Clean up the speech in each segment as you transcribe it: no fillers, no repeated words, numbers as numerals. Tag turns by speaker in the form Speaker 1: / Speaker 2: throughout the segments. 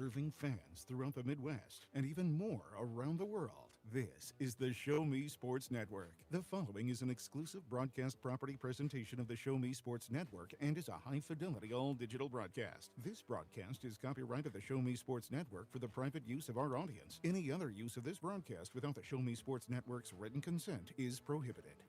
Speaker 1: serving fans throughout the Midwest and even more around the world. This is the Show Me Sports Network. The following is an exclusive broadcast property presentation of the Show Me Sports Network and is a high-fidelity all-digital broadcast. This broadcast is copyrighted the Show Me Sports Network for the private use of our audience. Any other use of this broadcast without the Show Me Sports Network's written consent is prohibited.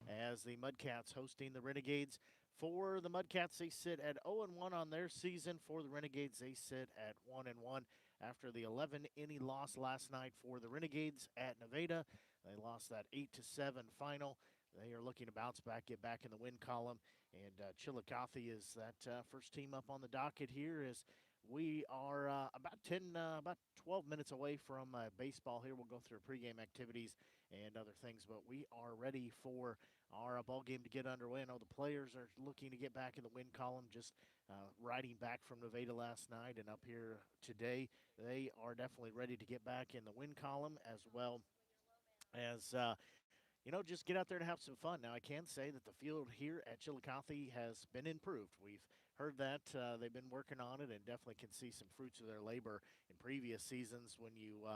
Speaker 2: As the Mudcats hosting the Renegades. For the Mudcats, they sit at 0-1 on their season. For the Renegades, they sit at 1-1 after the 11-inning loss last night for the Renegades at Nevada. They lost that 8-7 final. They are looking to bounce back, get back in the win column, and Chillicothe is that first team up on the docket here as we are about 12 minutes away from baseball here. We'll go through pregame activities and other things, but we are ready for our ball game to get underway. I know the players are looking to get back in the win column, just riding back from Nevada last night and up here today. They are definitely ready to get back in the win column as well as just get out there and have some fun. Now, I can say that the field here at Chillicothe has been improved. We've heard that. They've been working on it and definitely can see some fruits of their labor in previous seasons. When you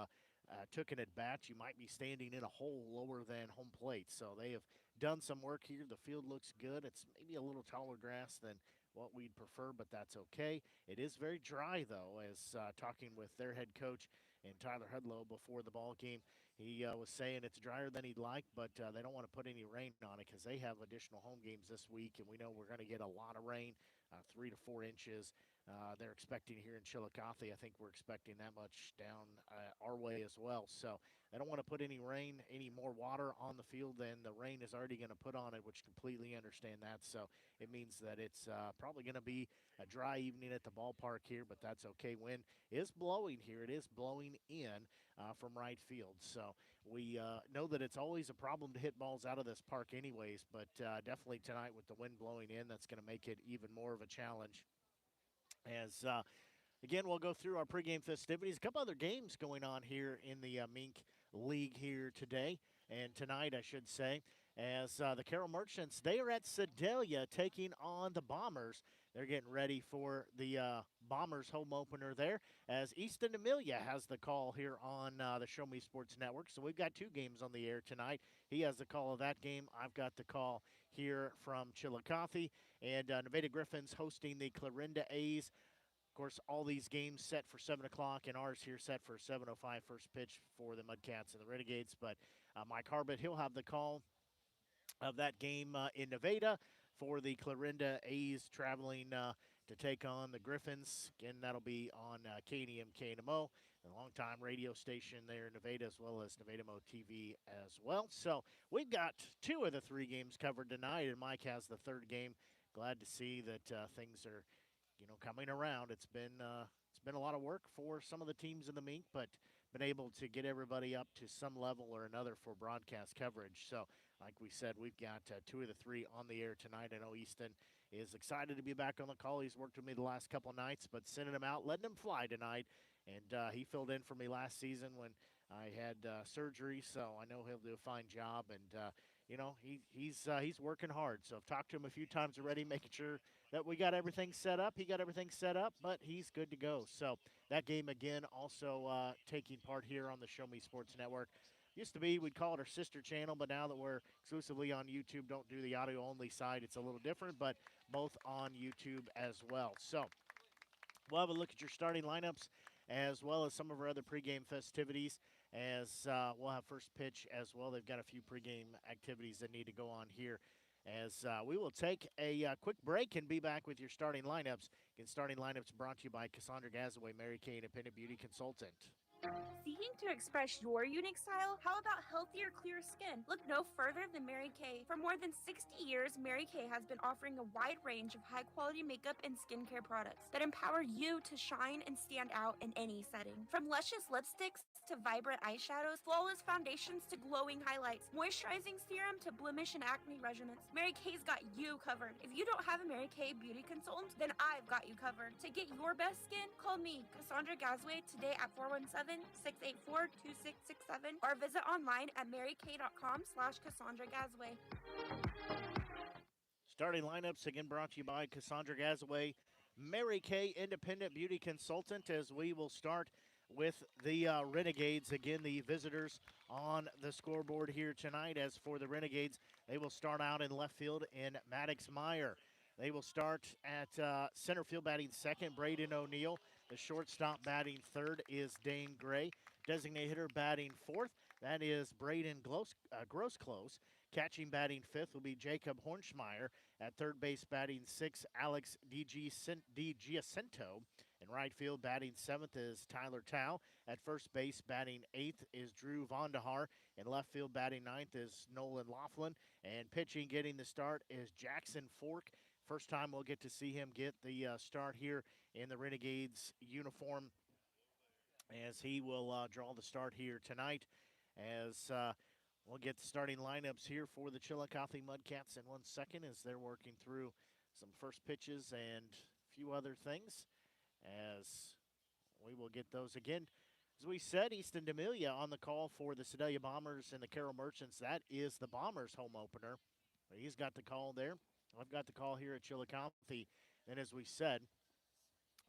Speaker 2: took an at-bat, you might be standing in a hole lower than home plate. So they have done some work here. The field looks good. It's maybe a little taller grass than what we'd prefer, but that's okay. It is very dry, though, as talking with their head coach and Tyler Hudlow before the ball game. He was saying it's drier than he'd like, but they don't want to put any rain on it because they have additional home games this week, and we know we're going to get a lot of rain, 3 to 4 inches. They're expecting here in Chillicothe. I think we're expecting that much down our way as well. So they don't want to put any more water on the field than the rain is already going to put on it, which completely understand that. So it means that it's probably going to be a dry evening at the ballpark here, but that's okay. Wind is blowing here. It is blowing in from right field. So we know that it's always a problem to hit balls out of this park anyways, but definitely tonight with the wind blowing in, that's going to make it even more of a challenge. As again, we'll go through our pregame festivities. A couple other games going on here in the Mink League here today and tonight, I should say. As the Carroll Merchants, they are at Sedalia taking on the Bombers. They're getting ready for the Bombers home opener there, as Easton Amelia has the call here on the Show Me Sports Network. So we've got 2 games on the air tonight. He has the call of that game. I've got the call here from Chillicothe. And Nevada Griffins hosting the Clarinda A's. Of course, all these games set for 7 o'clock, and ours here set for 7:05 first pitch for the Mudcats and the Renegades. But Mike Harbett, he'll have the call of that game in Nevada for the Clarinda A's traveling to take on the Griffins. Again, that'll be on KNEM, KNMO, a longtime radio station there in Nevada, as well as Nevada-Mo TV as well. So we've got 2 of the 3 games covered tonight, and Mike has the 3rd game. Glad to see that things are coming around. It's been a lot of work for some of the teams in the Mink, but been able to get everybody up to some level or another for broadcast coverage. So, like we said, we've got 2 of the 3 on the air tonight. I know Easton is excited to be back on the call. He's worked with me the last couple of nights, but sending him out, letting him fly tonight. And he filled in for me last season when I had surgery, so I know he'll do a fine job. And he's working hard. So I've talked to him a few times already, making sure that we got everything set up. He got everything set up, but he's good to go. So that game, again, also taking part here on the Show Me Sports Network. Used to be, we'd call it our sister channel, but now that we're exclusively on YouTube, don't do the audio-only side. It's a little different, but both on YouTube as well. So we'll have a look at your starting lineups as well as some of our other pregame festivities, as we'll have first pitch as well. They've got a few pregame activities that need to go on here, as we will take a quick break and be back with your starting lineups. Again, starting lineups brought to you by Cassandra Gazaway, Mary Kay Independent Beauty Consultant.
Speaker 3: Seeking to express your unique style? How about healthier, clear skin? Look no further than Mary Kay. For more than 60 years, Mary Kay has been offering a wide range of high-quality makeup and skincare products that empower you to shine and stand out in any setting. From luscious lipsticks to vibrant eyeshadows, flawless foundations to glowing highlights, moisturizing serum to blemish and acne regimens, Mary Kay's got you covered. If you don't have a Mary Kay beauty consultant, then I've got you covered. To get your best skin, call me, Cassandra Gazaway, today at 417-684-2667 or visit online at marykay.com/Cassandra Gazaway.
Speaker 2: Starting lineups again brought to you by Cassandra Gazaway, Mary Kay Independent Beauty Consultant, as we will start with the Renegades. Again, the visitors on the scoreboard here tonight. As for the Renegades, they will start out in left field in Maddox Meyer. They will start at center field batting second, Braden O'Neill. The shortstop batting third is Dane Gray. Designated hitter batting fourth, that is Braden Grossclose. Catching batting fifth will be Jacob Hornschmeyer. At third base batting sixth, Alex DiGiacinto. In right field batting seventh is Tyler Tao. At first base batting eighth is Drew Vondahar. In left field batting ninth is Nolan Laughlin. And pitching getting the start is Jackson Fork. First time we'll get to see him get the start here in the Renegades uniform, as he will draw the start here tonight. As we'll get the starting lineups here for the Chillicothe Mudcats in 1 second, as they're working through some first pitches and a few other things, as we will get those again. As we said, Easton D'Amelia on the call for the Sedalia Bombers and the Carroll Merchants. That is the Bombers' home opener. He's got the call there. I've got the call here at Chillicothe. And as we said,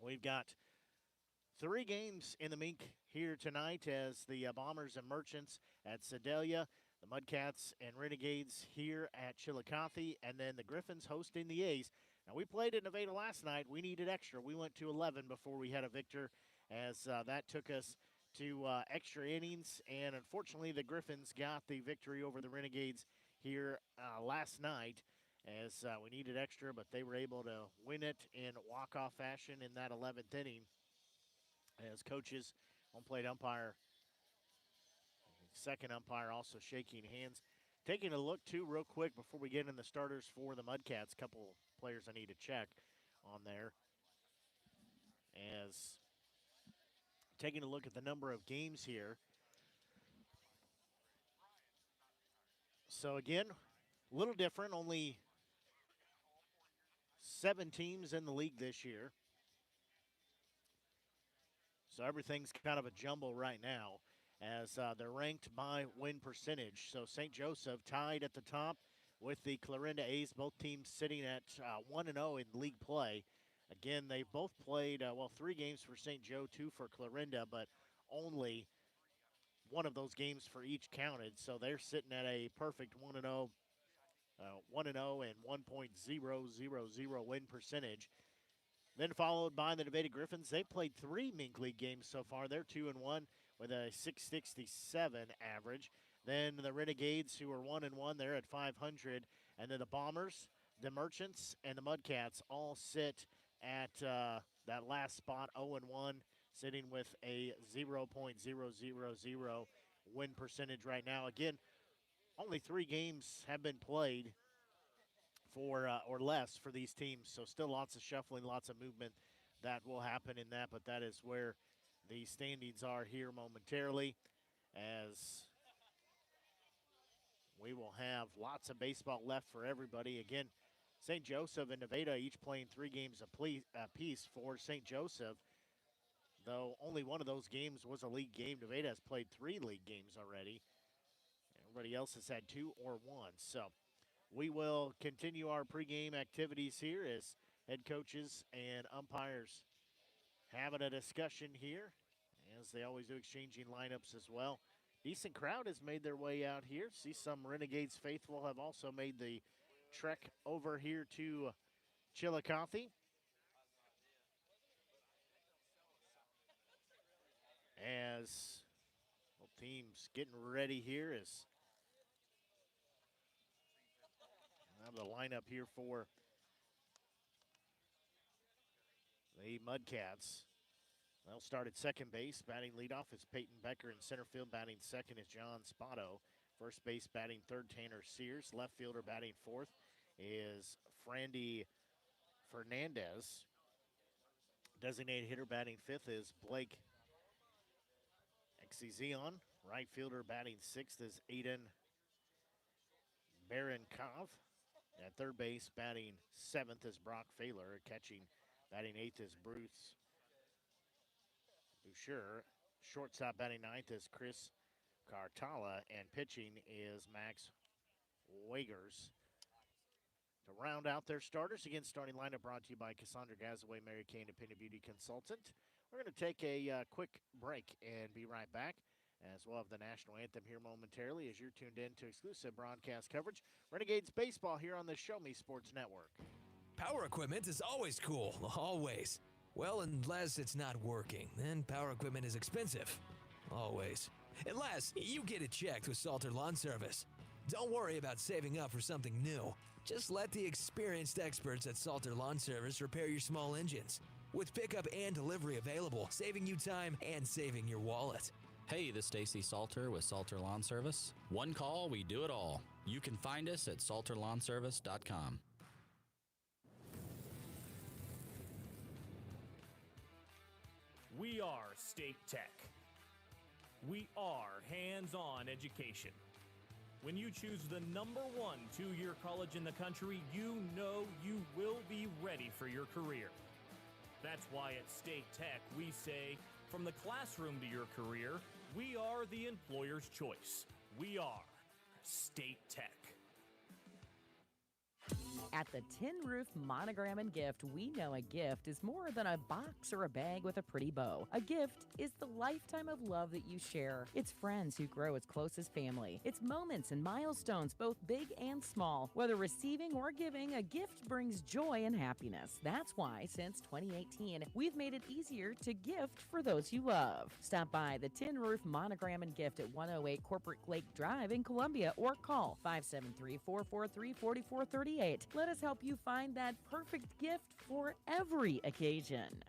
Speaker 2: we've got 3 games in the Mink here tonight, as the Bombers and Merchants at Sedalia, the Mudcats and Renegades here at Chillicothe, and then the Griffins hosting the A's. Now, we played at Nevada last night. We needed extra. We went to 11 before we had a victor, as that took us to extra innings. And unfortunately, the Griffins got the victory over the Renegades here last night, as we needed extra, but they were able to win it in walk-off fashion in that 11th inning. As coaches, home plate umpire, second umpire also shaking hands. Taking a look, too, real quick before we get in the starters for the Mudcats. A couple players I need to check on there. As taking a look at the number of games here. So, again, a little different. Only 7 teams in the league this year. So everything's kind of a jumble right now, as they're ranked by win percentage. So St. Joseph tied at the top with the Clarinda A's, both teams sitting at 1-0 in league play. Again, they both played, 3 games for St. Joe, 2 for Clarinda, but only one of those games for each counted. So they're sitting at a perfect 1-0 and 1.000 win percentage. Then followed by the Nevada Griffins. They played 3 Mink League games so far. They're 2-1 with a 667 average. Then the Renegades, who are 1-1, they're at 500. And then the Bombers, the Merchants, and the Mudcats all sit at that last spot, 0-1, sitting with a 0.000 win percentage right now. Again, only 3 games have been played for or less for these teams, so still lots of shuffling, lots of movement that will happen in that, but that is where the standings are here momentarily, as we will have lots of baseball left for everybody. Again, St. Joseph and Nevada each playing 3 games apiece. For St. Joseph, though only one of those games was a league game, Nevada has played 3 league games already. Everybody else has had 2 or 1, so we will continue our pregame activities here as head coaches and umpires having a discussion here, as they always do, exchanging lineups as well. Decent crowd has made their way out here. See, some Renegades faithful have also made the trek over here to Chillicothe. As both teams getting ready here, as I have the lineup here for the Mudcats. They'll start at second base. Batting leadoff is Peyton Becker. In center field, batting second is John Spotto. First base batting third, Tanner Sears. Left fielder batting fourth is Frandy Fernandez. Designated hitter batting fifth is Blake Exizion. Right fielder batting sixth is Aiden Barankov. At third base batting seventh is Brock Failer. Catching batting eighth is Bruce Boucher. Shortstop batting ninth is Chris Cartala, and pitching is Max Wagers. To round out their starters, again, starting lineup brought to you by Cassandra Gazaway, Mary Kay Independent Beauty Consultant. We're going to take a quick break and be right back, as we'll have the national anthem here momentarily as you're tuned in to exclusive broadcast coverage. Renegades baseball here on the Show Me Sports Network.
Speaker 4: Power equipment is always cool, always. Well, unless it's not working, then power equipment is expensive. Always. Unless you get it checked with Salter Lawn Service. Don't worry about saving up for something new. Just let the experienced experts at Salter Lawn Service repair your small engines. With pickup and delivery available, saving you time and saving your wallet.
Speaker 5: Hey, this is Stacy Salter with Salter Lawn Service. One call, we do it all. You can find us at salterlawnservice.com.
Speaker 6: We are State Tech. We are hands-on education. When you choose the number one two-year college in the country, you know you will be ready for your career. That's why at State Tech we say, from the classroom to your career, we are the employer's choice. We are State Tech.
Speaker 7: At the Tin Roof Monogram and Gift, we know a gift is more than a box or a bag with a pretty bow. A gift is the lifetime of love that you share. It's friends who grow as close as family. It's moments and milestones, both big and small. Whether receiving or giving, a gift brings joy and happiness. That's why, since 2018, we've made it easier to gift for those you love. Stop by the Tin Roof Monogram and Gift at 108 Corporate Lake Drive in Columbia or call 573-443-4438. Let us help you find that perfect gift for every occasion.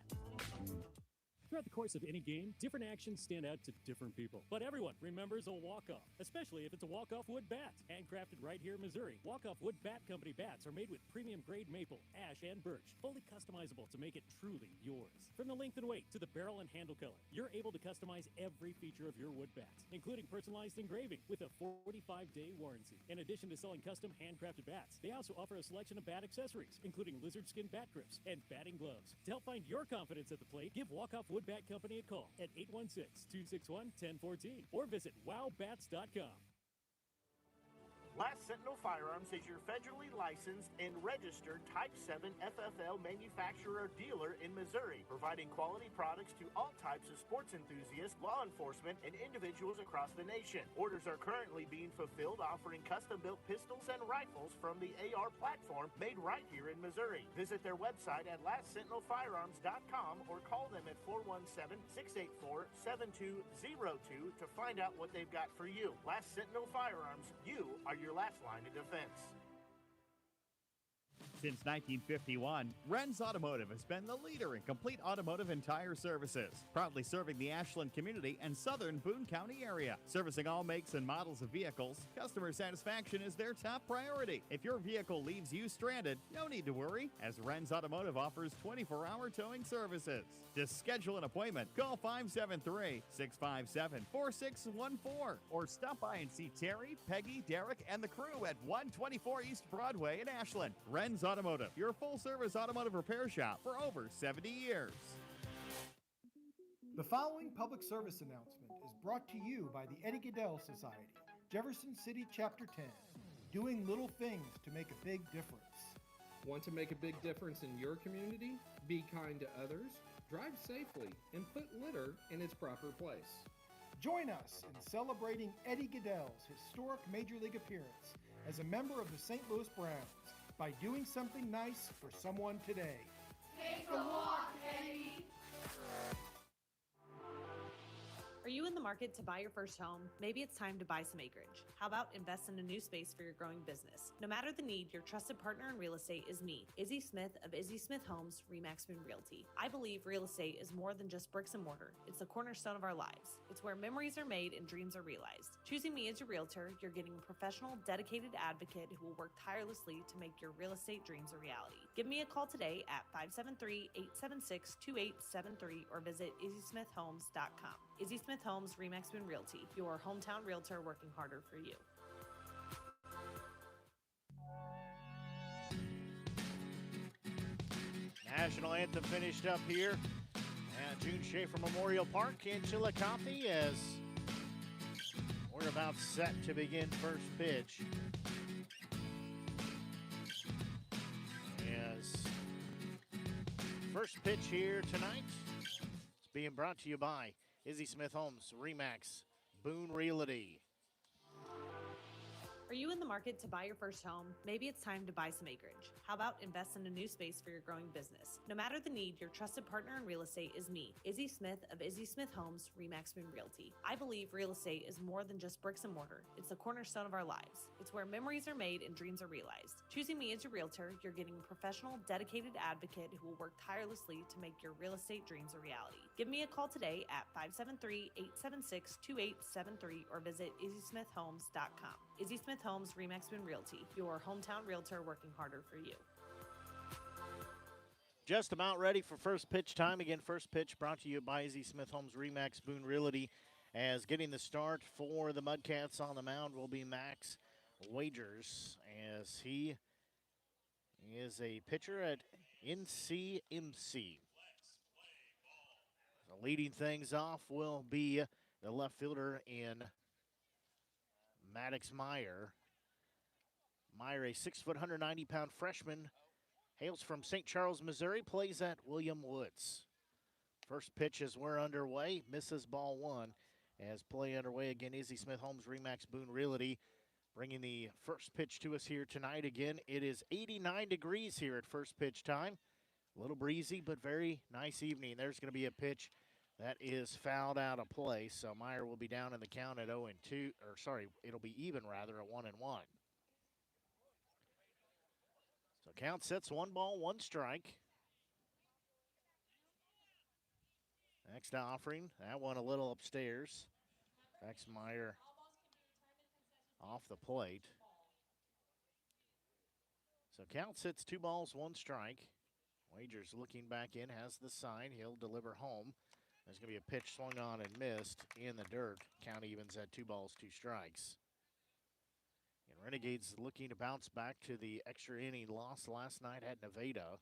Speaker 8: Throughout the course of any game, different actions stand out to different people. But everyone remembers a walk-off, especially if it's a walk-off wood bat. Handcrafted right here in Missouri, walk-off wood bat company bats are made with premium-grade maple, ash, and birch, fully customizable to make it truly yours. From the length and weight to the barrel and handle color, you're able to customize every feature of your wood bat, including personalized engraving with a 45-day warranty. In addition to selling custom handcrafted bats, they also offer a selection of bat accessories, including lizard skin bat grips and batting gloves. To help find your confidence at the plate, give Walk-Off Wood Bat Company a call at 816-261-1014 or visit wowbats.com.
Speaker 2: Last Sentinel Firearms is your federally licensed and registered Type 7 FFL manufacturer dealer in Missouri, providing quality products to all types of sports enthusiasts, law enforcement, and individuals across the nation. Orders are currently being fulfilled, offering custom-built pistols and rifles from the AR platform made right here in Missouri. Visit their website at lastsentinelfirearms.com or call them at 417-684-7202 to find out what they've got for you. Last Sentinel Firearms, you are your last line of defense.
Speaker 9: Since 1951, Ren's Automotive has been the leader in complete automotive and tire services, proudly serving the Ashland community and southern Boone County area. Servicing all makes and models of vehicles, customer satisfaction is their top priority. If your vehicle leaves you stranded, no need to worry, as Ren's Automotive offers 24-hour towing services. To schedule an appointment, call 573-657-4614 or stop by and see Terry, Peggy, Derek, and the crew at 124 East Broadway in Ashland. Ren's Automotive, your full-service automotive repair shop for over 70 years.
Speaker 10: The following public service announcement is brought to you by the Eddie Gaedel Society, Jefferson City Chapter 10, doing little things to make a big difference.
Speaker 11: Want to make a big difference in your community? Be kind to others, drive safely, and put litter in its proper place.
Speaker 10: Join us in celebrating Eddie Gaedel's historic Major League appearance as a member of the St. Louis Browns by doing something nice for someone today.
Speaker 12: Take a walk, Eddie.
Speaker 13: Are you in the market to buy your first home? Maybe it's time to buy some acreage. How about invest in a new space for your growing business? No matter the need, your trusted partner in real estate is me, Izzy Smith of Izzy Smith Homes, Remax Moon Realty. I believe real estate is more than just bricks and mortar. It's the cornerstone of our lives. It's where memories are made and dreams are realized. Choosing me as your realtor, you're getting a professional, dedicated advocate who will work tirelessly to make your real estate dreams a reality. Give me a call today at 573-876-2873 or visit izzysmithhomes.com. Izzy Smith Homes, Remax Moon Realty, your hometown realtor working harder for you.
Speaker 2: National anthem finished up here at June Schaefer Memorial Park in Chillicothe as we're about set to begin first pitch. first pitch here tonight is being brought to you by Izzy Smith Homes, Remax, Boone Realty.
Speaker 13: Are you in the market to buy your first home? Maybe it's time to buy some acreage. How about invest in a new space for your growing business? No matter the need, your trusted partner in real estate is me, Izzy Smith of Izzy Smith Homes, Remax Boone Realty. I believe real estate is more than just bricks and mortar. It's the cornerstone of our lives. It's where memories are made and dreams are realized. Choosing me as your realtor, you're getting a professional, dedicated advocate who will work tirelessly to make your real estate dreams a reality. Give me a call today at 573-876-2873 or visit izzysmithhomes.com. Izzy Smith Homes, Remax Boone Realty, your hometown realtor working harder for you.
Speaker 2: Just about ready for first pitch time. Again, first pitch brought to you by Izzy Smith Homes, Remax Boone Realty. As getting the start for the Mudcats on the mound will be Max Wagers, as he is a pitcher at NCMC. So leading things off will be the left fielder in Maddox Meyer. Meyer, a 6 foot, 190-pound freshman, hails from St. Charles, Missouri, plays at William Woods. First pitch as we're underway, misses ball one. As play underway again, Izzy Smith Homes, Remax Boone Realty, bringing the first pitch to us here tonight. Again, it is 89 degrees here at first pitch time. A little breezy, but very nice evening. There's going to be a pitch that is fouled out of play, so Meyer will be down in the count at 0-2, or sorry, it'll be even rather at 1-1. So count sets 1 ball, 1 strike. Next offering, that one a little upstairs. Max Meyer off the plate. So count sets 2 balls, 1 strike. Wagers looking back in, has the sign. He'll deliver home. There's going to be a pitch swung on and missed in the dirt. Count evens at 2 balls, 2 strikes. And Renegades looking to bounce back to the extra inning loss last night at Nevada.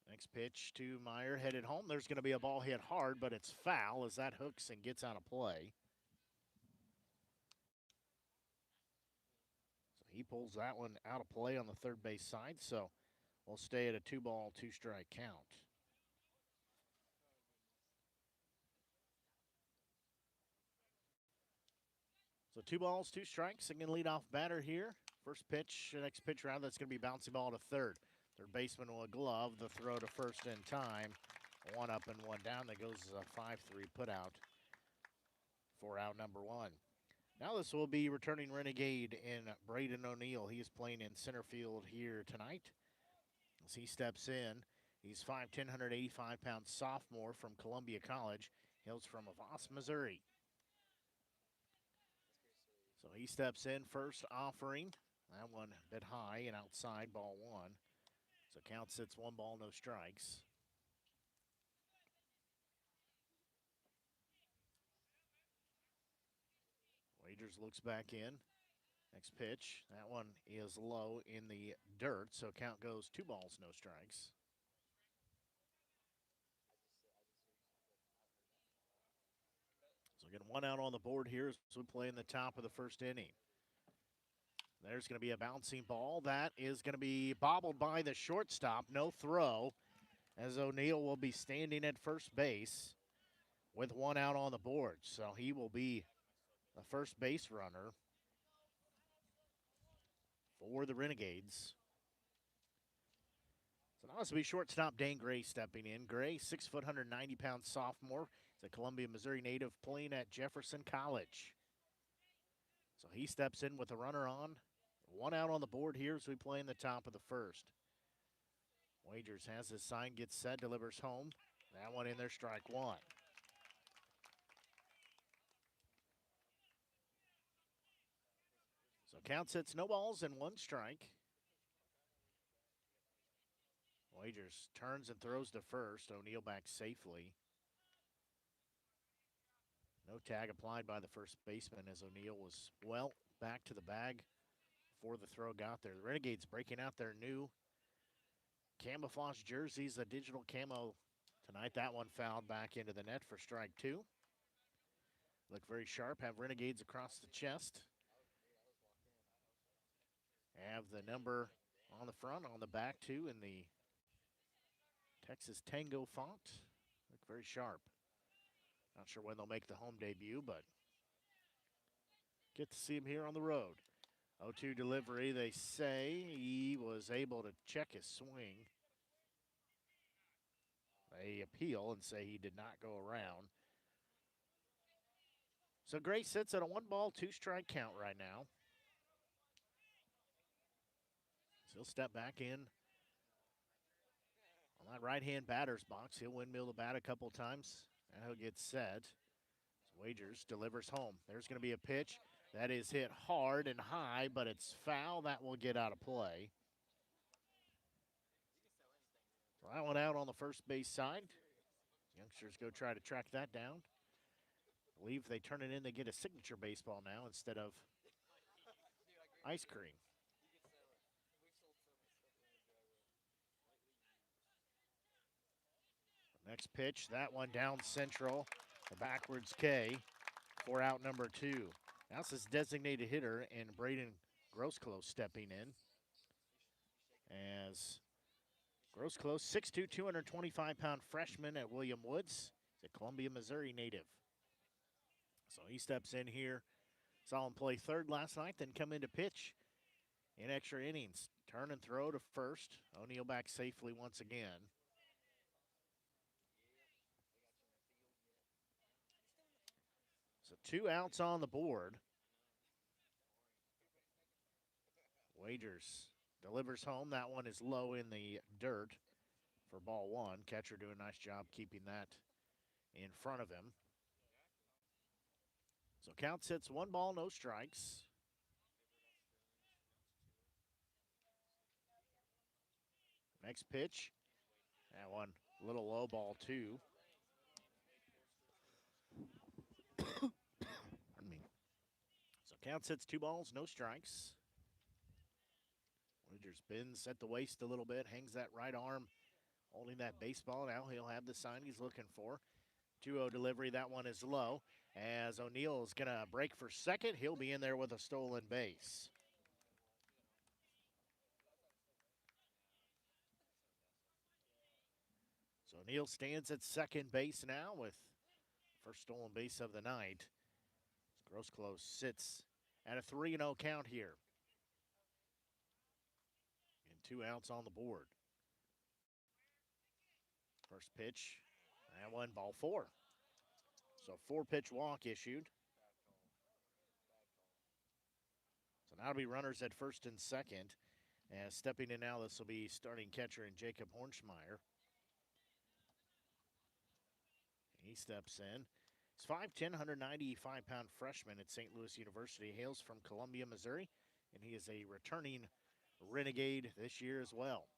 Speaker 2: Next pitch to Meyer, headed home. There's going to be a ball hit hard, but it's foul as that hooks and gets out of play. So he pulls that one out of play on the third base side, so we'll stay at a 2 ball, 2 strike count. So 2 balls, 2 strikes. Again, leadoff batter here. First pitch, next pitch round, that's going to be bouncing ball to third. Third baseman will glove the throw to first in time. 1 up and 1 down. That goes a 5-3 put out for out number 1. Now this will be returning Renegade in Braden O'Neill. He is playing in center field here tonight. As he steps in, he's 5'10", 185-pound sophomore from Columbia College. Hails from Avast, Missouri. So he steps in, first offering. That one a bit high and outside, ball 1. So count sits 1 ball, no strikes. Wagers looks back in. Next pitch, that one is low in the dirt, so count goes 2 balls, no strikes. So again, 1 out on the board here as we play in the top of the first inning. There's going to be a bouncing ball. That is going to be bobbled by the shortstop. No throw, as O'Neill will be standing at first base with 1 out on the board. So he will be the first base runner for the Renegades. So now this will be shortstop Dane Gray stepping in. Gray, 6 foot, 190-pound sophomore. He's a Columbia, Missouri native playing at Jefferson College. So he steps in with a runner on. 1 out on the board here as we play in the top of the first. Wagers has his sign, gets set, delivers home. That one in there, strike 1. So count sits no balls and 1 strike. Wagers turns and throws to first. O'Neill back safely. No tag applied by the first baseman as O'Neill was, well, back to the bag before the throw got there. The Renegades breaking out their new camouflage jerseys, a digital camo tonight. That one fouled back into the net for strike 2. Look very sharp, have Renegades across the chest. Have the number on the front, on the back too, in the Texas Tango font. Look very sharp. Not sure when they'll make the home debut, but get to see him here on the road. 0-2 delivery. They say he was able to check his swing. They appeal and say he did not go around. So Gray sits at a 1-ball, 2-strike count right now. So he'll step back in on that right-hand batter's box. He'll windmill the bat a couple times, and he'll get set. So Wagers delivers home. There's going to be a pitch that is hit hard and high, but it's foul. That will get out of play. So that one out on the first base side. Youngsters go try to track that down. I believe they turn it in, they get a signature baseball now instead of ice cream. Next pitch, that one down central, the backwards K for out number 2. Now it's his designated hitter and Braden Grossclose stepping in. As Grossclose, 6'2", 225-pound freshman at William Woods. He's a Columbia, Missouri native. So he steps in here. Saw him play third last night, then come into pitch in extra innings. Turn and throw to first. O'Neal back safely once again. So 2 outs on the board. Wagers delivers home. That one is low in the dirt for ball 1. Catcher doing a nice job keeping that in front of him. So count sits 1 ball, no strikes. Next pitch. That one a little low, ball 2. Pardon me. So count sits 2 balls, no strikes. Wagers bends at the waist a little bit, hangs that right arm, holding that baseball. Now he'll have the sign he's looking for. 2-0 delivery, that one is low. As O'Neal is going to break for second, he'll be in there with a stolen base. So O'Neal stands at second base now with first stolen base of the night. Grossclose sits at a 3-0 count here. And 2 outs on the board. First pitch, that one, ball 4. So 4-pitch walk issued. So now it'll be runners at first and second. And stepping in now, this will be starting catcher in Jacob Hornschmeyer. He steps in. He's 5'10", 195-pound freshman at St. Louis University. Hails from Columbia, Missouri, and he is a returning Renegade this year as well.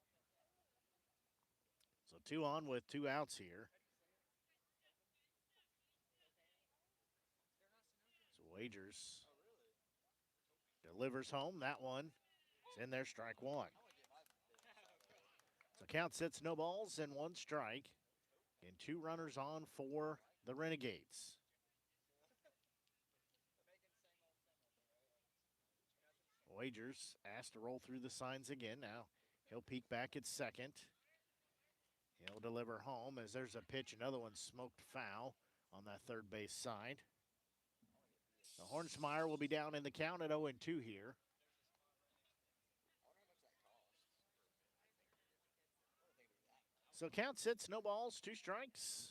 Speaker 2: So 2 on with 2 outs here. So Wagers delivers home. That one is in there, strike 1. So count sits no balls and 1 strike. And 2 runners on for the Renegades. Wagers asked to roll through the signs again. Now he'll peek back at second. He'll deliver home as there's a pitch, another one smoked foul on that third base side. The Hornsmeyer will be down in the count at 0-2 here. So count sits, no balls, 2 strikes.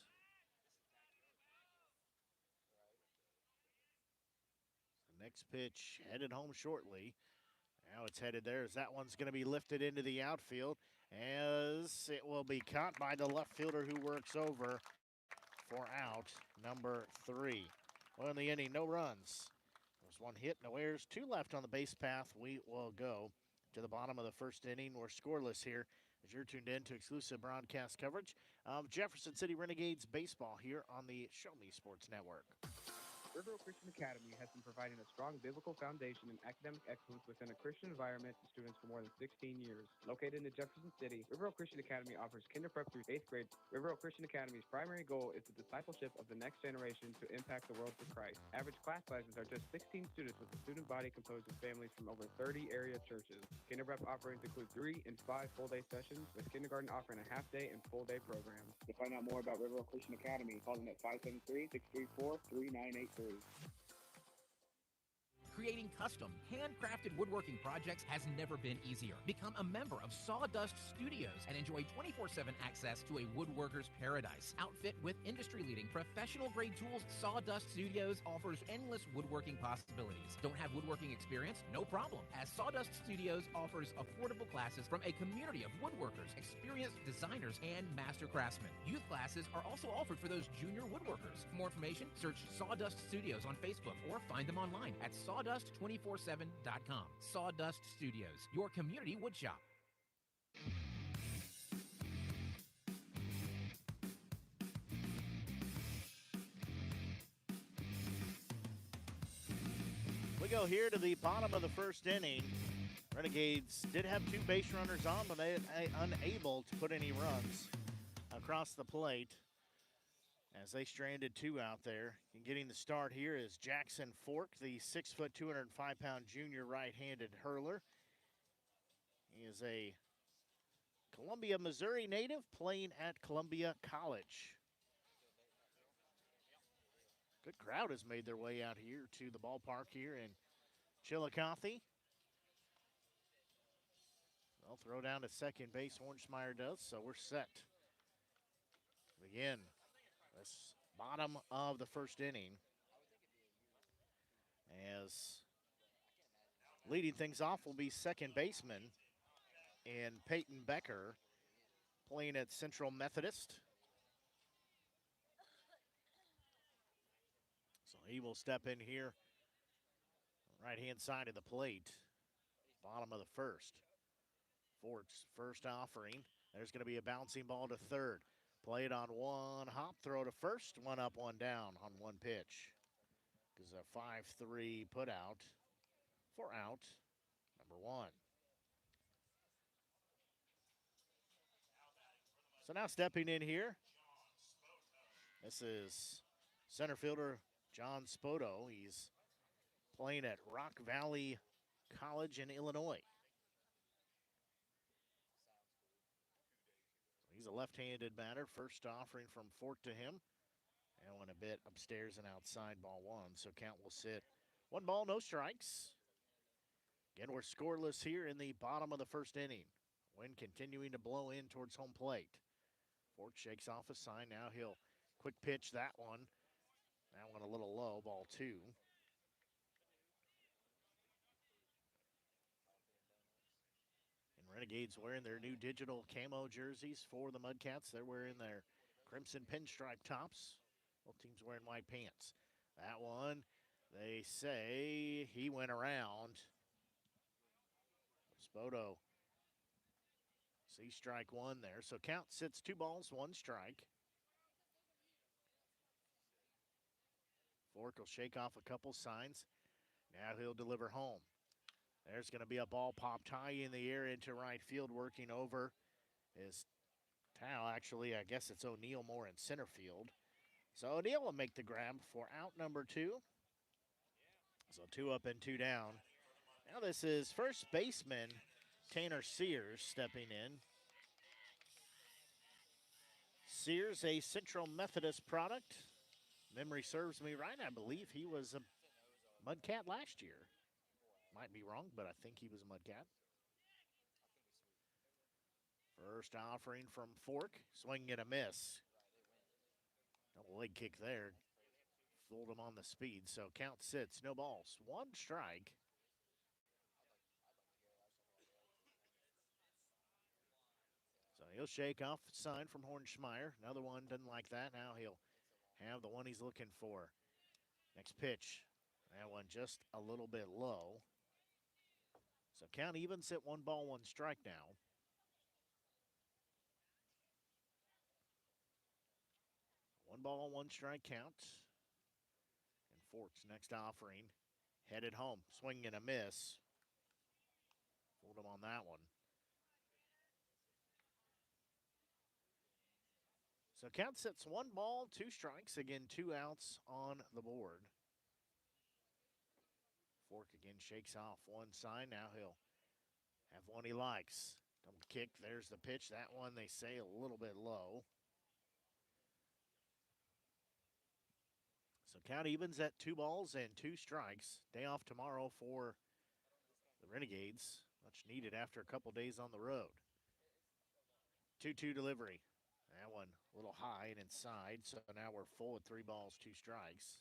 Speaker 2: The next pitch headed home shortly. Now it's headed there as that one's going to be lifted into the outfield as it will be caught by the left fielder who works over for out number 3. Well, in the inning, no runs. There's 1 hit, no errors, 2 left on the base path. We will go to the bottom of the first inning. We're scoreless here as you're tuned in to exclusive broadcast coverage of Jefferson City Renegades baseball here on the Show Me Sports Network.
Speaker 14: River Oak Christian Academy has been providing a strong biblical foundation and academic excellence within a Christian environment to students for more than 16 years. Located in Jefferson City, River Oak Christian Academy offers kinder prep through 8th grade. River Oak Christian Academy's primary goal is the discipleship of the next generation to impact the world for Christ. Average class sizes are just 16 students with a student body composed of families from over 30 area churches. Kinder prep offerings include 3 and 5 full-day sessions, with kindergarten offering a half-day and full-day programs. To find out more about River Oak Christian Academy, call them at 573-634-3983.
Speaker 15: Creating custom, handcrafted woodworking projects has never been easier. Become a member of Sawdust Studios and enjoy 24/7 access to a woodworker's paradise. Outfit with industry-leading professional-grade tools, Sawdust Studios offers endless woodworking possibilities. Don't have woodworking experience? No problem, as Sawdust Studios offers affordable classes from a community of woodworkers, experienced designers, and master craftsmen. Youth classes are also offered for those junior woodworkers. For more information, search Sawdust Studios on Facebook or find them online at sawdust247.com. Sawdust Studios, your community woodshop.
Speaker 2: We go here to the bottom of the first inning. Renegades did have 2 base runners on, but they unable to put any runs across the plate as they stranded 2 out there. And getting the start here is Jackson Fork, the 6', 205-pound junior right-handed hurler. He is a Columbia, Missouri native playing at Columbia College. Good crowd has made their way out here to the ballpark here in Chillicothe. They'll throw down to second base, Hornsmeyer does, so we're set. Again, this bottom of the first inning, as leading things off will be second baseman and Peyton Becker, playing at Central Methodist. So he will step in here, right-hand side of the plate, bottom of the first. Fork's first offering. There's going to be a bouncing ball to third. Played on one hop, throw to first, 1 up, 1 down on 1 pitch. Because a 5-3 put out for out number 1. So now stepping in here, this is center fielder John Spoto. He's playing at Rock Valley College in Illinois. He's a left-handed batter. First offering from Fork to him. And went a bit upstairs and outside, ball 1. So count will sit 1 ball, no strikes. Again, we're scoreless here in the bottom of the first inning. Wind continuing to blow in towards home plate. Fork shakes off a sign. Now he'll quick pitch that one. That one a little low, ball 2. And Renegades wearing their new digital camo jerseys for the Mudcats. They're wearing their crimson pinstripe tops. Both teams wearing white pants. That one, they say he went around. Spoto see strike 1 there. So count sits 2 balls, 1 strike. Fork will shake off a couple signs. Now he'll deliver home. There's going to be a ball popped high in the air into right field, working over is Tao. Actually, I guess it's O'Neill more in center field. So O'Neill will make the grab for out number 2. So 2 up and 2 down. Now this is first baseman Tanner Sears stepping in. Sears, a Central Methodist product. Memory serves me right, I believe he was a Mudcat last year. Might be wrong, but I think he was a Mudcat. First offering from Fork, swing and a miss. Double leg kick there. Fooled him on the speed, so count sits, no balls, 1 strike. So he'll shake off the sign from Hornschmeyer. Another one doesn't like that. Now he'll have the one he's looking for. Next pitch. That one just a little bit low. So count evens at 1 ball, 1 strike now. One ball, 1 strike count. And Forks next offering. Headed home. Swing and a miss. Fooled him on that one. So count sits 1 ball, 2 strikes. Again, 2 outs on the board. Fork again shakes off one side. Now he'll have one he likes. Double kick. There's the pitch. That one they say a little bit low. So count evens at 2 balls and 2 strikes. Day off tomorrow for the Renegades. Much needed after a couple days on the road. 2-2 delivery. That one a little high and inside. So now we're full at 3 balls, 2 strikes.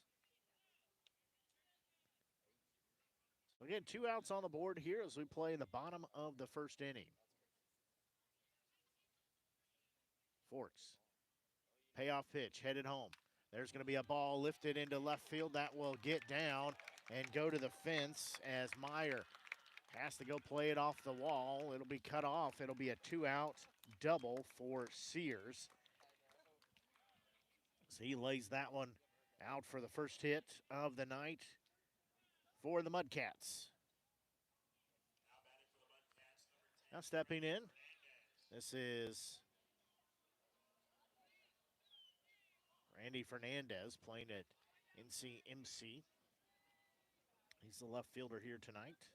Speaker 2: So again, 2 outs on the board here as we play in the bottom of the first inning. Forks. Payoff pitch, headed home. There's going to be a ball lifted into left field. That will get down and go to the fence as Meyer has to go play it off the wall. It'll be cut off. It'll be a 2-out double for Sears. So he lays that one out for the first hit of the night for the Mudcats. Now stepping in, this is Randy Fernandez playing at NCMC. He's the left fielder here tonight.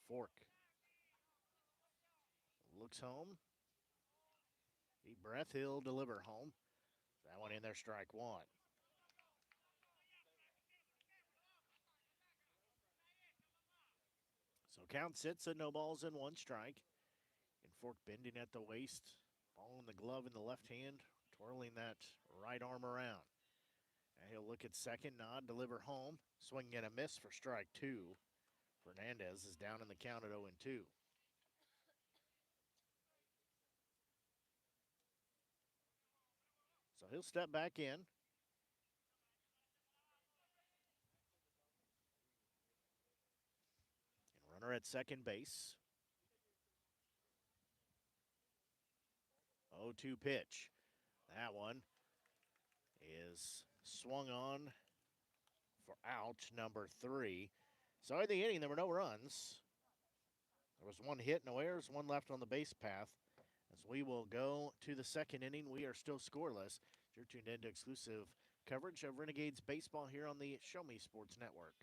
Speaker 2: Fork looks home. Deep breath, he'll deliver home. That one in there, strike 1. So count sits at no balls and 1 strike. And Fork bending at the waist, ball in the glove in the left hand, twirling that right arm around. And he'll look at second, nod, deliver home. Swing and a miss for strike 2. Fernandez is down in the count at 0-2. So he'll step back in. And runner at second base. 0-2 pitch. That one is swung on for out number 3. So in the inning, there were no runs. There was 1 hit, no errors, 1 left on the base path. As we will go to the second inning, we are still scoreless. You're tuned in to exclusive coverage of Renegades baseball here on the Show Me Sports Network.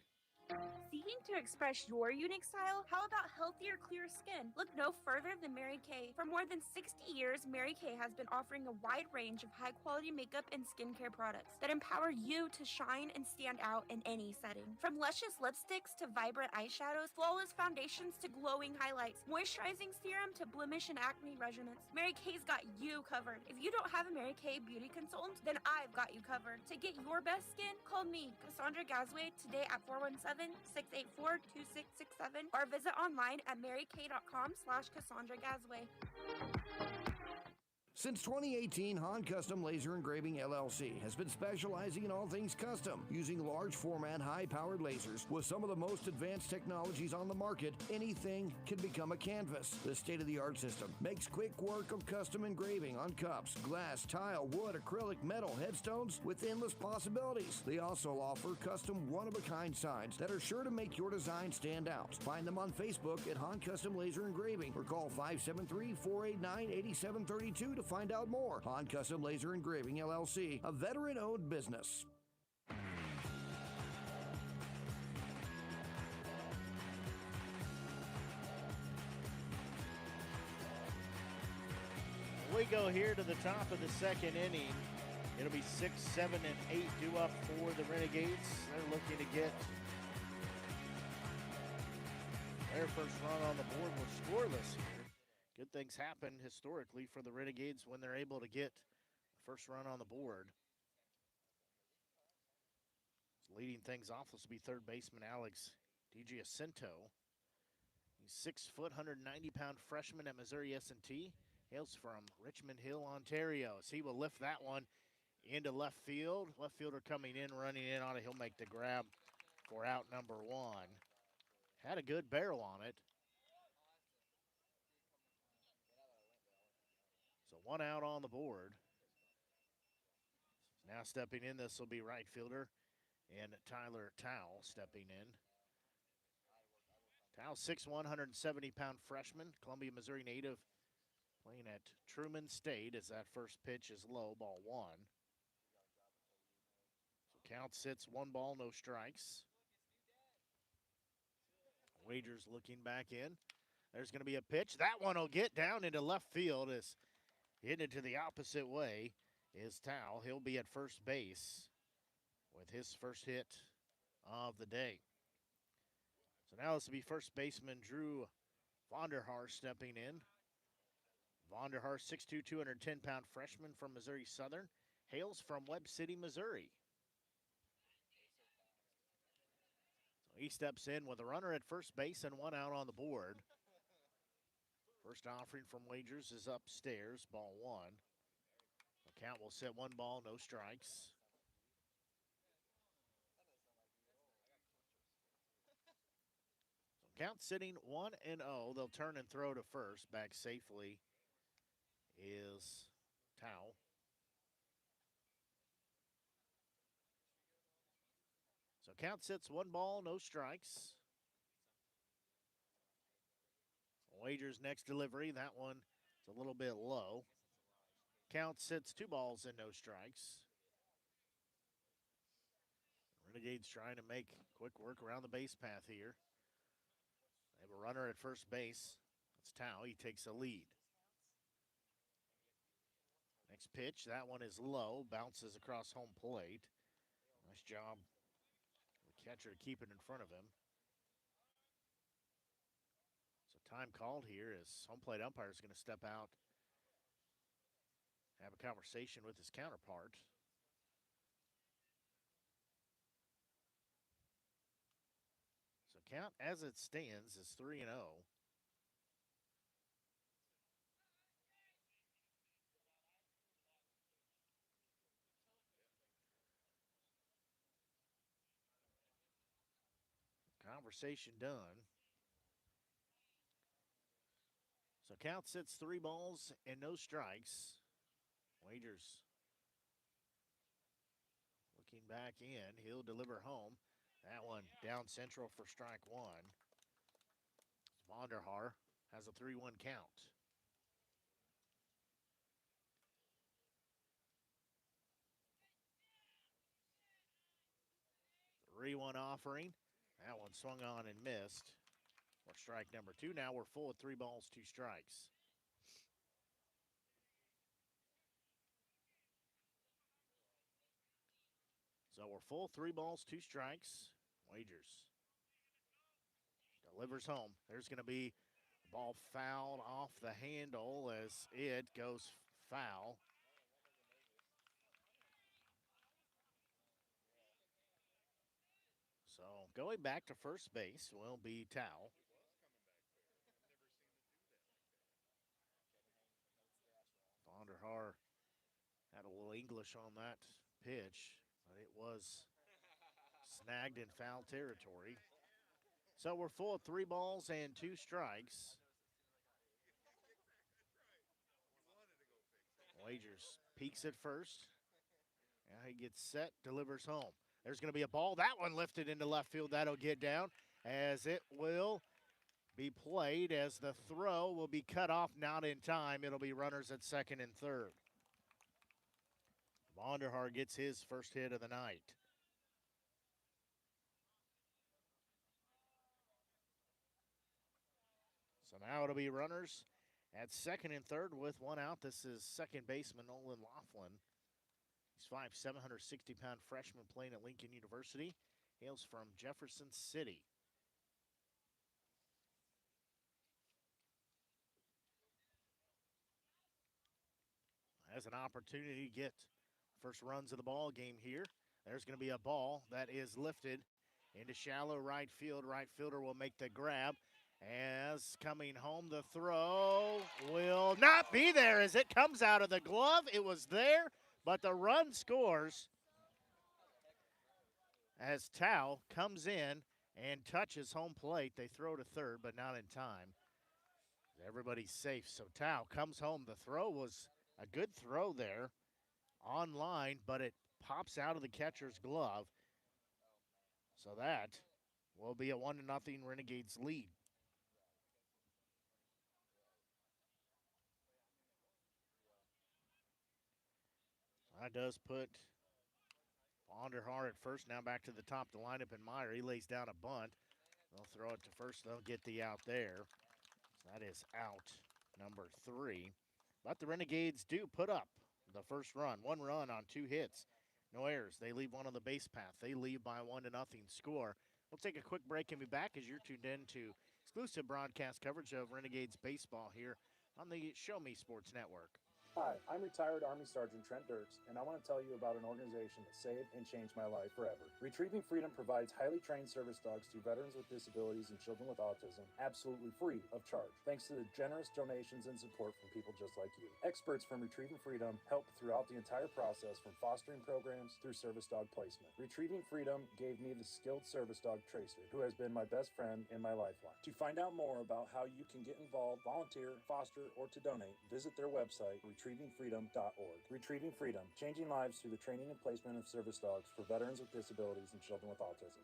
Speaker 3: Seeking to express your unique style? How about healthier, clear skin? Look no further than Mary Kay. For more than 60 years, Mary Kay has been offering a wide range of high-quality makeup and skincare products that empower you to shine and stand out in any setting. From luscious lipsticks to vibrant eyeshadows, flawless foundations to glowing highlights, moisturizing serum to blemish and acne regimens, Mary Kay's got you covered. If you don't have a Mary Kay beauty consultant, then I've got you covered. To get your best skin, call me, Cassandra Gazway, today at 417-684-2667 or visit online at marykay.com/Cassandra Gazway.
Speaker 16: Since 2018, Han Custom Laser Engraving LLC has been specializing in all things custom, using large format, high-powered lasers with some of the most advanced technologies on the market. Anything can become a canvas. This state-of-the-art system makes quick work of custom engraving on cups, glass, tile, wood, acrylic, metal, headstones with endless possibilities. They also offer custom one-of-a-kind signs that are sure to make your design stand out. Find them on Facebook at Han Custom Laser Engraving or call 573-489-8732 to find out more. Han Custom Laser Engraving LLC, a veteran-owned business.
Speaker 2: We go here to the top of the second inning. It'll be 6, 7, and 8 due up for the Renegades. They're looking to get their first run on the board. We're scoreless here. Good things happen historically for the Renegades when they're able to get the first run on the board. Leading things off will be third baseman Alex DiGiacinto. He's 6 foot, 190-pound freshman at Missouri S&T. Hails from Richmond Hill, Ontario. So he will lift that one into left field. Left fielder coming in, running in on it. He'll make the grab for out number 1. Had a good barrel on it. So 1 out on the board. Now stepping in, this will be right fielder and Tyler Towle stepping in. Towle, 6'1", 170-pound freshman, Columbia, Missouri native, playing at Truman State as that first pitch is low, ball one. So count sits, 1 ball, no strikes. Wagers looking back in. There's going to be a pitch. That one will get down into left field as hitting it to the opposite way is Towle. He'll be at first base with his first hit of the day. So now this will be first baseman Drew Vonderhaar stepping in. Vonderhaar, 6'2", 210-pound freshman from Missouri Southern, hails from Webb City, Missouri. So he steps in with a runner at first base and 1 out on the board. First offering from Wagers is upstairs, ball 1. The count will sit 1 ball, no strikes. So count sitting 1-0. They'll turn and throw to first. Back safely is Towle. So count sits 1 ball, no strikes. Wagers next delivery. That one is a little bit low. Count sits 2 balls and no strikes. Renegades trying to make quick work around the base path here. They have a runner at first base. That's Towle. He takes a lead. Next pitch. That one is low. Bounces across home plate. Nice job. The catcher to keep it in front of him. So time called here as home plate umpire is going to step out, have a conversation with his counterpart. So count as it stands is 3-0. Conversation done. So count sits 3 balls and no strikes. Wagers looking back in. He'll deliver home. That one down central for strike 1. Vonderhaar has a 3-1 count. The 3-1 offering. That one swung on and missed for strike number 2. Now we're full of 3 balls, 2 strikes. So we're full, 3 balls, 2 strikes. Wagers delivers home. There's going to be a ball fouled off the handle as it goes foul. So going back to first base will be Towle. Vonderhaar had a little English on that pitch, but it was snagged in foul territory. So we're full of 3 balls and 2 strikes. Wagers peeks at first. Now he gets set, delivers home. There's going to be a ball. That one lifted into left field. That'll get down as it will be played as the throw will be cut off, not in time. It'll be runners at second and third. Vonderhaar gets his first hit of the night. So now it'll be runners at second and third with 1 out. This is second baseman Nolan Laughlin. He's 5'7", 160-pound freshman playing at Lincoln University. Hails from Jefferson City. Has an opportunity to get first runs of the ball game here. There's going to be a ball that is lifted into shallow right field. Right fielder will make the grab. As coming home, the throw will not be there as it comes out of the glove. It was there, but the run scores as Towle comes in and touches home plate. They throw to third, but not in time. Everybody's safe, so Towle comes home. The throw was a good throw there on line, but it pops out of the catcher's glove. So that will be a 1-0 Renegades lead. That does put Vonderhaar at first. Now back to the top of the lineup, and Meyer. He lays down a bunt. They'll throw it to first. They'll get the out there. That is out number 3. But the Renegades do put up the first run. 1 run on 2 hits. No errors. They leave 1 on the base path. They leave by 1-0 score. We'll take a quick break and be back as you're tuned in to exclusive broadcast coverage of Renegades baseball here on the Show Me Sports Network.
Speaker 17: Hi, I'm retired Army Sergeant Trent Dirks, and I want to tell you about an organization that saved and changed my life forever. Retrieving Freedom provides highly trained service dogs to veterans with disabilities and children with autism, absolutely free of charge, thanks to the generous donations and support from people just like you. Experts from Retrieving Freedom help throughout the entire process, from fostering programs through service dog placement. Retrieving Freedom gave me the skilled service dog Tracer, who has been my best friend and my lifeline. To find out more about how you can get involved, volunteer, foster, or to donate, visit their website, retrievingfreedom.org. Retrieving Freedom, changing lives through the training and placement of service dogs for veterans with disabilities and children with autism.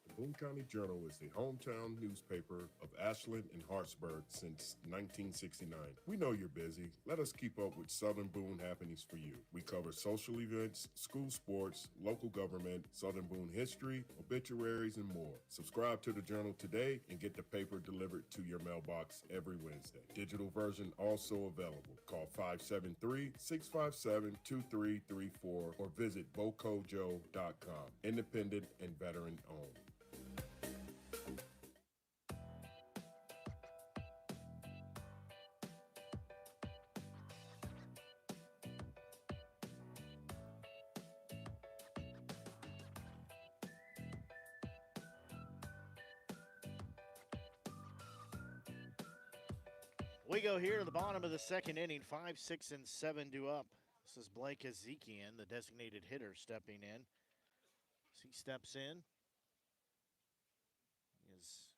Speaker 18: The Boone County Journal is the hometown newspaper of Ashland and Hartsburg since 1969. We know you're busy. Let us keep up with Southern Boone happenings for you. We cover social events, school sports, local government, Southern Boone history, obituaries, and more. Subscribe to the Journal today and get the paper delivered to your mailbox every Wednesday. Digital version also available. Call 573-657-2334 or visit bocojo.com. Independent and veteran owned.
Speaker 2: We go here to the bottom of the second inning, 5, 6, and 7 due up. This is Blake Ezekian, the designated hitter, stepping in. As he steps in, is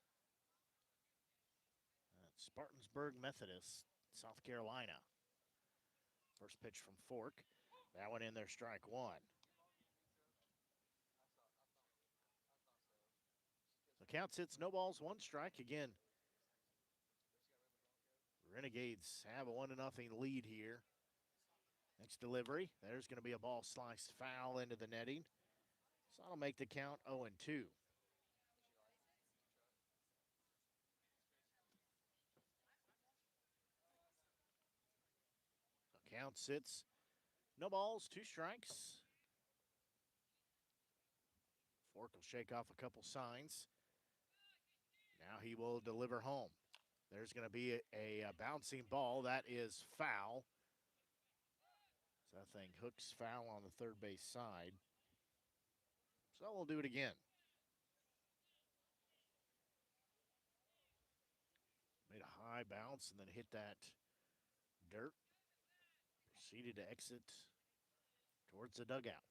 Speaker 2: Spartansburg Methodist, South Carolina. First pitch from Fork. That one in there, strike 1. The count sits, no balls, 1 strike again. Renegades have a 1-0 lead here. Next delivery, there's going to be a ball sliced foul into the netting. So that'll make the count 0-2. The count sits, no balls, 2 strikes. Fork will shake off a couple signs. Now he will deliver home. There's going to be a bouncing ball. That is foul. So that thing hooks foul on the third base side. So we'll do it again. Made a high bounce and then hit that dirt. Proceeded to exit towards the dugout.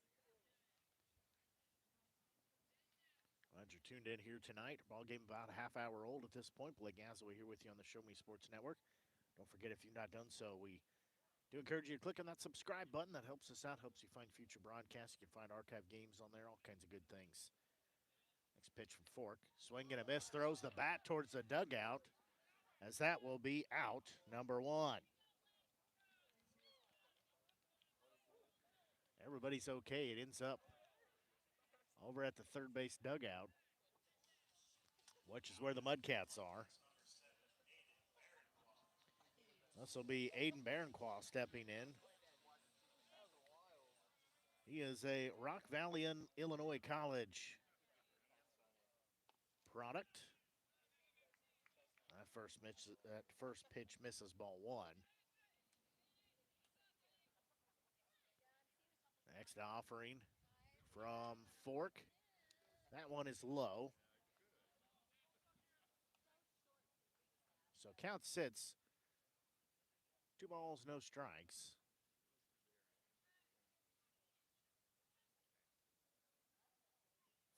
Speaker 2: Glad you're tuned in here tonight. Ball game about a half hour old at this point. Blake Gazaway here with you on the Show Me Sports Network. Don't forget, if you've not done so, we do encourage you to click on that subscribe button. That helps us out, helps you find future broadcasts. You can find archive games on there, all kinds of good things. Next pitch from Fork. Swing and a miss, throws the bat towards the dugout, as that will be out, number 1. Everybody's okay. It ends up over at the third base dugout, which is where the Mudcats are. This will be Aiden Baranquaw stepping in. He is a Rock Valley, Illinois College product. That first pitch misses ball 1. Next offering from Fork. That one is low. So count sits. 2 balls, no strikes.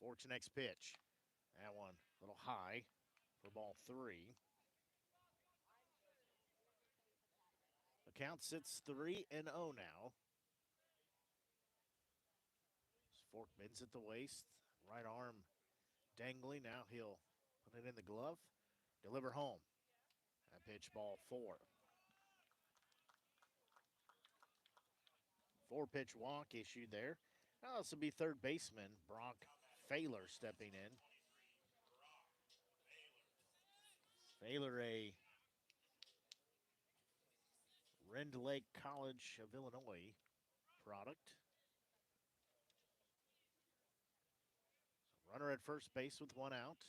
Speaker 2: Fork's next pitch. That one a little high for ball 3. The count sits 3-0 now. Fork bends at the waist, right arm dangling. Now he'll put it in the glove, deliver home. That pitch, ball 4. 4-pitch walk issued there. Now this will be third baseman Brock Failer stepping in. Failer, a Rend Lake College of Illinois product. So runner at first base with 1 out.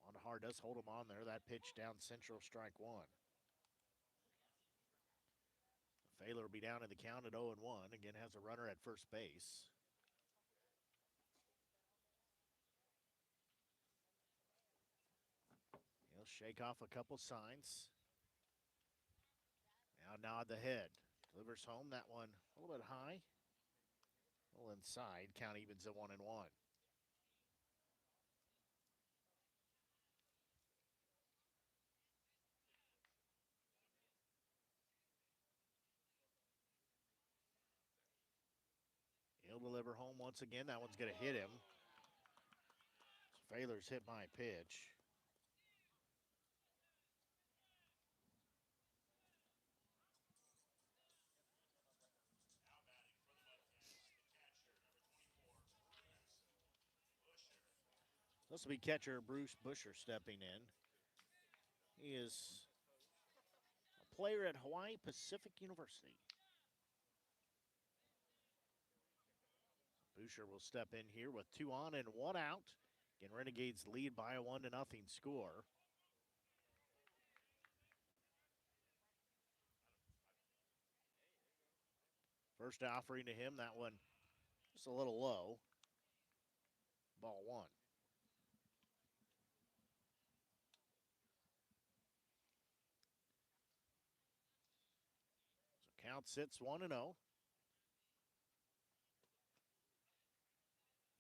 Speaker 2: Ondahar does hold him on there. That pitch down central, strike 1. Failer will be down in the count at 0-1. Again, has a runner at first base. He'll shake off a couple signs. Now nod the head. Delivers home. That one a little bit high. A little inside. Count evens at 1-1. He'll deliver home once again. That one's going to hit him. So Failer's hit by a pitch. This will be catcher Bruce Busher stepping in. He is a player at Hawaii Pacific University. Busher will step in here with 2 on and 1 out. Again, Renegades lead by a 1-0 score. First offering to him, that one just a little low. Ball 1. So count sits 1-0.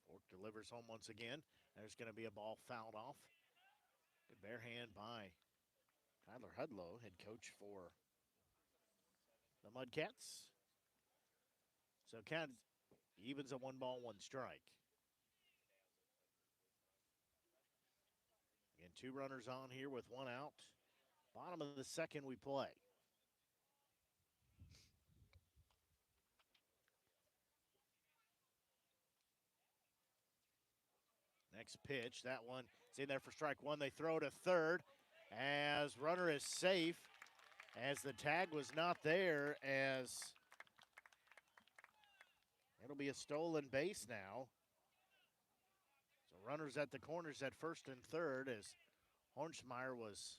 Speaker 2: Fork delivers home once again. There's going to be a ball fouled off. Good bare hand by Tyler Hudlow, head coach for the Mudcats. So count evens at 1 ball, 1 strike. Again, 2 runners on here with 1 out. Bottom of the second we play. Next pitch, that one is in there for strike 1. They throw to third as runner is safe as the tag was not there, as it'll be a stolen base now. So runners at the corners at first and third as Hornsmeyer was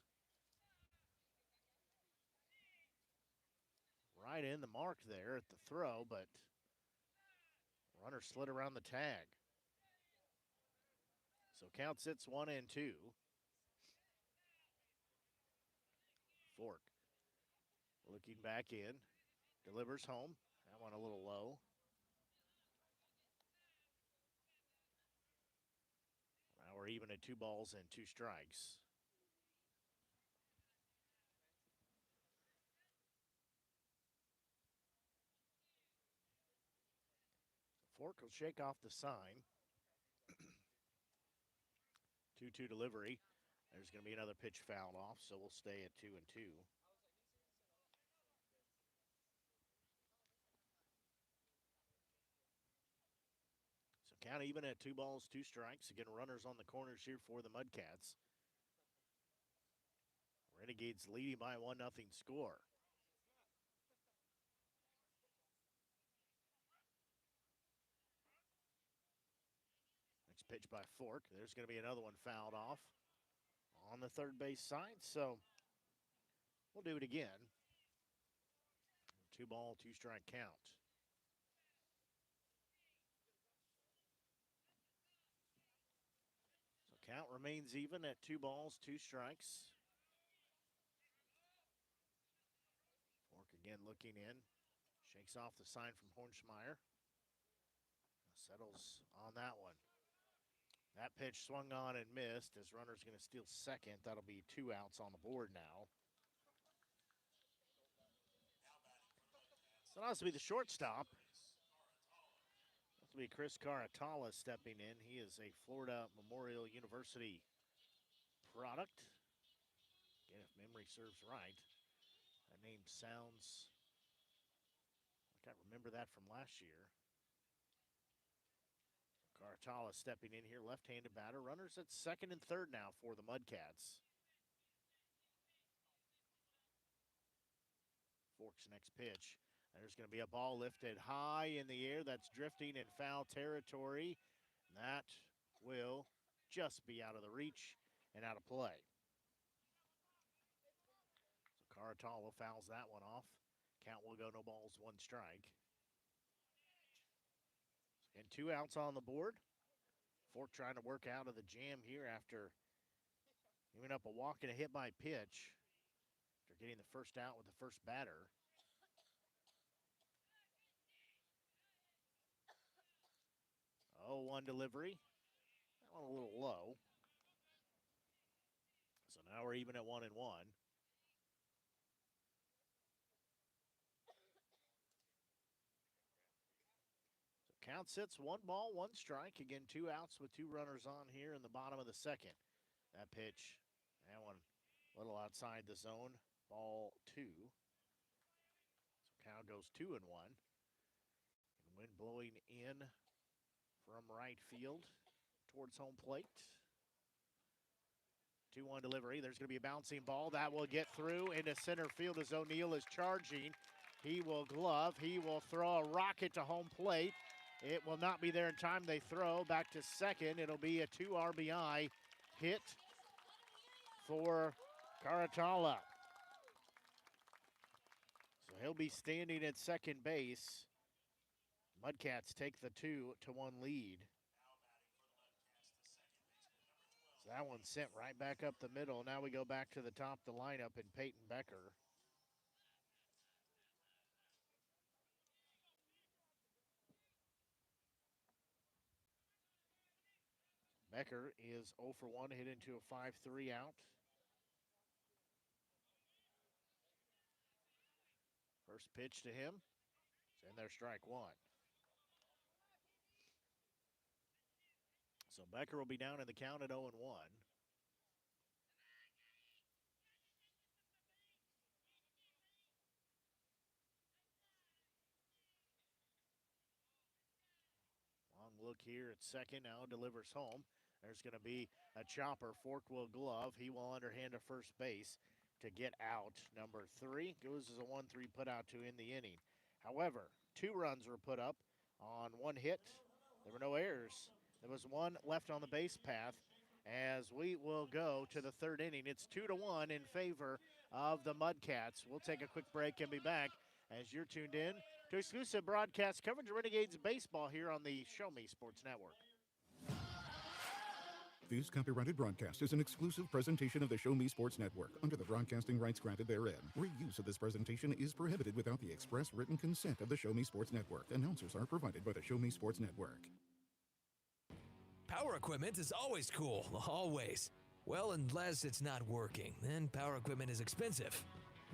Speaker 2: right in the mark there at the throw, but runner slid around the tag. So count sits 1-2. Fork looking back in, delivers home. That one a little low. Now we're even at 2 balls and 2 strikes. Fork will shake off the sign. 2-2 delivery. There's going to be another pitch fouled off, so we'll stay at 2-2. So count even at 2 balls, 2 strikes. Again, runners on the corners here for the Mudcats. Renegades leading by a 1-0 score. Next pitch by Fork. There's going to be another one fouled off on the third base side, so we'll do it again. 2 ball, 2 strike count. So count remains even at 2 balls, 2 strikes. Fork again looking in. Shakes off the sign from Hornsmeyer. Settles on that one. That pitch swung on and missed as runner's going to steal second. That'll be 2 outs on the board now. So now this will be the shortstop. This will be Chris Caratala stepping in. He is a Florida Memorial University product. Again, if memory serves right, that name sounds like I remember that from last year. Caratala stepping in here, left-handed batter. Runners at second and third now for the Mudcats. Fork's next pitch. There's going to be a ball lifted high in the air that's drifting in foul territory. That will just be out of the reach and out of play. So Caratala fouls that one off. Count will go no balls, one strike. And 2 outs on the board. Fork trying to work out of the jam here after giving up a walk and a hit by pitch. After getting the first out with the first batter. 0-1 delivery. That one a little low. So now we're even at 1-1. So count sits 1 ball, 1 strike. Again, 2 outs with 2 runners on here in the bottom of the second. That pitch, that one a little outside the zone. Ball 2. So count goes 2-1. And wind blowing in from right field towards home plate. 2-1 delivery. There's going to be a bouncing ball. That will get through into center field as O'Neill is charging. He will glove. He will throw a rocket to home plate. It will not be there in time. They throw back to second. It'll be a 2 RBI hit for Caratala. So he'll be standing at second base. Mudcats take the 2-1 lead. So that one sent right back up the middle. Now we go back to the top of the lineup and Peyton Becker. Becker is 0 for 1, hit into a 5-3 out. First pitch to him. It's in there, strike 1. So Becker will be down in the count at 0-1. Long look here at second, now delivers home. There's going to be a chopper. Fork will glove. He will underhand to first base to get out. Number 3 goes as a 1-3 put out to end the inning. However, 2 runs were put up on 1 hit. There were no errors. There was 1 left on the base path as we will go to the 3rd inning. It's 2-1 in favor of the Mudcats. We'll take a quick break and be back as you're tuned in to exclusive broadcast coverage of Renegades baseball here on the Show Me Sports Network.
Speaker 1: This copyrighted broadcast is an exclusive presentation of the Show Me Sports Network under the broadcasting rights granted therein. Reuse of this presentation is prohibited without the express written consent of the Show Me Sports Network. Announcers are provided by the Show Me Sports Network.
Speaker 4: Power equipment is always cool, always. Well, unless it's not working, then power equipment is expensive.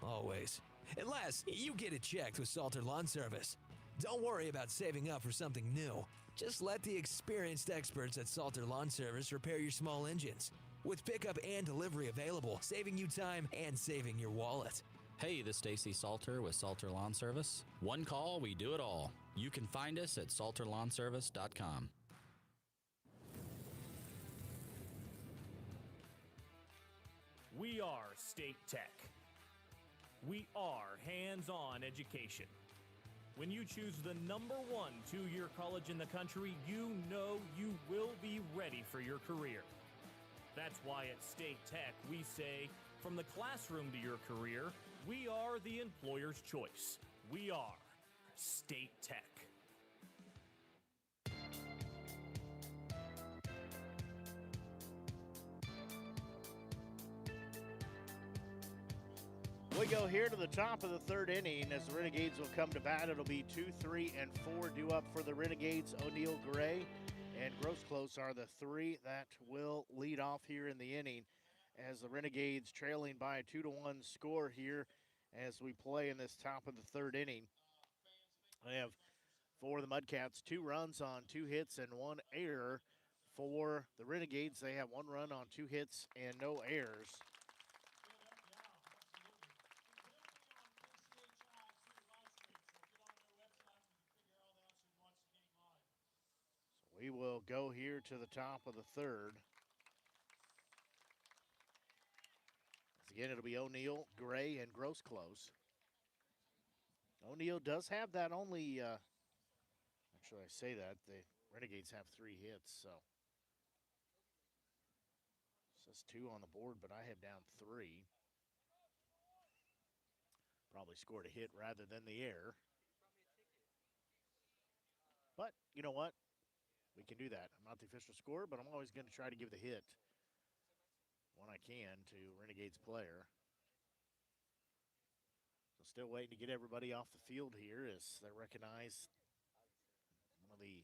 Speaker 4: Always. Unless you get it checked with Salter Lawn Service. Don't worry about saving up for something new. Just let the experienced experts at Salter Lawn Service repair your small engines. With pickup and delivery available, saving you time and saving your wallet.
Speaker 5: Hey, this is Stacy Salter with Salter Lawn Service. 1 call, we do it all. You can find us at salterlawnservice.com.
Speaker 6: We are State Tech. We are hands-on education. When you choose the number 1 two-year college in the country, you know you will be ready for your career. That's why at State Tech we say, from the classroom to your career, we are the employer's choice. We are State Tech.
Speaker 2: We go here to the top of the 3rd inning as the Renegades will come to bat. It'll be 2, 3, and 4 due up for the Renegades. O'Neill, Gray, and Grosclose are the 3 that will lead off here in the inning as the Renegades trailing by a 2-1 score here as we play in this top of the 3rd inning. They have for the Mudcats. 2 runs on 2 hits and 1 error for the Renegades. They have 1 run on 2 hits and no errors. So we will go here to the top of the 3rd. Again, it'll be O'Neill, Gray, and Gross-Close. O'Neill does have that only, actually I say that, the Renegades have 3 hits, so. It says 2 on the board, but I have down 3. Probably scored a hit rather than the error. But, you know what? We can do that. I'm not the official scorer, but I'm always going to try to give the hit when I can to Renegades player. So still waiting to get everybody off the field here as they recognize one of the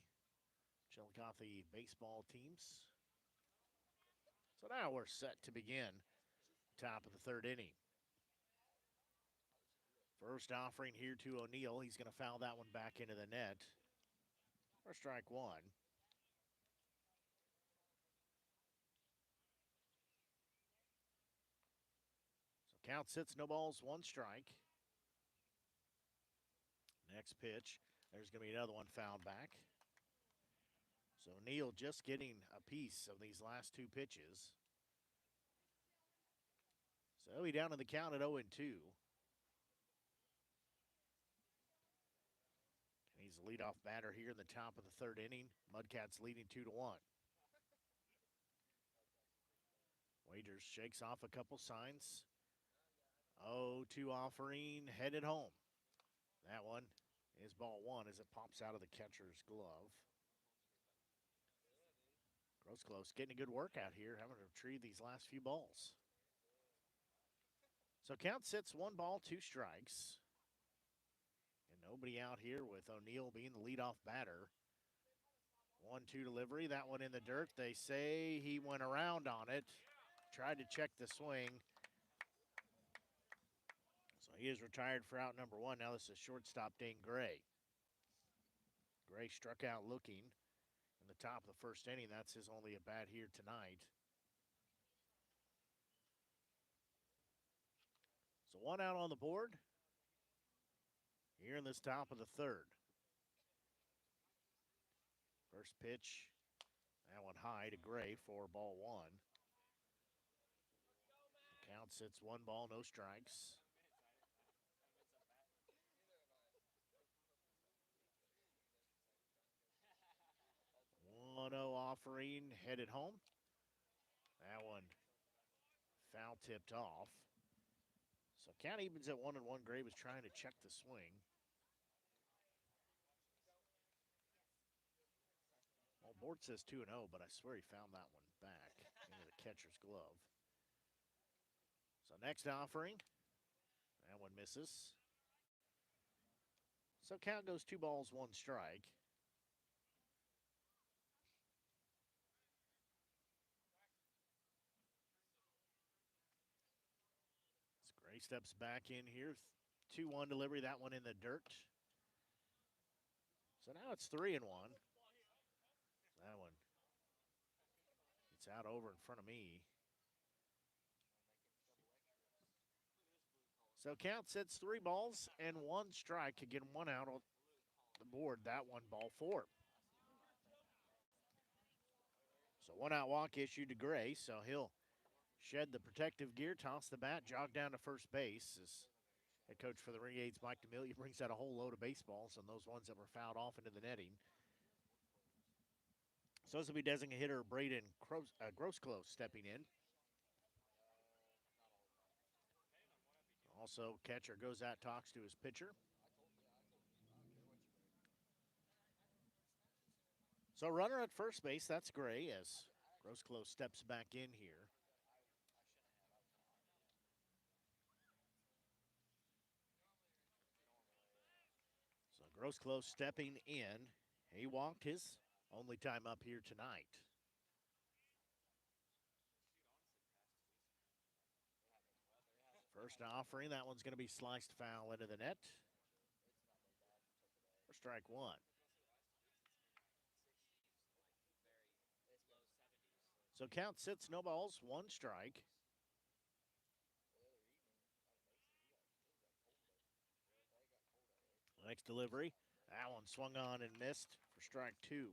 Speaker 2: Chillicothe baseball teams. So now we're set to begin. Top of the 3rd inning. First offering here to O'Neill. He's going to foul that one back into the net for strike 1. So count sits, no balls, 1 strike. Next pitch, there's going to be another one fouled back. So O'Neill just getting a piece of these last 2 pitches. So he'll be down in the count at 0-2. He's the leadoff batter here in the top of the 3rd inning. Mudcats leading 2-1. Wagers shakes off a couple signs. 0-2 offering, headed home. That one is ball 1 as it pops out of the catcher's glove. Gross-Close getting a good workout here, having to retrieve these last few balls. So count sits, 1 ball, 2 strikes. And nobody out here with O'Neill being the leadoff batter. 1-2 delivery, that one in the dirt. They say he went around on it, tried to check the swing. So he is retired for out number 1. Now this is shortstop Dane Gray. Gray struck out looking in the top of the 1st inning. That's his only at bat here tonight. So 1 out on the board here in this top of the 3rd. First pitch, that one high to Gray for ball 1. Count sits 1 ball, no strikes. One-0 offering, headed home. That one foul tipped off. So count evens at 1-1. Gray was trying to check the swing. Well, board says 2-0, but I swear he found that one back into the catcher's glove. So next offering, that one misses. So count goes 2 balls, 1 strike. Gray steps back in here. 2-1 delivery, that one in the dirt. So now it's 3-1. That one, it's out over in front of me. So count sits 3 balls and 1 strike. Again, 1 out on the board. That one, ball 4. So 1 out walk issued to Gray. So he'll shed the protective gear, toss the bat, jog down to first base. As head coach for the Renegades, Mike DeMille, brings out a whole load of baseballs and those ones that were fouled off into the netting. So this will be designated hitter Braden Gross-Close stepping in. Also, catcher goes out, talks to his pitcher. So runner at first base, that's Gray as Gross-Close steps back in here. So Gross-Close stepping in. He walked his only time up here tonight. First offering, that one's going to be sliced foul into the net. For strike 1. So count sits, no balls, 1 strike. Next delivery, that one swung on and missed for strike 2.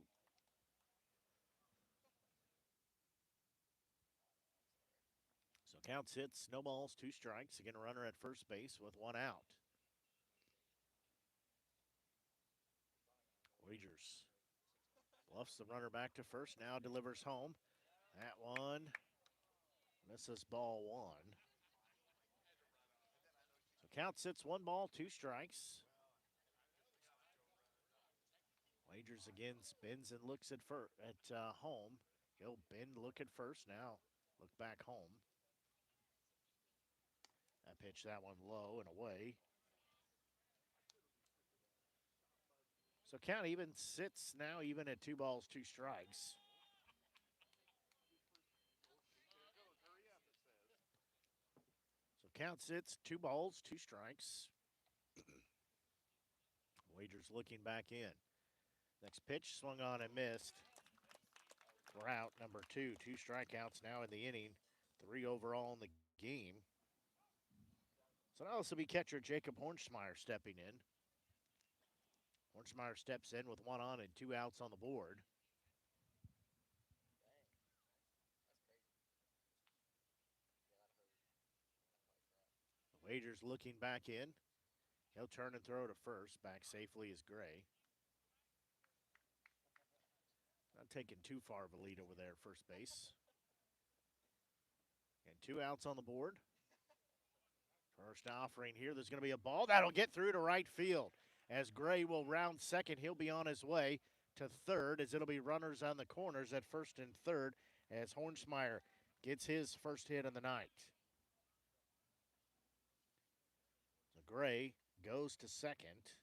Speaker 2: So count sits, no balls, 2 strikes. Again, a runner at first base with 1 out. Wagers bluffs the runner back to first, now delivers home. That one misses, ball 1. So count sits, 1 ball, 2 strikes. Wagers again spins and looks at home. He'll bend, look at first, now look back home. That pitch, that one low and away. So count even sits now even at 2 balls, 2 strikes. So count sits, 2 balls, 2 strikes. Wagers looking back in. Next pitch swung on and missed. We're out, number 2. 2 strikeouts now in the inning. 3 overall in the game. So now this will be catcher Jacob Hornschmeyer stepping in. Hornschmeyer steps in with 1 on and 2 outs on the board. Wagers looking back in. He'll turn and throw to first. Back safely is Gray. Not taking too far of a lead over there at first base. And 2 outs on the board. First offering here. There's going to be a ball that'll get through to right field. As Gray will round second, he'll be on his way to third as it'll be runners on the corners at first and third as Hornschmeyer gets his first hit of the night. So Gray goes to second.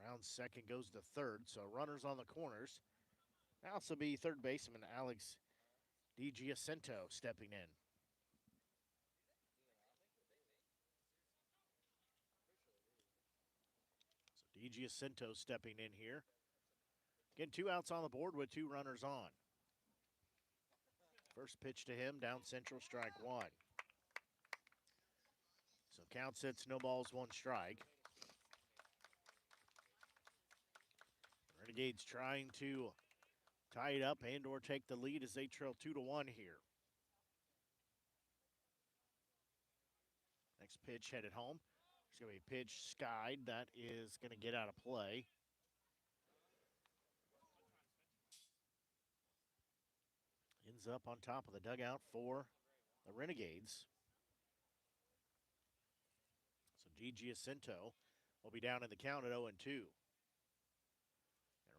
Speaker 2: Round second goes to third, so runners on the corners. Now also be third baseman Alex DiGiacinto stepping in. So DiGiacinto stepping in here. Again, 2 outs on the board with 2 runners on. First pitch to him, down central, strike 1. So count sits, no balls, 1 strike. Renegades trying to tie it up and or take the lead as they trail 2-1 here. Next pitch headed home. There's going to be a pitch skied. That is going to get out of play. Ends up on top of the dugout for the Renegades. So DiGiacinto will be down in the count at 0-2. And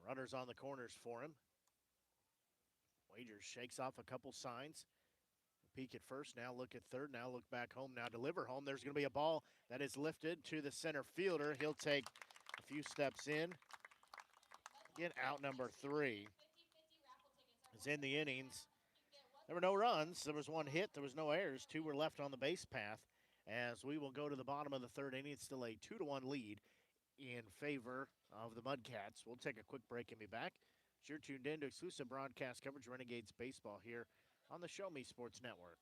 Speaker 2: runners on the corners for him. Wagers shakes off a couple signs. Peek at first, now look at third, now look back home, now deliver home. There's going to be a ball that is lifted to the center fielder. He'll take a few steps in. Get out number 3. It's in the innings. There were no runs. There was 1 hit. There was no errors. 2 were left on the base path. As we will go to the bottom of the 3rd inning, it's still a 2-1 lead in favor of the Mudcats. We'll take a quick break and be back. You're tuned in to exclusive broadcast coverage of Renegades baseball here on the Show Me Sports Network.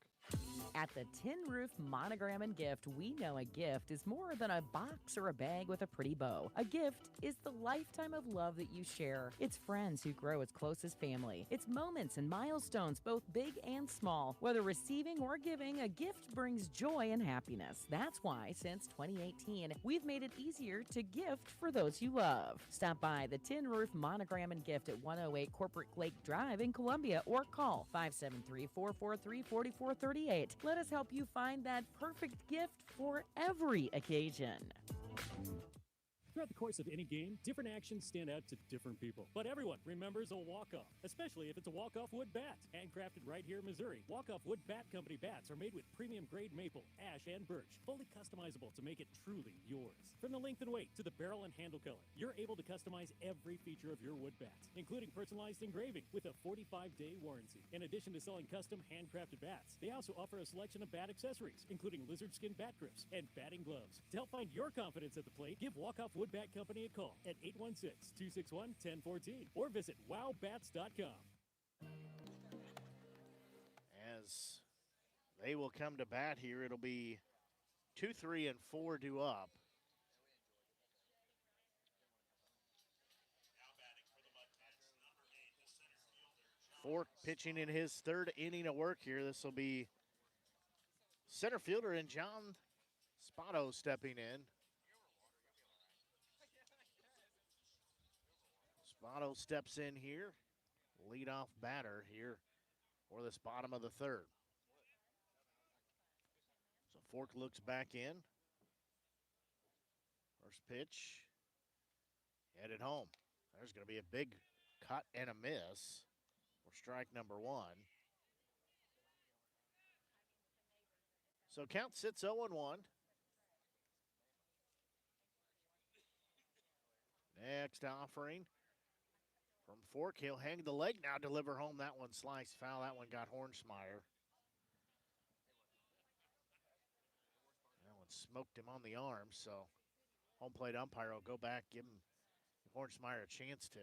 Speaker 7: At the Tin Roof Monogram and Gift, we know a gift is more than a box or a bag with a pretty bow. A gift is the lifetime of love that you share. It's friends who grow as close as family. It's moments and milestones, both big and small. Whether receiving or giving, a gift brings joy and happiness. That's why, since 2018, we've made it easier to gift for those you love. Stop by the Tin Roof Monogram and Gift at 108 Corporate Lake Drive in Columbia or call 573-443-4438. Let us help you find that perfect gift for every occasion.
Speaker 8: Throughout the course of any game, different actions stand out to different people. But everyone remembers a walk-off, especially if it's a walk-off wood bat. Handcrafted right here in Missouri, walk-off wood bat company bats are made with premium-grade maple, ash, and birch, fully customizable to make it truly yours. From the length and weight to the barrel and handle color, you're able to customize every feature of your wood bat, including personalized engraving with a 45-day warranty. In addition to selling custom handcrafted bats, they also offer a selection of bat accessories, including lizard skin bat grips and batting gloves. To help find your confidence at the plate, give Walk-Off Wood Bat Company a call at 816-261-1014 or visit wowbats.com.
Speaker 2: As they will come to bat here, it'll be 2, 3, and 4 due up. Fork pitching in his third inning of work here. This will be center fielder and John Spotto stepping in. Spotto steps in here, leadoff batter here for this bottom of the third. So Fork looks back in. First pitch, headed home. There's going to be a big cut and a miss for strike number 1. So count sits 0-1. Next offering from Fork. He'll hang the leg now, deliver home. That one sliced foul. That one got Hornsmeyer. That one smoked him on the arm, so home plate umpire will go back, give him Hornsmeyer a chance to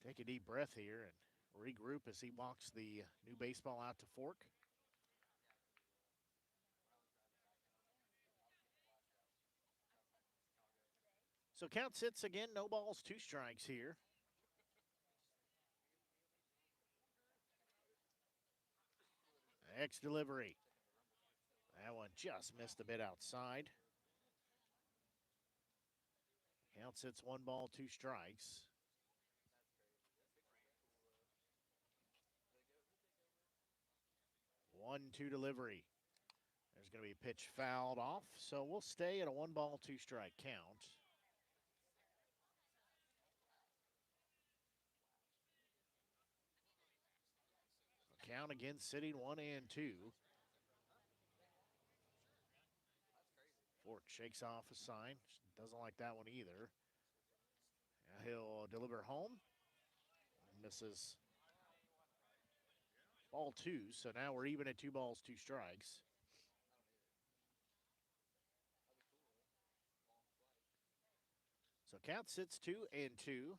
Speaker 2: take a deep breath here and regroup as he walks the new baseball out to Fork. So count sits again, no balls, 2 strikes here. Next delivery. That one just missed a bit outside. Count sits 1 ball, 2 strikes. One, 2 delivery. There's going to be a pitch fouled off, so we'll stay at a 1 ball, 2 strike count. Count again, sitting 1 and 2. Fork shakes off a sign. Doesn't like that one either. Now he'll deliver home. Misses ball 2, so now we're even at 2 balls, 2 strikes. So count sits 2 and 2.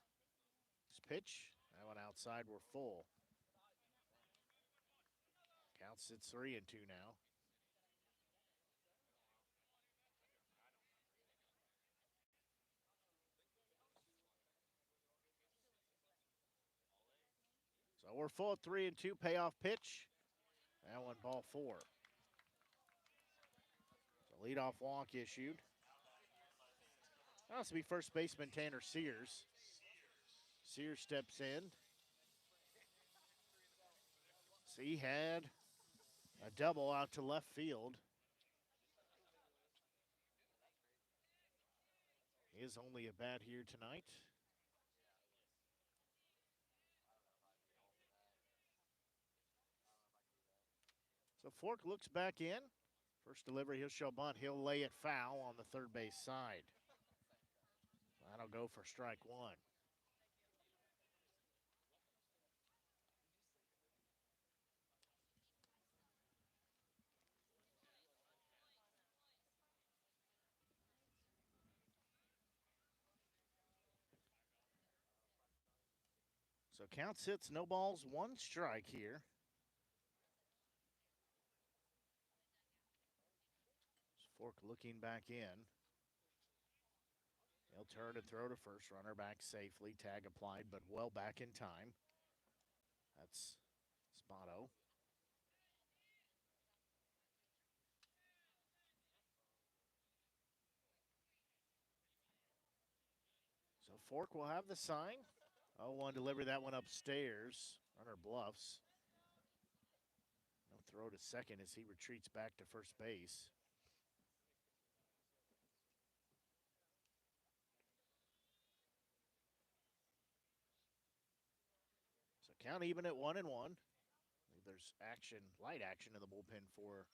Speaker 2: This pitch, that one outside, we're full. Count sits 3 and 2 now. So we're full at 3 and 2, payoff pitch. That one ball 4. So leadoff walk issued. That has to be first baseman Tanner Sears. Sears steps in. So he had a double out to left field. Is only a bat here tonight. So Fork looks back in. First delivery, he'll show bunt. He'll lay it foul on the third base side. That'll go for strike 1. So count sits, no balls, 1 strike here. Fork looking back in. He'll turn and throw to first, runner back safely, tag applied, but well back in time. That's Spotto. So Fork will have the sign. 0-1 delivery, that one upstairs. Runner bluffs. No throw to second as he retreats back to first base. So count even at 1-1. There's action, light action in the bullpen for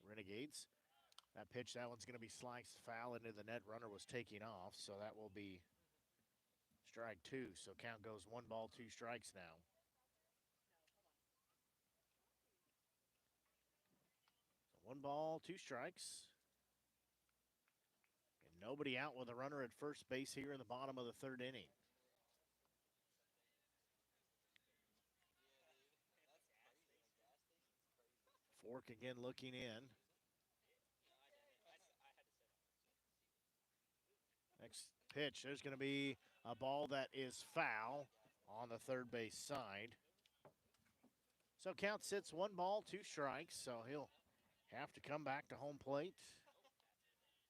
Speaker 2: Renegades. That pitch, that one's going to be sliced foul into the net. Runner was taking off, so that will be strike 2. So count goes 1 ball, 2 strikes now. So 1 ball, 2 strikes. And nobody out with a runner at first base here in the bottom of the third inning. Fork again looking in. Next pitch, there's going to be a ball that is foul on the third base side. So count sits 1 ball, 2 strikes, so he'll have to come back to home plate.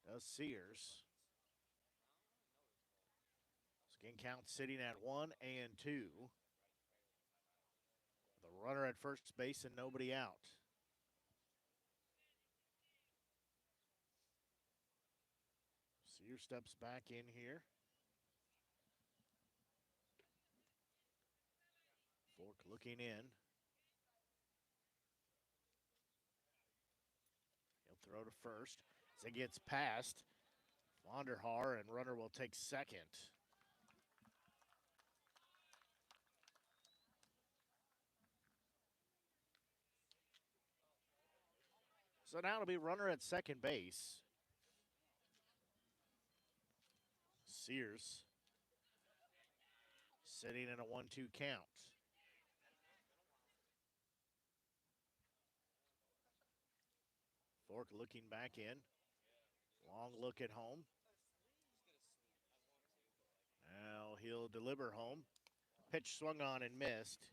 Speaker 2: Does Sears. So again, count sitting at 1-2. The runner at first base and nobody out. Sears steps back in here. Fork looking in. He'll throw to first. As it gets past Vonderhaar, and runner will take second. So now it'll be runner at second base. Sears sitting in a 1-2 count. Fork looking back in. Long look at home. Now he'll deliver home. Pitch swung on and missed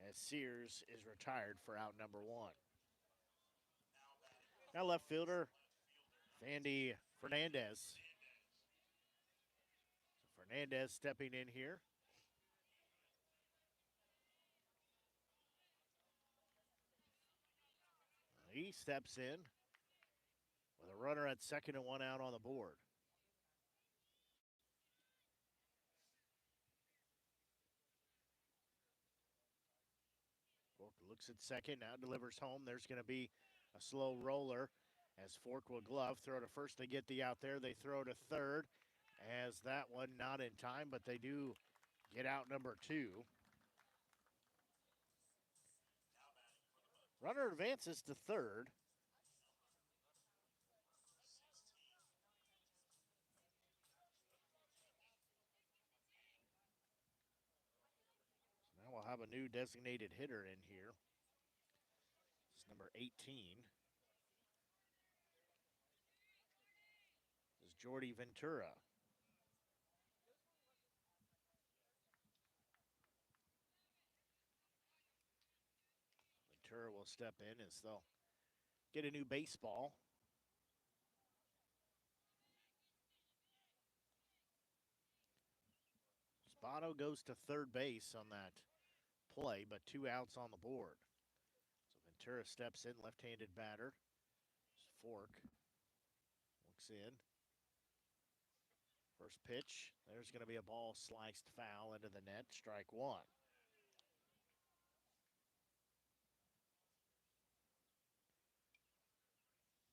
Speaker 2: as Sears is retired for out number 1. Now left fielder, Fandy Fernandez. So Fernandez stepping in here. He steps in with a runner at second and 1 out on the board. Fork looks at second, now delivers home. There's going to be a slow roller as Fork will glove. Throw to first, they get the out there. They throw to third as that one not in time, but they do get out number 2. Runner advances to third. So now we'll have a new designated hitter in here. It's number 18. This is Jordy Ventura. Ventura will step in as they'll get a new baseball. Spotto goes to third base on that play, but 2 outs on the board. So Ventura steps in, left-handed batter. Fork looks in. First pitch, there's going to be a ball sliced foul into the net, strike 1.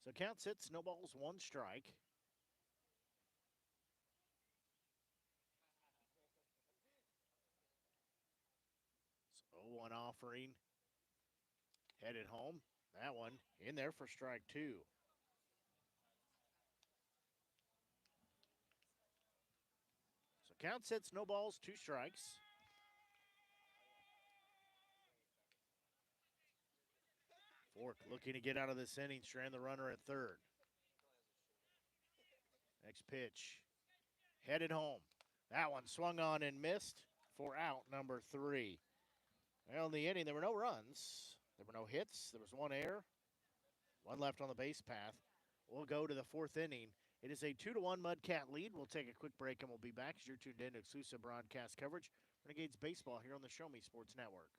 Speaker 2: So count sits, no balls, 1 strike. So 0-1 offering, headed home. That one in there for strike 2. So count sits, no balls, 2 strikes. Fork looking to get out of this inning, strand the runner at third. Next pitch, headed home. That one swung on and missed for out number 3. Well, in the inning, there were no runs. There were no hits. There was 1 error. 1 left on the base path. We'll go to the 4th inning. It is a 2-1 Mudcat lead. We'll take a quick break and we'll be back as you're tuned in to exclusive broadcast coverage. Renegades Baseball here on the Show Me Sports Network.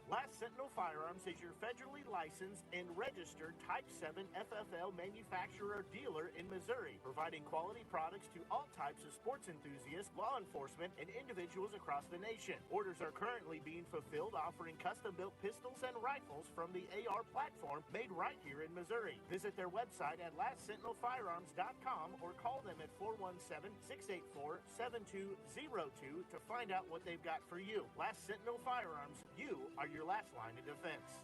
Speaker 19: Last Sentinel Firearms is your federally licensed and registered Type 7 FFL manufacturer dealer in Missouri, providing quality products to all types of sports enthusiasts, law enforcement, and individuals across the nation. Orders are currently being fulfilled, offering custom-built pistols and rifles from the AR platform made right here in Missouri. Visit their website at lastsentinelfirearms.com or call them at 417-684-7202 to find out what they've got for you. Last Sentinel Firearms, you are your last line of defense.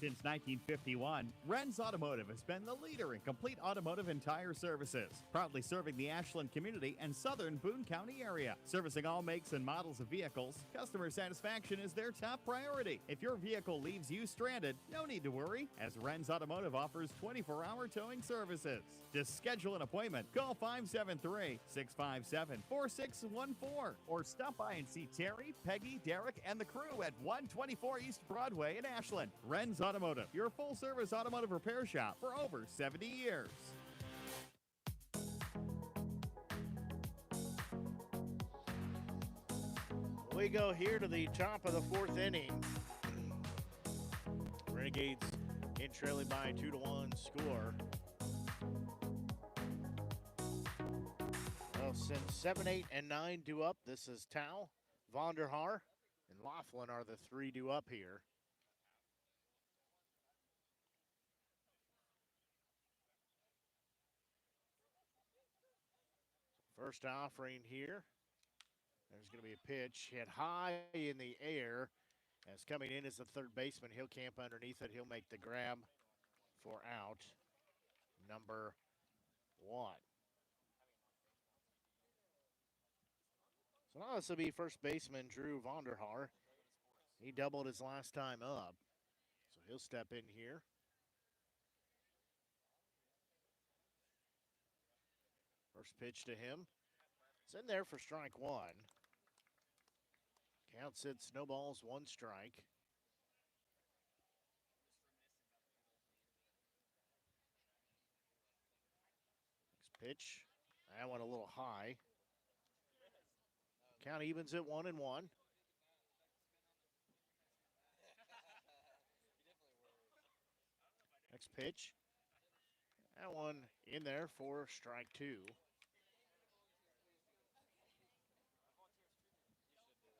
Speaker 9: Since 1951, Ren's Automotive has been the leader in complete automotive and tire services, proudly serving the Ashland community and southern Boone County area. Servicing all makes and models of vehicles, customer satisfaction is their top priority. If your vehicle leaves you stranded, no need to worry, as Ren's Automotive offers 24-hour towing services. To schedule an appointment, call 573-657-4614 or stop by and see Terry, Peggy, Derek, and the crew at 124 East Broadway in Ashland. Ren's Automotive, your full-service automotive repair shop for over 70 years.
Speaker 2: We go here to the top of the fourth inning. Renegades in trailing by a 2-1 score. Well, since 7, 8, and 9 due up, this is Tao, Vonderhaar, and Laughlin are the three due up here. First offering here. There's going to be a pitch hit high in the air. As coming in as the third baseman, he'll camp underneath it. He'll make the grab for out number 1. So now this will be first baseman Drew Vonderhaar. He doubled his last time up. So he'll step in here. First pitch to him. It's in there for strike 1. Count sits, no balls, 1 strike. Next pitch. That one a little high. Count evens at 1-1. Next pitch. That one in there for strike 2.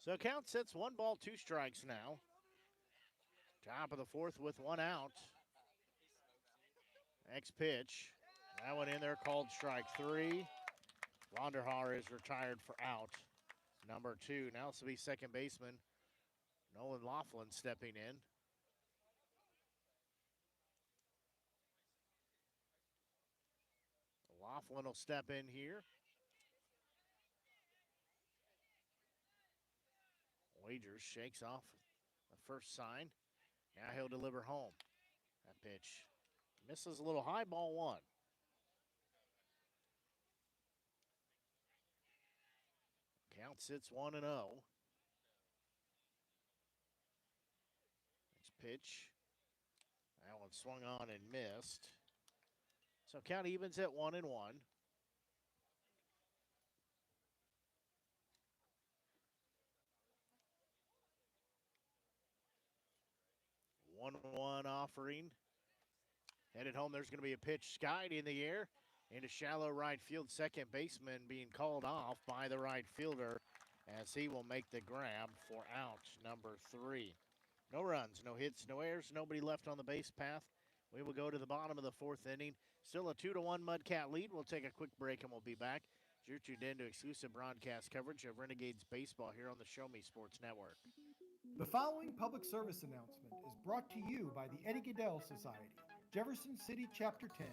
Speaker 2: So count sits 1 ball, 2 strikes now. Top of the fourth with 1 out. Next pitch. That one in there called strike 3. Vonderhaar is retired for out. Number 2. Now this will be second baseman Nolan Laughlin stepping in. Laughlin will step in here. Wagers shakes off the first sign. Now he'll deliver home. That pitch misses a little high, ball 1. Count sits 1-0. Next pitch. That one swung on and missed. So count evens at 1-1. 1-1 offering. Headed home, there's going to be a pitch skied in the air into shallow right field. Second baseman being called off by the right fielder as he will make the grab for out number 3. No runs, no hits, no errors, nobody left on the base path. We will go to the bottom of the fourth inning. Still a 2-1 Mudcat lead. We'll take a quick break and we'll be back. You're tuned in to exclusive broadcast coverage of Renegades baseball here on the Show Me Sports Network.
Speaker 10: The following public service announcement is brought to you by the Eddie Gaedel Society, Jefferson City Chapter 10,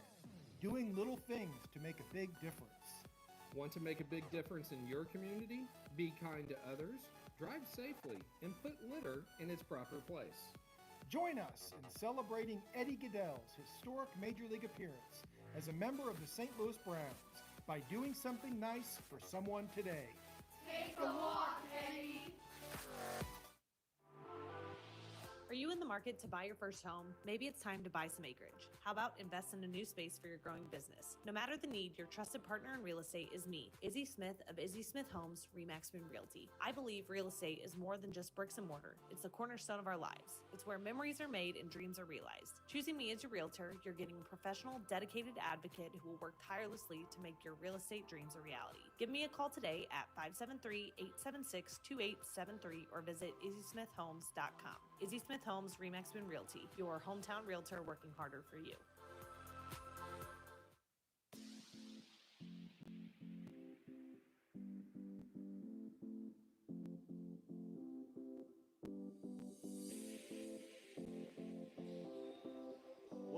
Speaker 10: doing little things to make a big difference.
Speaker 11: Want to make a big difference in your community? Be kind to others, drive safely, and put litter in its proper place.
Speaker 10: Join us in celebrating Eddie Gaedel's historic Major League appearance as a member of the St. Louis Browns by doing something nice for someone today.
Speaker 12: Take a walk, Eddie.
Speaker 13: Are you in the market to buy your first home? Maybe it's time to buy some acreage. How about invest in a new space for your growing business? No matter the need, your trusted partner in real estate is me, Izzy Smith of Izzy Smith Homes, Remax Boone Realty. I believe real estate is more than just bricks and mortar. It's the cornerstone of our lives. It's where memories are made and dreams are realized. Choosing me as your realtor, you're getting a professional, dedicated advocate who will work tirelessly to make your real estate dreams a reality. Give me a call today at 573-876-2873 or visit izzysmithhomes.com. Izzy Smith Homes, Remax Boone Realty, your hometown realtor working harder for you.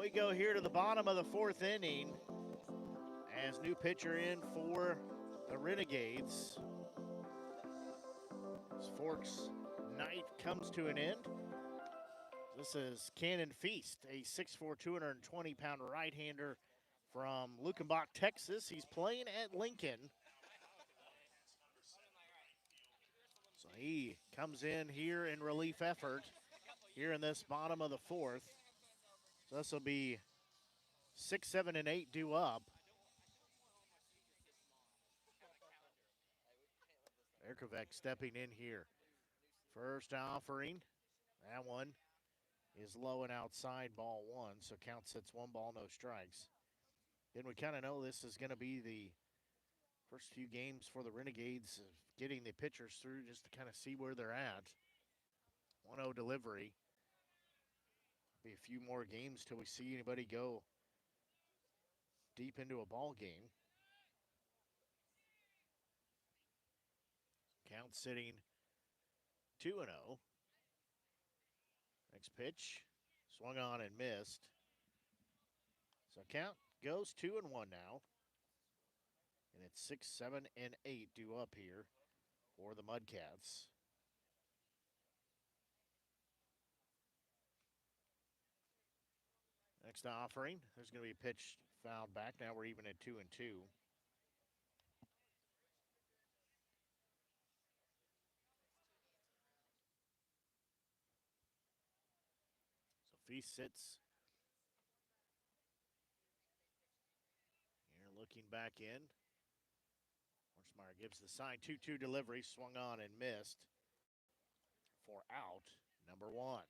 Speaker 2: We go here to the bottom of the fourth inning as new pitcher in for the Renegades. As Forks night comes to an end. This is Cannon Feast, a 6'4", 220-pound right-hander from Lukenbach, Texas. He's playing at Lincoln. So he comes in here in relief effort here in this bottom of the fourth. So this will be 6, 7, and 8 due up. Erkovec stepping in here. First offering. That one is low and outside, ball one. So count sits 1 ball, no strikes. Then we kind of know this is going to be the first few games for the Renegades, getting the pitchers through just to kind of see where they're at. 1-0 delivery. Be a few more games till we see anybody go deep into a ball game. Count sitting 2-0. Next pitch, swung on and missed. So count goes 2-1 now. And it's 6, 7, and 8 due up here for the Mudcats. Next offering, there's going to be a pitch fouled back. Now we're even at 2-2. So Feast sits. Here looking back in. Horsemeyer gives the sign. 2-2 delivery, swung on and missed for out number 1.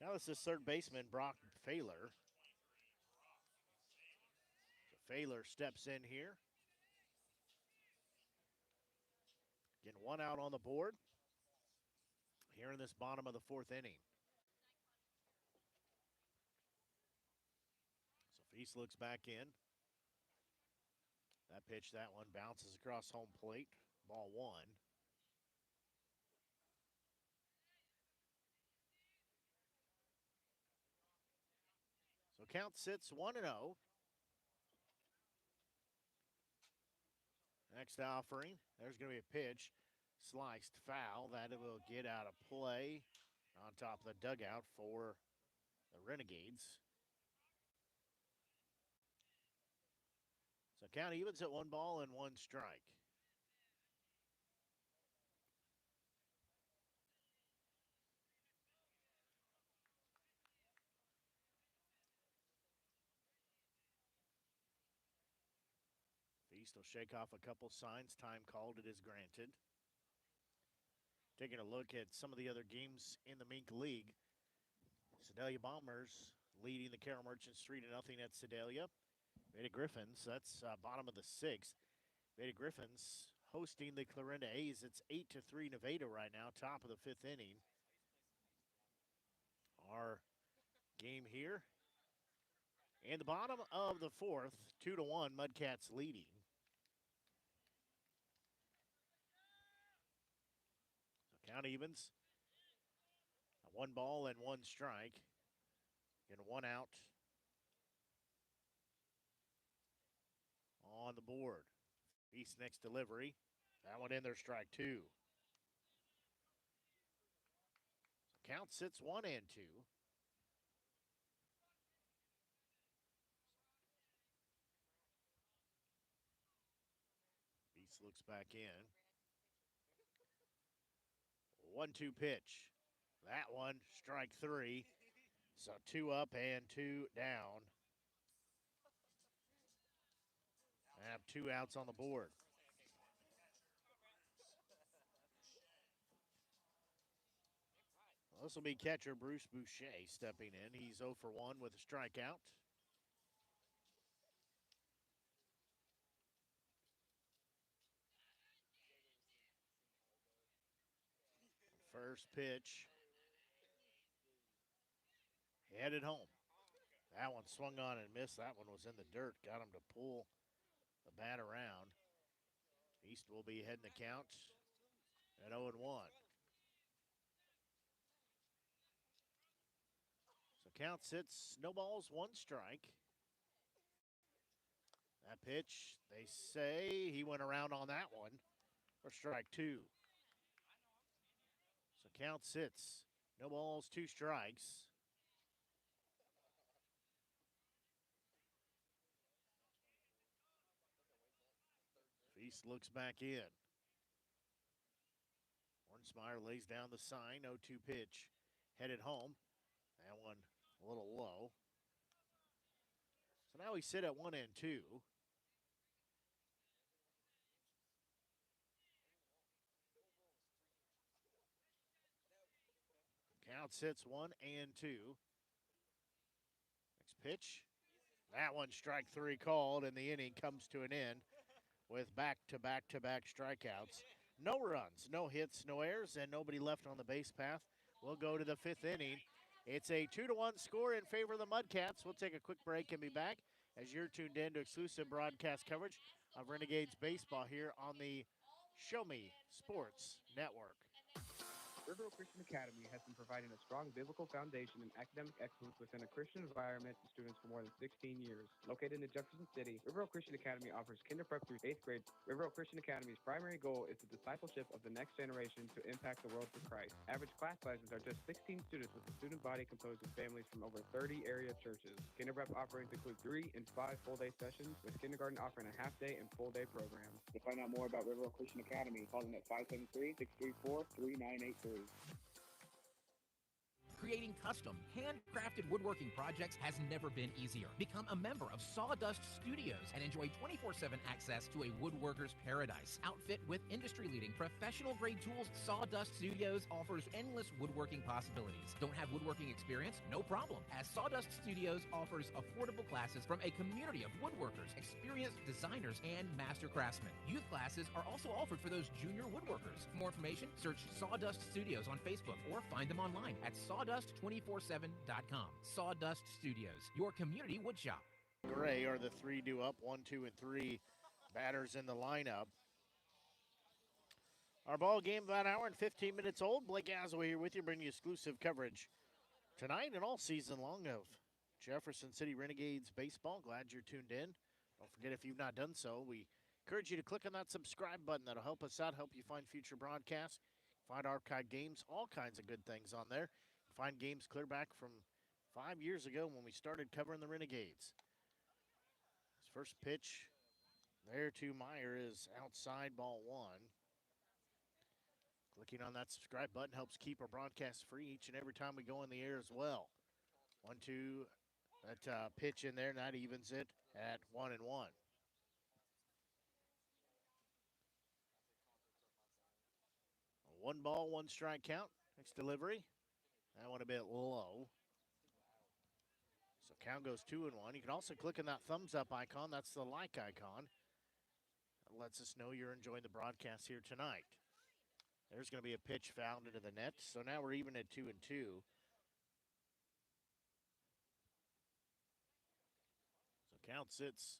Speaker 2: Now this is third baseman Brock Failer. So Failer steps in here. Getting 1 out on the board here in this bottom of the fourth inning. So Feast looks back in. That pitch, that one bounces across home plate. Ball 1. So count sits 1-0. Next offering, there's going to be a pitch. Sliced foul. That will get out of play on top of the dugout for the Renegades. So count evens at 1 ball and 1 strike. Feast will shake off a couple signs. Time called, it is granted. Taking a look at some of the other games in the Mink League. Sedalia Bombers leading the Carroll Merchants 3-0 at Sedalia. Beta Griffins, that's bottom of the 6th. Beta Griffins hosting the Clarinda A's. It's 8-3 Nevada right now, top of the 5th inning. Our game here. And the bottom of the 4th, 2-1, Mudcats leading. So count evens. 1 ball and 1 strike. And 1 out on the board. Feast next delivery. That one in there, strike 2. So count sits 1-2. Feast looks back in. 1-2 pitch. That one, strike 3. So 2 up and 2 down. I have 2 outs on the board. Well, this will be catcher Bruce Boucher stepping in. He's 0 for 1 with a strikeout. First pitch. Headed home. That one swung on and missed. That one was in the dirt. Got him to pull the bat around. East will be heading the count at 0-1. So Count sits, no balls, one strike. That pitch, they say he went around on that one for strike two. So count sits, no balls, two strikes. Feast looks back in. Hornsmeyer lays down the sign, 0-2 pitch, headed home. That one a little low. So now we sit at 1-2. Count sits 1-2. Next pitch. That one strike three called, and the inning comes to an end with back-to-back-to-back strikeouts. No runs, no hits, no errors, and nobody left on the base path. We'll go to the fifth inning. It's a 2-1 score in favor of the Mudcats. We'll take a quick break and be back as you're tuned in to exclusive broadcast coverage of Renegades baseball here on the Show Me Sports Network.
Speaker 14: River Oak Christian Academy has been providing a strong biblical foundation and academic excellence within a Christian environment to students for more than 16 years. Located in Jefferson City, River Oak Christian Academy offers kinder prep through 8th grade. River Oak Christian Academy's primary goal is the discipleship of the next generation to impact the world for Christ. Average class sizes are just 16 students, with a student body composed of families from over 30 area churches. Kinder prep offerings include 3 and 5 full-day sessions, with kindergarten offering a half-day and full-day program. To find out more about River Oak Christian Academy, call them at 573-634-3983.
Speaker 15: Creating custom, handcrafted woodworking projects has never been easier. Become a member of Sawdust Studios and enjoy 24/7 access to a woodworker's paradise. Outfit with industry-leading professional-grade tools, Sawdust Studios offers endless woodworking possibilities. Don't have woodworking experience? No problem, as Sawdust Studios offers affordable classes from a community of woodworkers, experienced designers, and master craftsmen. Youth classes are also offered for those junior woodworkers. For more information, search Sawdust Studios on Facebook or find them online at sawdust247.com. Sawdust Studios, your community woodshop.
Speaker 2: Gray are the three due up, 1, 2, and 3 batters in the lineup. Our ball game about an hour and 15 minutes old. Blake Asway here with you, bringing you exclusive coverage tonight and all season long of Jefferson City Renegades baseball. Glad you're tuned in. Don't forget, if you've not done so, we encourage you to click on that subscribe button. That'll help us out, help you find future broadcasts, find archived games, all kinds of good things on there. Find games clear back from 5 years ago when we started covering the Renegades. His first pitch there to Meyer is outside, ball one. Clicking on that subscribe button helps keep our broadcast free each and every time we go in the air as well. 1-2, that pitch in there, and that evens it at 1-1. One ball, one strike count. Next delivery. That one a bit low. So count goes 2-1. You can also click on that thumbs up icon. That's the like icon. That lets us know you're enjoying the broadcast here tonight. There's going to be a pitch fouled into the net. So now we're even at 2-2. So count sits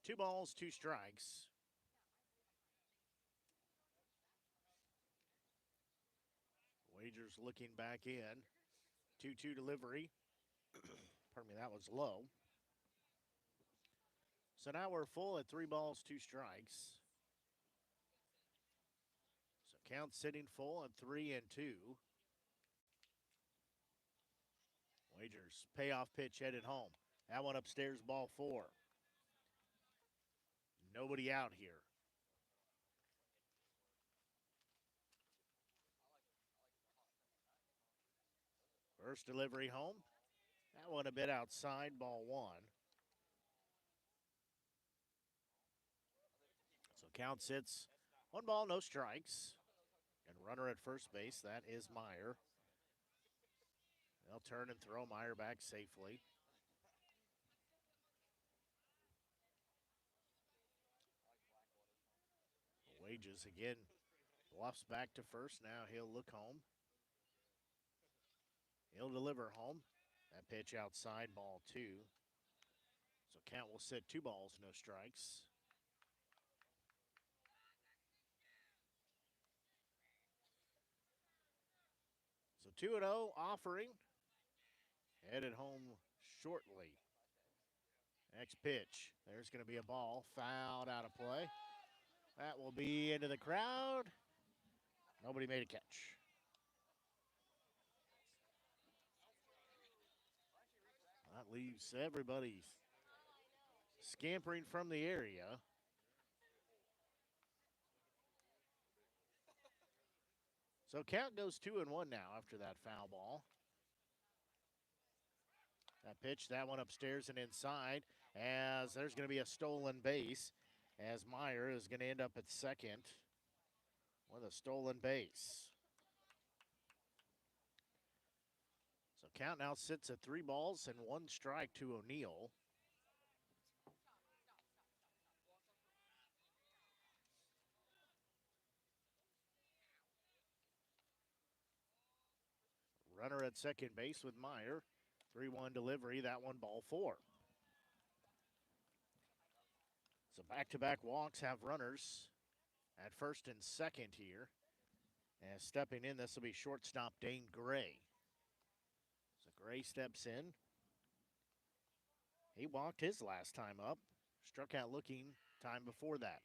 Speaker 2: 2 balls, 2 strikes. Wagers looking back in. 2-2 delivery. Pardon me, that was low. So now we're full at 3 balls, 2 strikes. So count sitting full at 3-2. Wagers payoff pitch headed home. That one upstairs, ball 4. Nobody out here. First delivery home. That one a bit outside, ball 1. So count sits 1 ball, no strikes. And runner at first base, that is Meyer. They'll turn and throw Meyer back safely. Wages again bluffs back to first. Now he'll look home. He'll deliver home. That pitch outside, ball 2. So count will sit 2 balls, no strikes. So 2-0 offering. Headed home shortly. Next pitch. There's going to be a ball fouled out of play. That will be into the crowd. Nobody made a catch. That leaves everybody scampering from the area. So count goes 2-1 now after that foul ball. That pitch, that one upstairs and inside, as there's going to be a stolen base, as Meyer is going to end up at second with a stolen base. So count now sits at 3 balls and 1 strike to O'Neill. Runner at second base with Meyer. 3-1 delivery, that one ball 4. So back-to-back walks have runners at first and second here. And stepping in, this will be shortstop Dane Gray. So Gray steps in. He walked his last time up. Struck out looking time before that.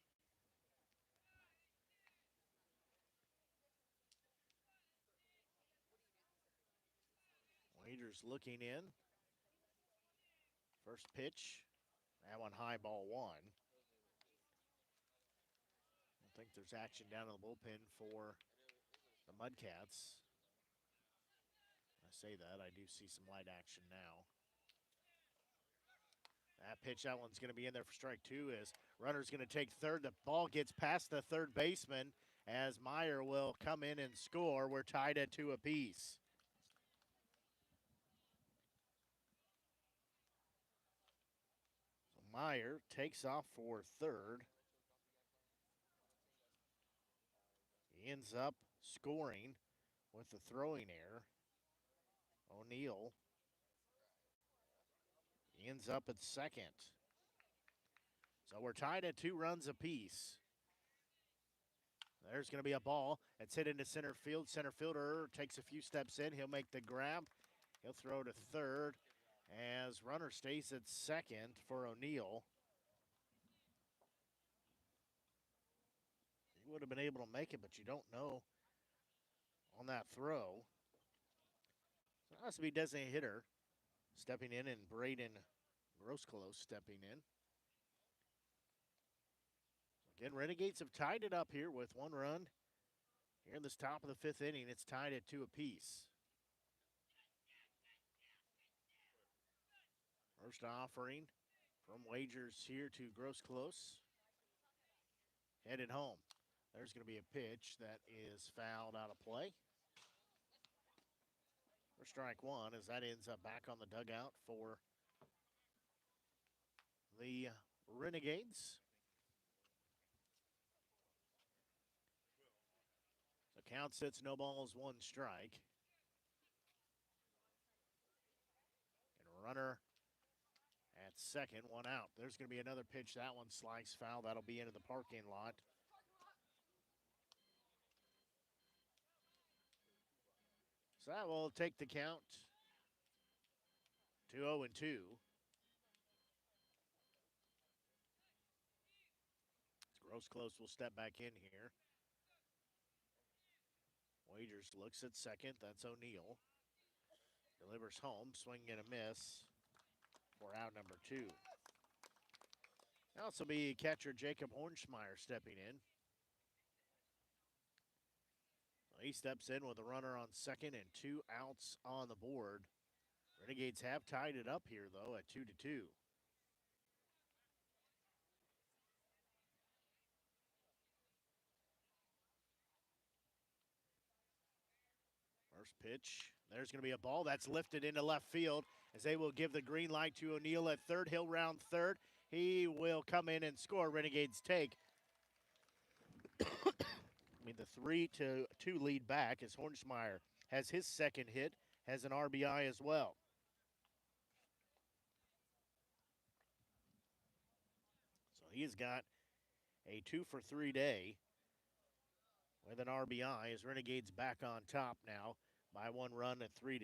Speaker 2: Wagers looking in. First pitch. That one high, ball 1. I think there's action down in the bullpen for the Mudcats. I say that, I do see some light action now. That pitch, that one's going to be in there for strike 2 as runner's going to take third. The ball gets past the third baseman as Meyer will come in and score. We're tied at 2 apiece. So Meyer takes off for third. He ends up scoring with the throwing error. O'Neill ends up at second. So we're tied at 2 runs apiece. There's going to be a ball. It's hit into center field. Center fielder takes a few steps in. He'll make the grab. He'll throw to third as runner stays at second for O'Neill. He would have been able to make it, but you don't know on that throw. So it has to be designated hitter stepping in and Braden Grosclose stepping in. Again, Renegades have tied it up here with 1 run. Here in this top of the 5th inning, it's tied at 2 apiece. First offering from Wagers here to Grosclose. Headed home. There's going to be a pitch that is fouled out of play. For strike 1 as that ends up back on the dugout for the Renegades. The count sits no balls, 1 strike. And runner at second, 1 out. There's going to be another pitch. That one slice foul. That'll be into the parking lot. So that will take the count to 0-2. Grosclose will step back in here. Wagers looks at second. That's O'Neill. Delivers home. Swing and a miss for out number 2. Also be catcher Jacob Hornschmeyer stepping in. He steps in with a runner on second and 2 outs on the board. Renegades have tied it up here, though, at 2-2. First pitch. There's going to be a ball that's lifted into left field as they will give the green light to O'Neill at third. He'll round third. He will come in and score. Renegades take the 3-2 lead back as Hornschmeyer has his second hit, has an RBI as well. So he's got a 2-for-3 day with an RBI as Renegades back on top now by 1 run at 3-2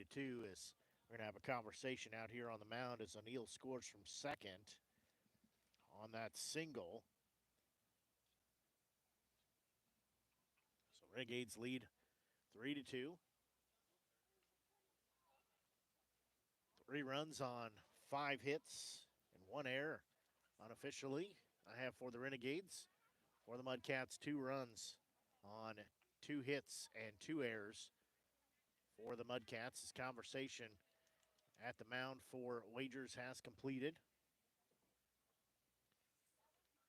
Speaker 2: as We're going to have a conversation out here on the mound as O'Neill scores from second on that single. So Renegades lead 3-2. 3 runs on 5 hits and 1 error unofficially. I have for the Renegades. For the Mudcats, 2 runs on 2 hits and 2 errors. For the Mudcats, this conversation at the mound for Wagers has completed.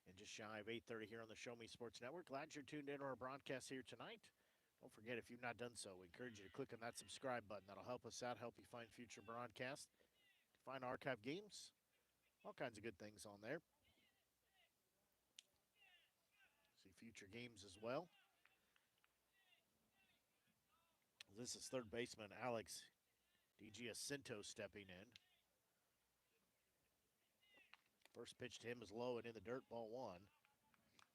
Speaker 2: And just shy of 8:30 here on the Show Me Sports Network. Glad you're tuned in to our broadcast here tonight. Don't forget, if you've not done so, we encourage you to click on that subscribe button. That'll help us out, help you find future broadcasts, find archive games, all kinds of good things on there. See future games as well. This is third baseman Alex DiGiacinto stepping in. First pitch to him is low and in the dirt, ball 1.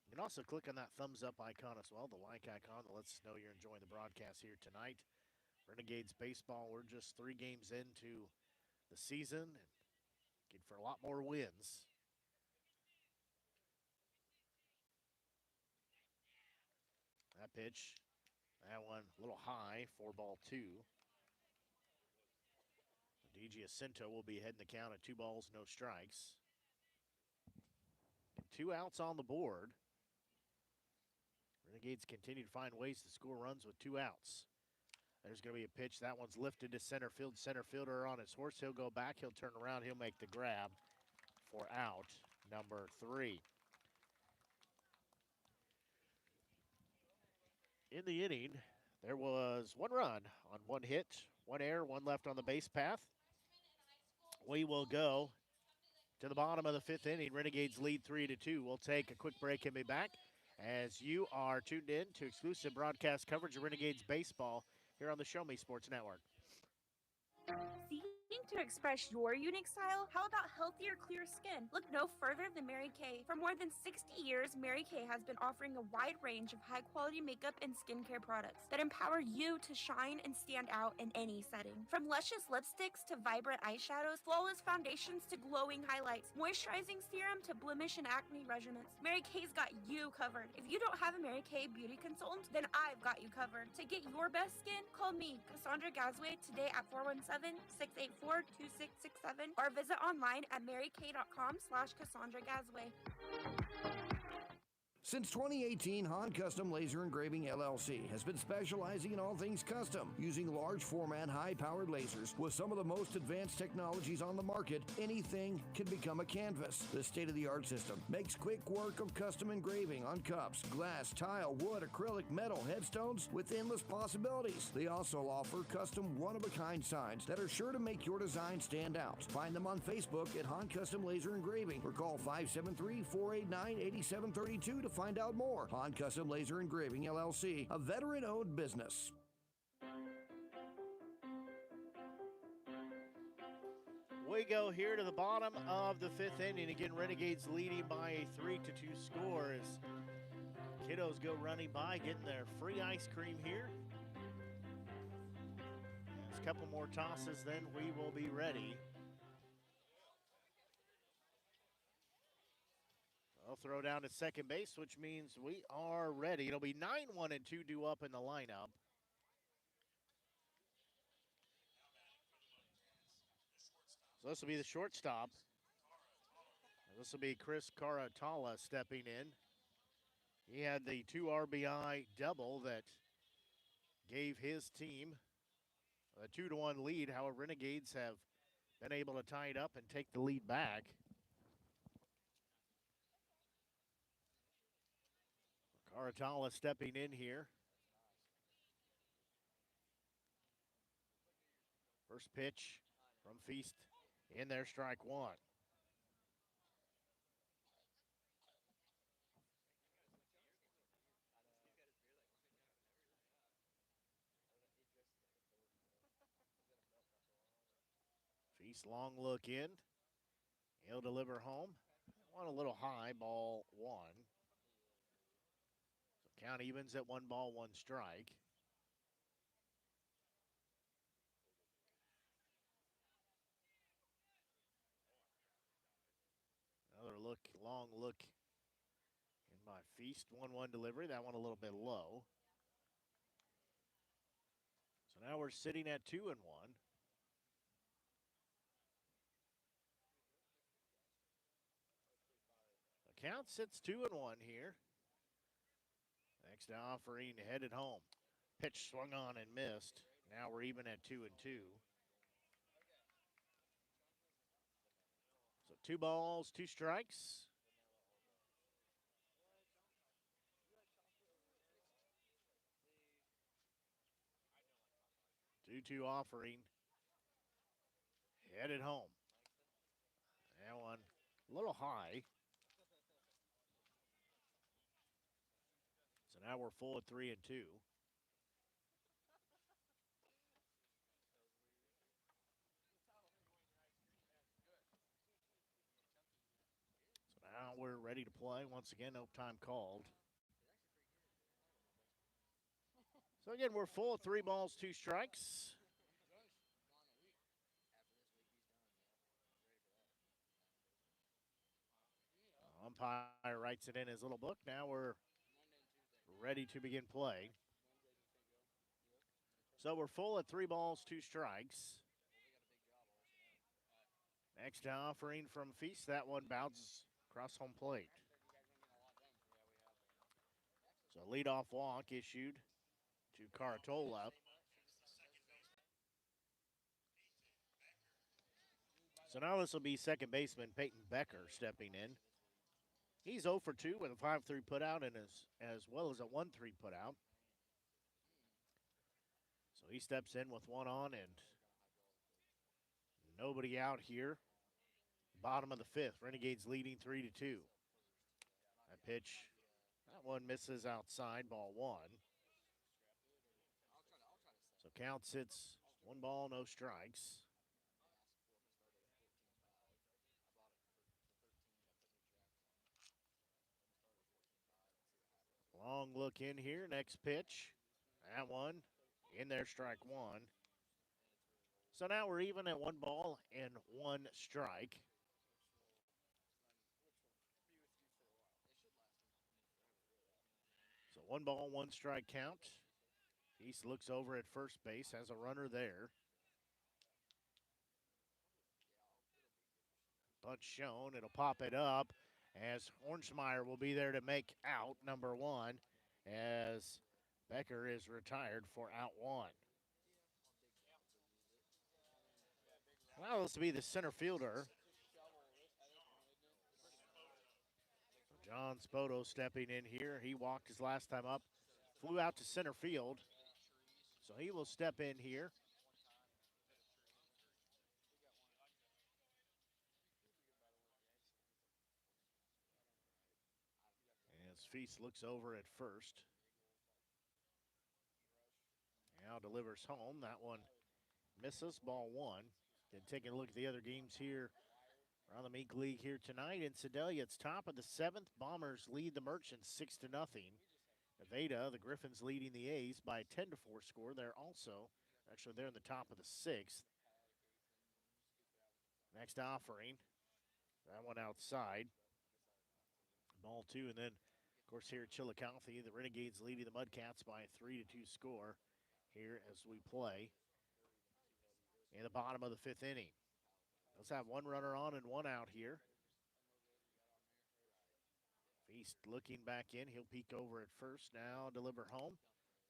Speaker 2: You can also click on that thumbs up icon as well, the like icon that lets us know you're enjoying the broadcast here tonight. Renegades baseball, we're just 3 games into the season and looking for a lot more wins. That pitch, that one a little high, 4-2. DiGiacinto will be heading the count at 2 balls, no strikes. 2 outs on the board. Renegades continue to find ways to score runs with 2 outs. There's going to be a pitch. That one's lifted to center field. Center fielder on his horse. He'll go back. He'll turn around. He'll make the grab for out number 3. In the inning, there was 1 run on 1 hit, 1 error, 1 left on the base path. We will go to the bottom of the 5th inning. Renegades lead 3-2. We'll take a quick break and be back as you are tuned in to exclusive broadcast coverage of Renegades baseball here on the Show Me Sports Network.
Speaker 3: Seeking to express your unique style? How about healthier, clear skin? Look no further than Mary Kay. For more than 60 years, Mary Kay has been offering a wide range of high-quality makeup and skincare products that empower you to shine and stand out in any setting. From luscious lipsticks to vibrant eyeshadows, flawless foundations to glowing highlights, moisturizing serum to blemish and acne regimens, Mary Kay's got you covered. If you don't have a Mary Kay beauty consultant, then I've got you covered. To get your best skin, call me, Cassandra Gazway, today at 417-684-2667 or visit online at marykay.com/Cassandra Gazway.
Speaker 16: Since 2018, Han Custom Laser Engraving LLC has been specializing in all things custom, using large format, high-powered lasers with some of the most advanced technologies on the market. Anything can become a canvas. This state-of-the-art system makes quick work of custom engraving on cups, glass, tile, wood, acrylic, metal, headstones with endless possibilities. They also offer custom one-of-a-kind signs that are sure to make your design stand out. Find them on Facebook at Han Custom Laser Engraving or call 573-489-8732 to find out more. Han Custom Laser Engraving LLC, a veteran-owned business.
Speaker 2: We go here to the bottom of the 5th inning. Again, Renegades leading by a 3-2 score as kiddos go running by, getting their free ice cream here. There's a couple more tosses, then we will be ready. They'll throw down at second base, which means we are ready. It'll be 9-1 and 2 due up in the lineup. So this will be the shortstop. This will be Chris Caratala stepping in. He had the 2 RBI double that gave his team a 2-1 lead. However, Renegades have been able to tie it up and take the lead back. Caratala stepping in here. First pitch from Feast in there, strike 1. Feast long look in. He'll deliver home. One a little high, ball 1. So count evens at 1 ball, 1 strike. long look in by Feast. 1-1 delivery. That one a little bit low. So now we're sitting at 2-1. The count sits 2-1 here. Next offering headed home. Pitch swung on and missed. Now we're even at 2-2. So 2 balls, 2 strikes. Two offering. Headed home. That one a little high. So now we're full at 3-2. So now we're ready to play. Once again, no time called. So again, we're full of 3 balls, 2 strikes. Umpire writes it in his little book. Now we're ready to begin play. So we're full at 3 balls, 2 strikes. Next offering from Feast. That one bounces across home plate. So leadoff walk issued to Caratola. So now this will be second baseman Peyton Becker stepping in. He's 0 for 2 with a 5-3 putout and as well as a 1-3 putout. So he steps in with 1 on and nobody out here. Bottom of the 5th, Renegades leading 3-2. That pitch, that one misses outside, ball 1. So count sits 1 ball, no strikes. Long look in here, next pitch. That one, in there, strike 1. So now we're even at 1 ball and 1 strike. So 1 ball, 1 strike count. East looks over at first base, has a runner there. Punch shown, it'll pop it up as Hornsmeyer will be there to make out number 1 as Becker is retired for out 1. Now this will be the center fielder. John Spoto stepping in here. He walked his last time up, flew out to center field. So he will step in here. As Feast looks over at first. Now delivers home. That one misses, ball 1. Then taking a look at the other games here around the Meek League here tonight. In Sedalia, it's top of the 7th. Bombers lead the Merchants 6-0. Nevada, the Griffins leading the A's by a 10-4 score. They're in the top of the 6th. Next offering, that one outside. Ball 2, and then, of course, here at Chillicothe, the Renegades leading the Mudcats by a 3-2 score here as we play in the bottom of the 5th inning. Let's have 1 runner on and 1 out here. Feast looking back in. He'll peek over at first. Now deliver home.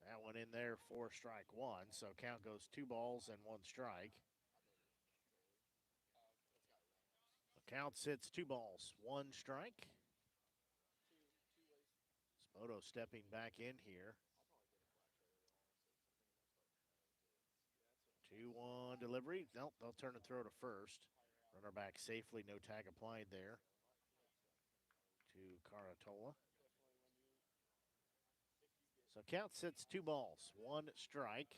Speaker 2: That one in there for strike 1. So count goes 2 balls and 1 strike. The count sits 2 balls, 1 strike. Spoto stepping back in here. 2-1 delivery. Nope, they'll turn and throw to first. Runner back safely, no tag applied there to Caratola. So count sits 2 balls, 1 strike.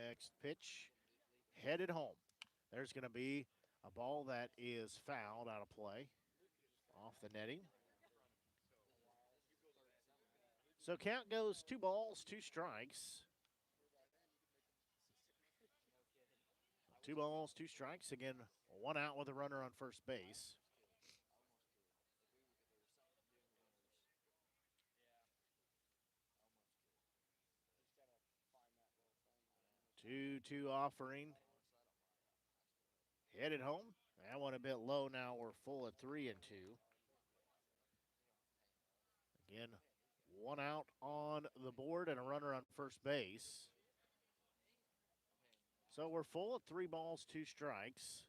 Speaker 2: Next pitch, headed home. There's going to be a ball that is fouled out of play, off the netting. So count goes 2 balls, 2 strikes. 2 balls, 2 strikes. Again, One out with a runner on first base. 2-2 offering. Headed home. That one a bit low now. We're full at 3-2. Again, one out on the board and a runner on first base. So we're full at 3 balls, 2 strikes.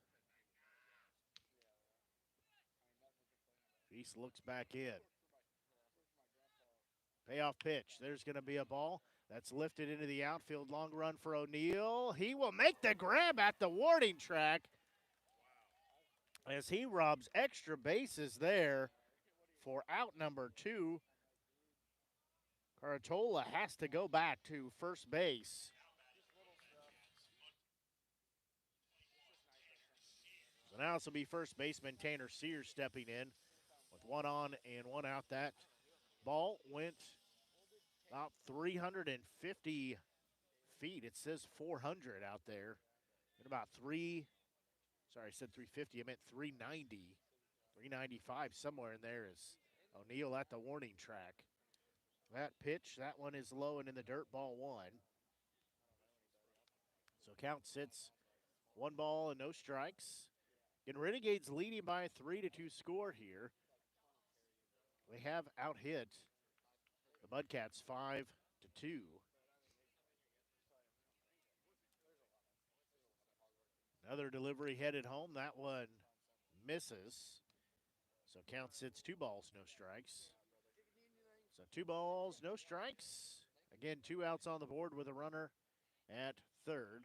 Speaker 2: Feast looks back in. Payoff pitch. There's going to be a ball that's lifted into the outfield. Long run for O'Neill. He will make the grab at the warning track as he robs extra bases there for out number 2. Caratola has to go back to first base. So now this will be first baseman Tanner Sears stepping in with 1 on and 1 out. That ball went about 350 feet. It says 400 out there. And about I said 350. I meant 390. 395, somewhere in there is O'Neill at the warning track. That pitch, that one is low and in the dirt, ball 1. So count sits 1 ball and no strikes. And Renegades leading by a 3-2 score here. They have out-hit the Mudcats 5-2. Another delivery headed home. That one misses. So count sits 2 balls, no strikes. So 2 balls, no strikes. Again, 2 outs on the board with a runner at third.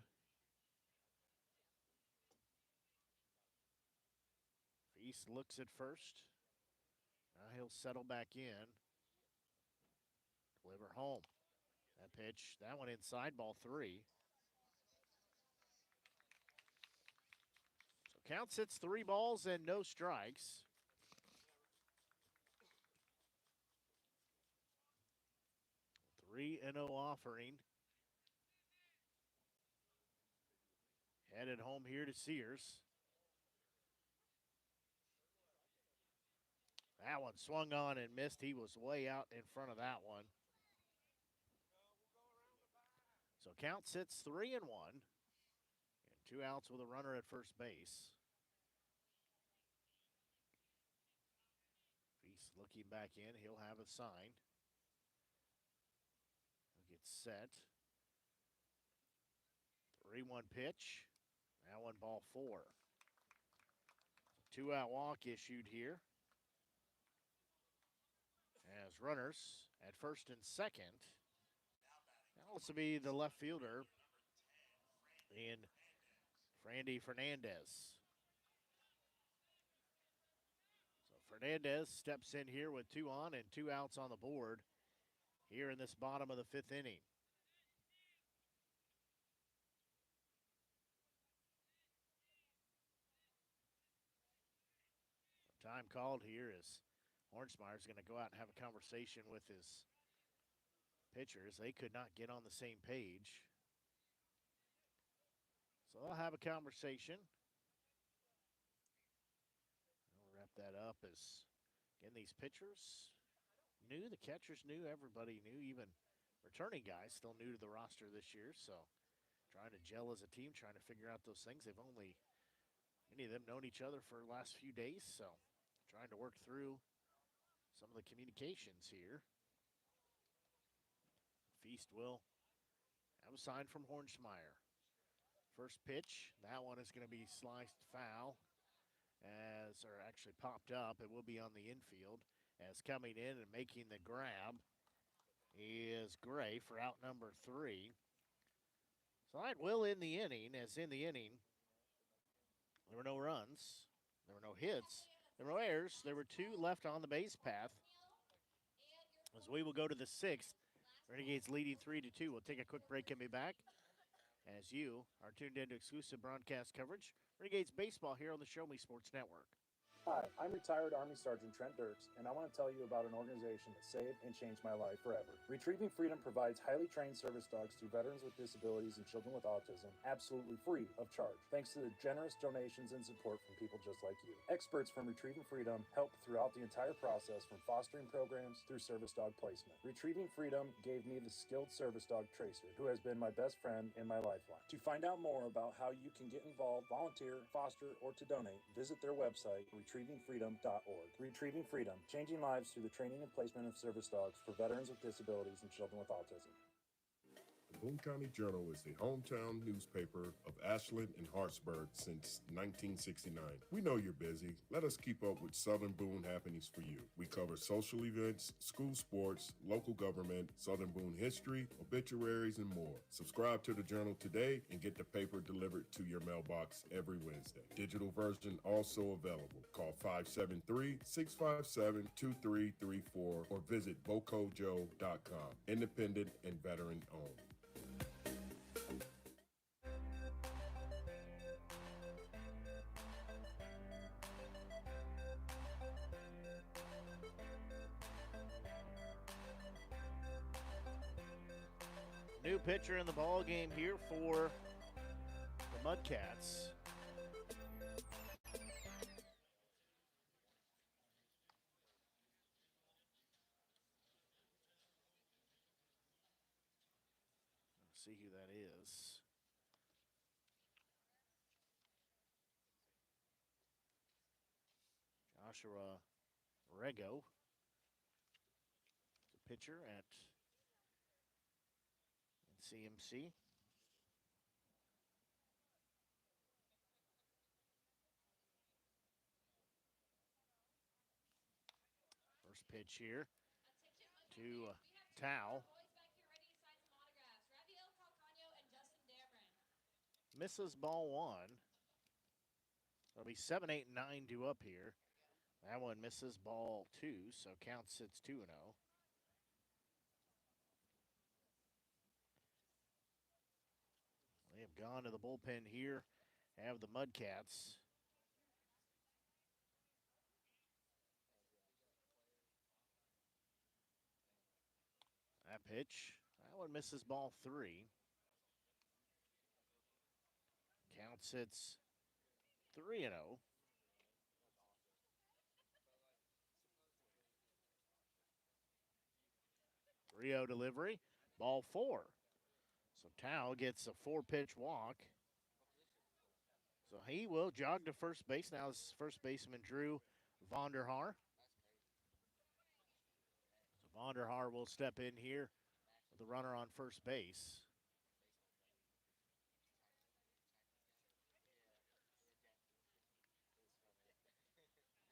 Speaker 2: Feast looks at first. Now he'll settle back in. Deliver home. That pitch, that one inside, ball 3. So count sits 3 balls and no strikes. 3-0 offering. Headed home here to Sears. That one swung on and missed. He was way out in front of that one. So count sits 3-1. And 2 outs with a runner at first base. Feast looking back in. He'll have a sign. He'll get set. 3-1 pitch. That one ball 4. 2-out walk issued here. As runners at first and second. That'll also be the left fielder in Frandy Fernandez. So Fernandez steps in here with 2 on and 2 outs on the board here in this bottom of the 5th inning. Time called here is Hornsmeyer's going to go out and have a conversation with his pitchers. They could not get on the same page. So they'll have a conversation. We'll wrap that up as, again, these pitchers knew, the catchers knew, everybody knew, even returning guys still new to the roster this year. So trying to gel as a team, trying to figure out those things. They've only, many of them, known each other for the last few days. So trying to work through some of the communications here. Feast will have a sign from Hornsmeyer. First pitch, that one is going to be sliced foul, or actually popped up. It will be on the infield, as coming in and making the grab is Gray for out number 3. So that will end the inning, as in the inning, there were no runs, there were no hits, there were no errors, there were 2 left on the base path. As we will go to the 6th, Renegades leading 3-2. We'll take a quick break and be back as you are tuned into exclusive broadcast coverage. Renegades baseball here on the Show Me Sports Network.
Speaker 17: Hi, I'm retired Army Sergeant Trent Dirks, and I want to tell you about an organization that saved and changed my life forever. Retrieving Freedom provides highly trained service dogs to veterans with disabilities and children with autism, absolutely free of charge, thanks to the generous donations and support from people just like you. Experts from Retrieving Freedom help throughout the entire process, from fostering programs through service dog placement. Retrieving Freedom gave me the skilled service dog Tracer, who has been my best friend and my lifeline. To find out more about how you can get involved, volunteer, foster, or to donate, visit their website, retrievingfreedom.org. Retrieving Freedom, changing lives through the training and placement of service dogs for veterans with disabilities and children with autism.
Speaker 18: The Boone County Journal is the hometown newspaper of Ashland and Hartsburg since 1969. We know you're busy. Let us keep up with Southern Boone happenings for you. We cover social events, school sports, local government, Southern Boone history, obituaries, and more. Subscribe to the Journal today and get the paper delivered to your mailbox every Wednesday. Digital version also available. Call 573-657-2334 or visit bocojo.com. Independent and veteran owned.
Speaker 2: New pitcher in the ball game here for the Mudcats. Let's see who that is. Joshua Rego, the pitcher at CMC. First pitch here to Tao. Misses ball one. It'll be 7, 8, 9 due up here. That one misses ball two, so count sits 2-0. They have gone to the bullpen here, have the Mudcats. That pitch, that one misses ball three. Count sits 3-0. Rio delivery, ball four. So Tao gets a 4-pitch walk. So he will jog to first base. Now it's first baseman Drew Vonderhaar. So Vonderhaar will step in here with the runner on first base.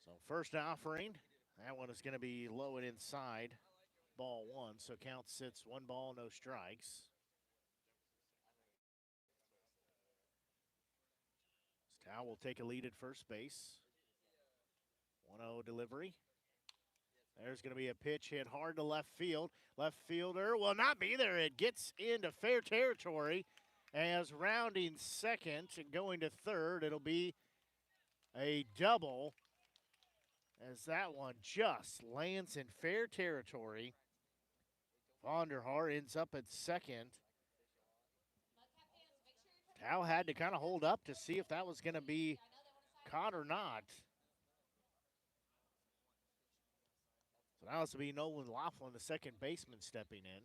Speaker 2: So first offering, that one is going to be low and inside. Ball one, so count sits 1 ball, no strikes. Tao will take a lead at first base. 1-0 delivery. There's going to be a pitch hit hard to left field. Left fielder will not be there. It gets into fair territory as rounding second and going to third. It'll be a double as that one just lands in fair territory. Vonderhaar ends up at second. Tao had to kind of hold up to see if that was going to be caught or not. So now it's going to be Nolan Laughlin, the second baseman, stepping in.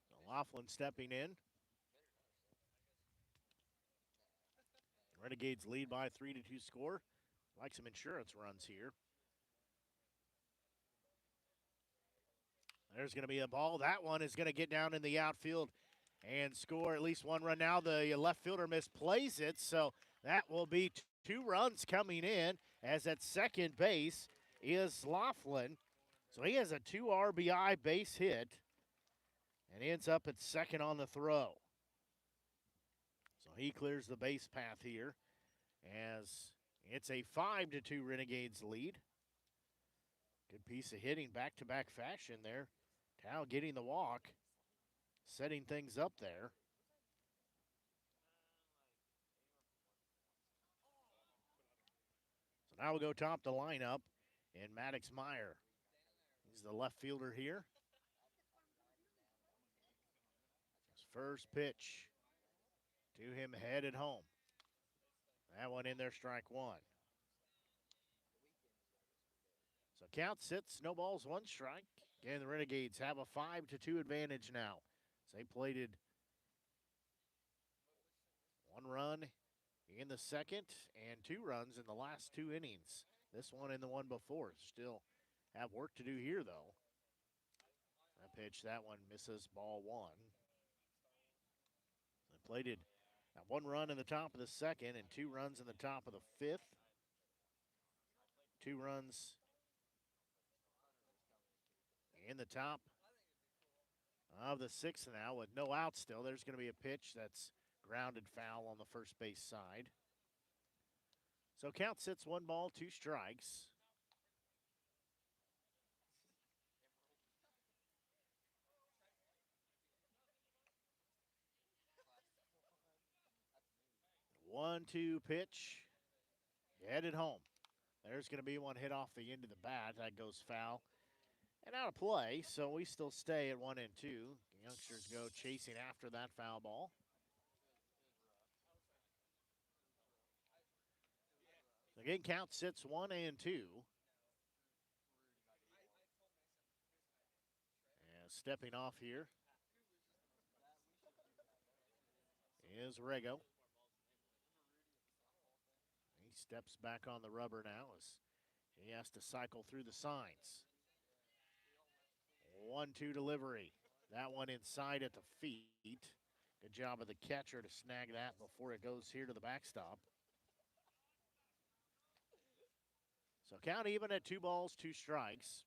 Speaker 2: So Laughlin stepping in. Renegades lead by a 3-2 score. Like some insurance runs here. There's going to be a ball. That one is going to get down in the outfield and score at least one run. Now the left fielder misplays it, so that will be 2 runs coming in as at second base is Laughlin. So he has a 2 RBI base hit and ends up at second on the throw. So he clears the base path here as it's a 5-2 Renegades lead. Good piece of hitting, back-to-back fashion there. Tao getting the walk, setting things up there. Now we'll go top the lineup, and Maddox Meyer. He's the left fielder here. His first pitch to him headed home. That one in there, strike one. So count sits, no balls, one strike. Again, the Renegades have a 5-2 advantage now. So they plated 1 run in the second and 2 runs in the last 2 innings. This one and the one before. Still have work to do here, though. That pitch, that one misses, ball 1. They plated 1 run in the top of the second and 2 runs in the top of the fifth. 2 runs in the top of the sixth now with no outs still. There's going to be a pitch that's grounded foul on the first base side. So count sits 1 ball, 2 strikes. One-two pitch, headed home. There's going to be one hit off the end of the bat. That goes foul and out of play, so we still stay at 1-2. The youngsters go chasing after that foul ball. Again, count sits 1-2. And stepping off here is Rego. He steps back on the rubber now as he has to cycle through the signs. 1-2 delivery. That one inside at the feet. Good job of the catcher to snag that before it goes here to the backstop. So count even at 2 balls, 2 strikes.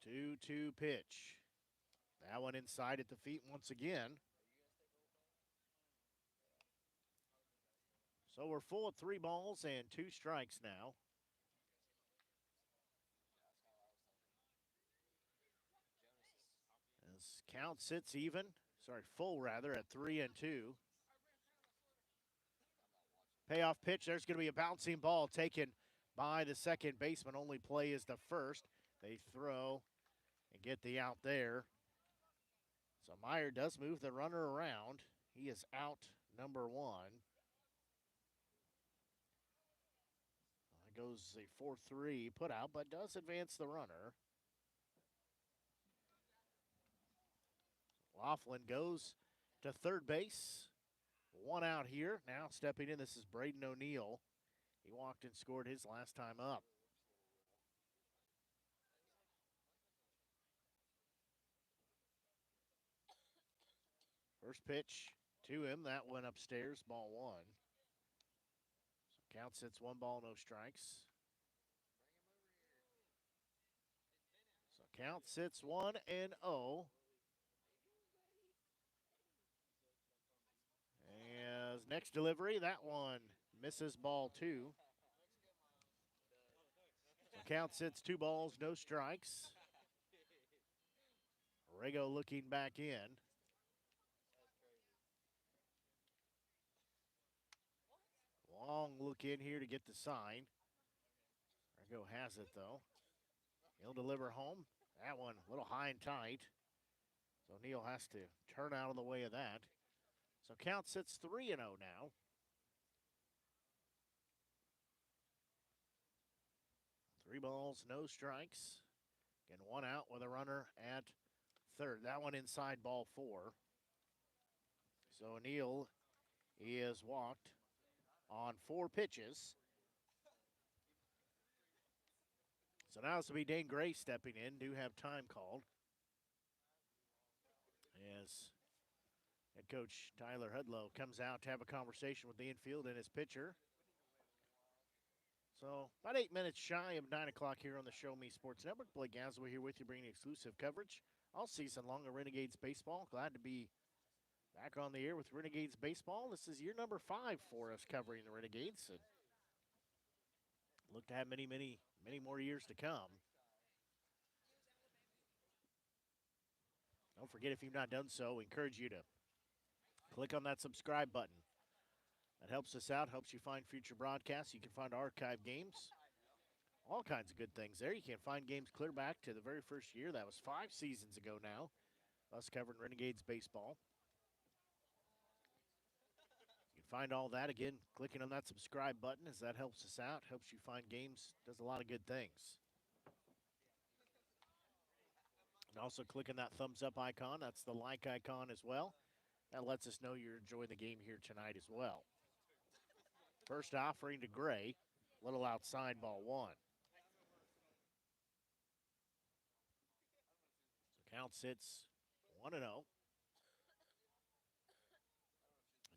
Speaker 2: Two-two pitch. That one inside at the feet once again. So we're full of 3 balls and 2 strikes now. As count sits even, full rather, at 3-2. Payoff pitch, there's going to be a bouncing ball taken by the second baseman. Only play is the first. They throw and get the out there. So Meyer does move the runner around. He is out, number 1. That goes a 4-3 put out, but does advance the runner. Laughlin goes to third base. 1 out here. Now stepping in, this is Braden O'Neill. He walked and scored his last time up. First pitch to him, that went upstairs, ball 1. So count sits 1 ball, no strikes. So count sits 1-0. As next delivery, that one misses, ball 2. So count sits 2 balls, no strikes. Rego looking back in. Long look in here to get the sign. Rego has it, though. He'll deliver home. That one a little high and tight. So Neal has to turn out of the way of that. So count sits 3-0 now. 3 balls, no strikes. Again, 1 out with a runner at third. That one inside, ball 4. So Neal is walked on 4 pitches. So now this will be Dane Gray stepping in. Do have time called. As head coach Tyler Hudlow comes out to have a conversation with the infield and his pitcher. So about 8 minutes shy of 9 o'clock here on the Show Me Sports Network. Blake Gasaway here with you, bringing exclusive coverage all season long of Renegades baseball. Glad to be back on the air with Renegades baseball. This is year number 5 for us covering the Renegades. And look to have many, many, many more years to come. Don't forget, if you've not done so, we encourage you to Click on that subscribe button. That helps us out, helps you find future broadcasts. You can find archive games, all kinds of good things there. You can find games clear back to the very first year. That was 5 seasons ago now, us covering Renegades baseball. You can find all that, again, clicking on that subscribe button, as that helps us out, helps you find games, does a lot of good things. And also clicking that thumbs up icon, that's the like icon as well. That lets us know you're enjoying the game here tonight as well. First offering to Gray, little outside, ball 1. So count sits 1-0. I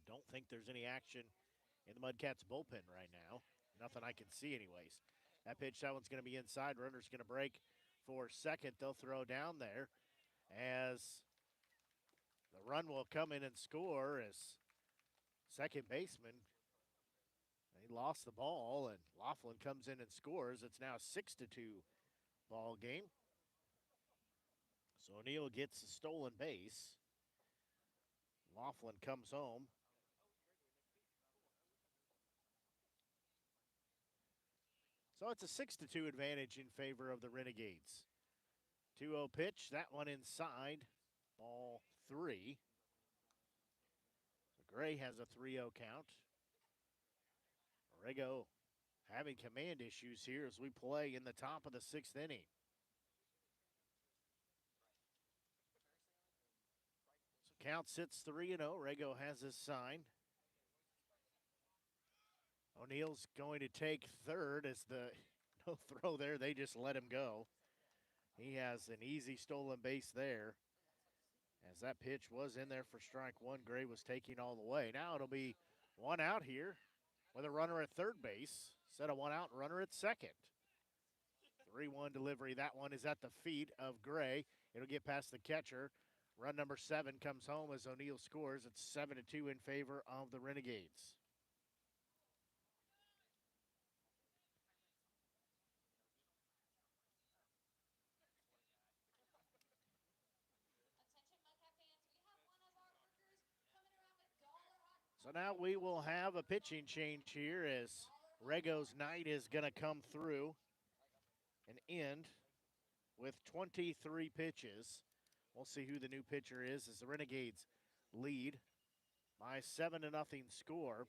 Speaker 2: don't think there's any action in the Mudcats bullpen right now. Nothing I can see anyways. That pitch, that one's going to be inside. Runner's going to break for second. They'll throw down there as the run will come in and score as second baseman. He lost the ball, and Laughlin comes in and scores. It's now a 6-2 ball game. So O'Neill gets a stolen base. Laughlin comes home. So it's a 6-2 advantage in favor of the Renegades. 2-0 pitch, that one inside, ball 3. So Gray has a 3-0 count. Rego having command issues here as we play in the top of the 6th inning. So count sits 3-0. Rego has his sign. O'Neill's going to take third as the no throw there. They just let him go. He has an easy stolen base there. As that pitch was in there for strike 1, Gray was taking all the way. Now it'll be 1 out here with a runner at third base. Instead of 1 out, runner at second. 3-1 delivery. That one is at the feet of Gray. It'll get past the catcher. Run number 7 comes home as O'Neill scores. It's 7-2 in favor of the Renegades. So now we will have a pitching change here as Rego's night is going to come through and end with 23 pitches. We'll see who the new pitcher is as the Renegades lead by 7-0 score.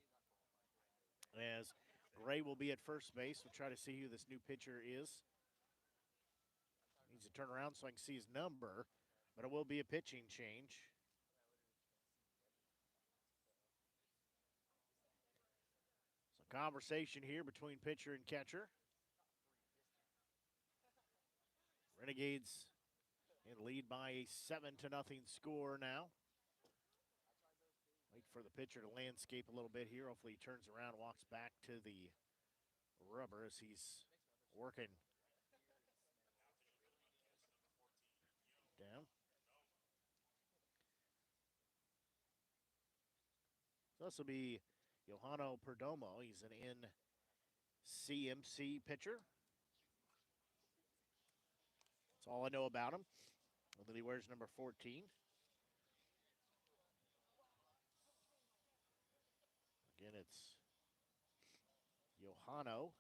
Speaker 2: As Gray will be at first base. We'll try to see who this new pitcher is. Needs to turn around so I can see his number, but it will be a pitching change. Conversation here between pitcher and catcher. Renegades in lead by a 7-0 score now. Wait for the pitcher to landscape a little bit here. Hopefully he turns around, walks back to the rubber as he's working down. So this will be Johanno Perdomo. He's an NCMC pitcher. That's all I know about him. Well, that he wears number 14. Again, it's Johanno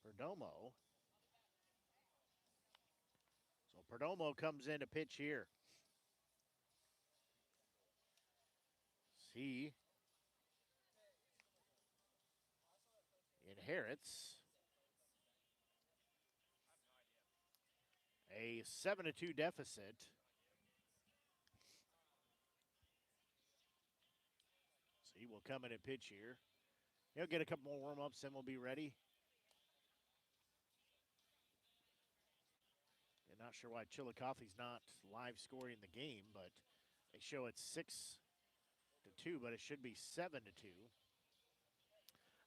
Speaker 2: Perdomo. So Perdomo comes in to pitch here. He inherits a 7-2 deficit. So he will come in and pitch here. He'll get a couple more warm-ups, then we'll be ready. And not sure why Chillicothe's not live scoring the game, but they show it's 6-2, but it should be 7-2.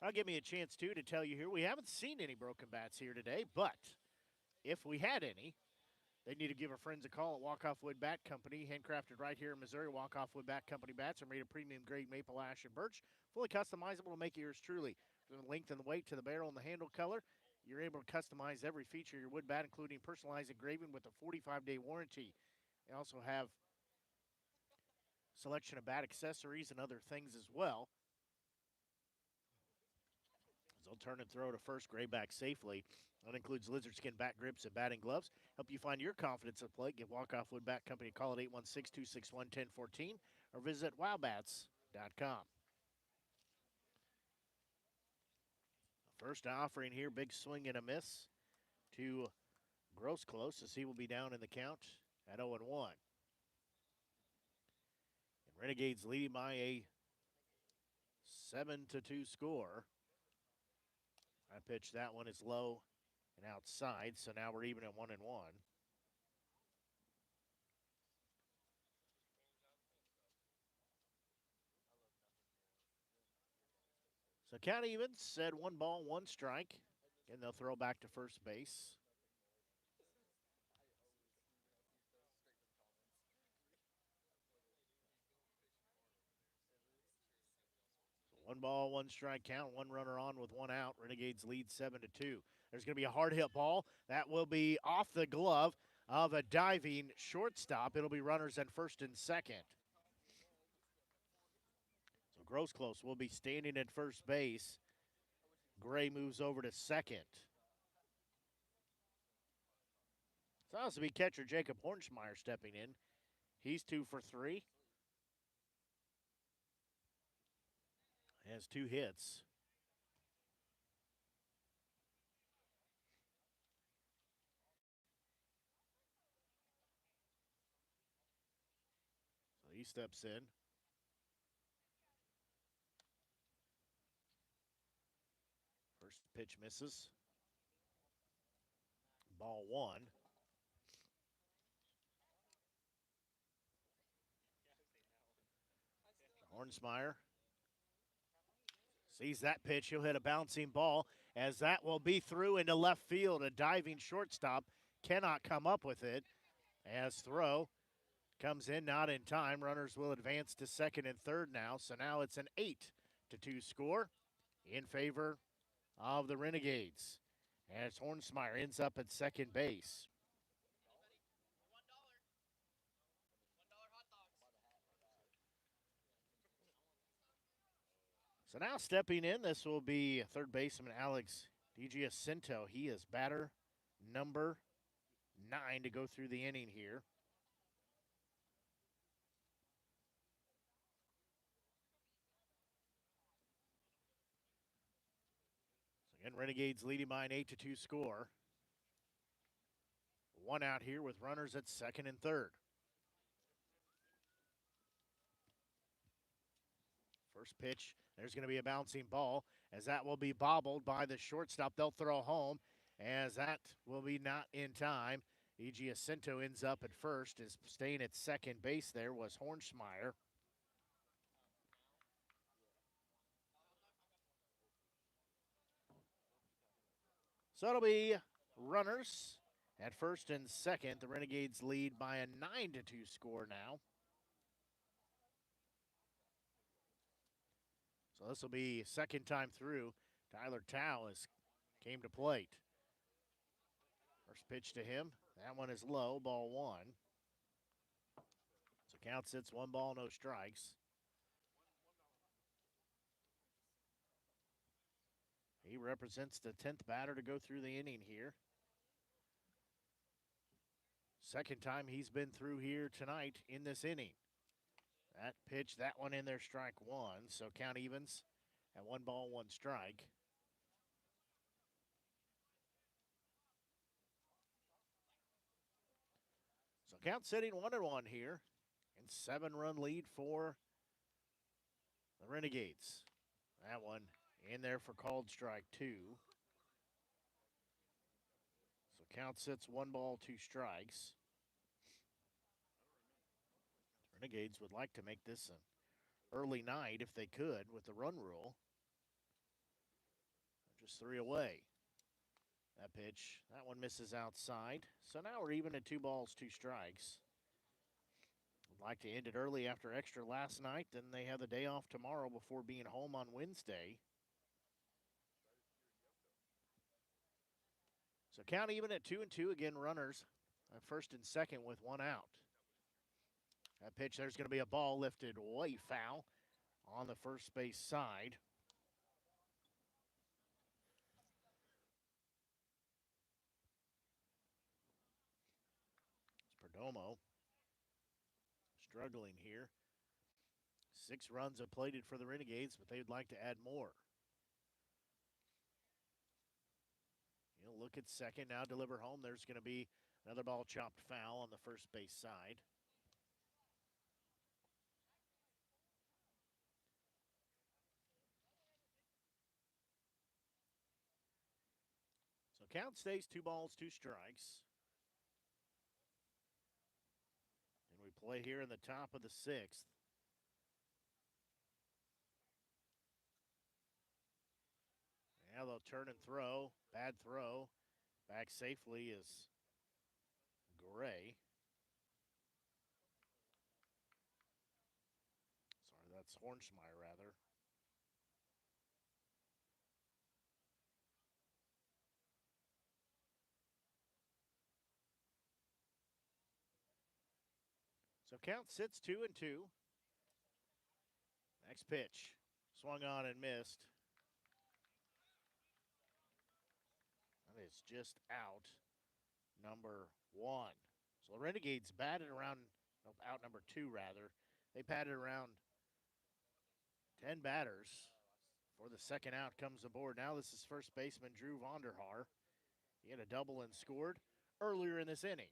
Speaker 2: That'll give me a chance, too, to tell you here, we haven't seen any broken bats here today, but if we had any, they need to give our friends a call at Walk-Off Wood Bat Company, handcrafted right here in Missouri. Walk-Off Wood Bat Company bats are made of premium-grade maple, ash, and birch, fully customizable to make yours truly. From the length and the weight to the barrel and the handle color, you're able to customize every feature of your wood bat, including personalized engraving with a 45-day warranty. They also have selection of bat accessories and other things as well. As they'll turn and throw to first, Gray back safely. That includes lizard skin bat grips and batting gloves. Help you find your confidence at plate. Give Walk-Off Wood Bat Company a call at 816-261-1014 or visit wowbats.com. First offering here, big swing and a miss to Gross close as he will be down in the count at 0-1. And Renegades leading by a 7-2 score. I pitch that one is low and outside, so now we're even at 1-1. So count evens said 1 ball, 1 strike. And they'll throw back to first base. So 1 ball, 1 strike count, 1 runner on with 1 out. Renegades lead 7-2. There's going to be a hard hit ball. That will be off the glove of a diving shortstop. It'll be runners at first and second. So Grossclose will be standing at first base. Gray moves over to second. So this will be catcher Jacob Hornschmeyer stepping in. He's 2 for 3. Has 2 hits. So he steps in. First pitch misses. Ball 1. Hornsmeyer sees that pitch. He'll hit a bouncing ball as that will be through into left field. A diving shortstop cannot come up with it as throw comes in not in time. Runners will advance to second and third now. So now it's an 8-2 score in favor of the Renegades as Hornsmeyer ends up at second base. So now stepping in, this will be third baseman Alex DiGiacinto. He is batter number 9 to go through the inning here. So again, Renegades leading by an 8-2 score. 1 out here with runners at second and third. First pitch, there's going to be a bouncing ball as that will be bobbled by the shortstop. They'll throw home as that will be not in time. Giacinto ends up at first, is staying at second base there was Hornschmeyer. So it'll be runners at first and second. The Renegades lead by a 9-2 score now. So this will be second time through. Tyler Tao has came to plate. First pitch to him. That one is low, ball 1. So count sits 1 ball, no strikes. He represents the 10th batter to go through the inning here. Second time he's been through here tonight in this inning. That pitch, that one in there, strike 1. So count evens at 1 ball, 1 strike. So count sitting 1-1 here. And 7-run lead for the Renegades. That one in there for called strike 2. So count sits 1 ball, 2 strikes. Renegades would like to make this an early night if they could with the run rule. Just 3 away. That pitch, that one misses outside. So now we're even at 2 balls, 2 strikes. Would like to end it early after extra last night. Then they have the day off tomorrow before being home on Wednesday. So count even at 2-2. Again, runners at first and second with 1 out. That pitch, there's going to be a ball lifted way foul on the first base side. It's Perdomo struggling here. 6 runs have plated for the Renegades, but they would like to add more. He'll look at second, now deliver home. There's going to be another ball chopped foul on the first base side. So count stays 2 balls, 2 strikes. And we play here in the top of the 6th. Now they'll turn and throw. Bad throw. Back safely is Gray. Sorry, that's Hornsmeyer, rather. So count sits 2-2. Next pitch. Swung on and missed. That is just out. Number 1. So the Renegades batted around, out number 2 rather. They batted around 10 batters. For the second out comes aboard. Now this is first baseman Drew Vonderhaar. He had a double and scored earlier in this inning.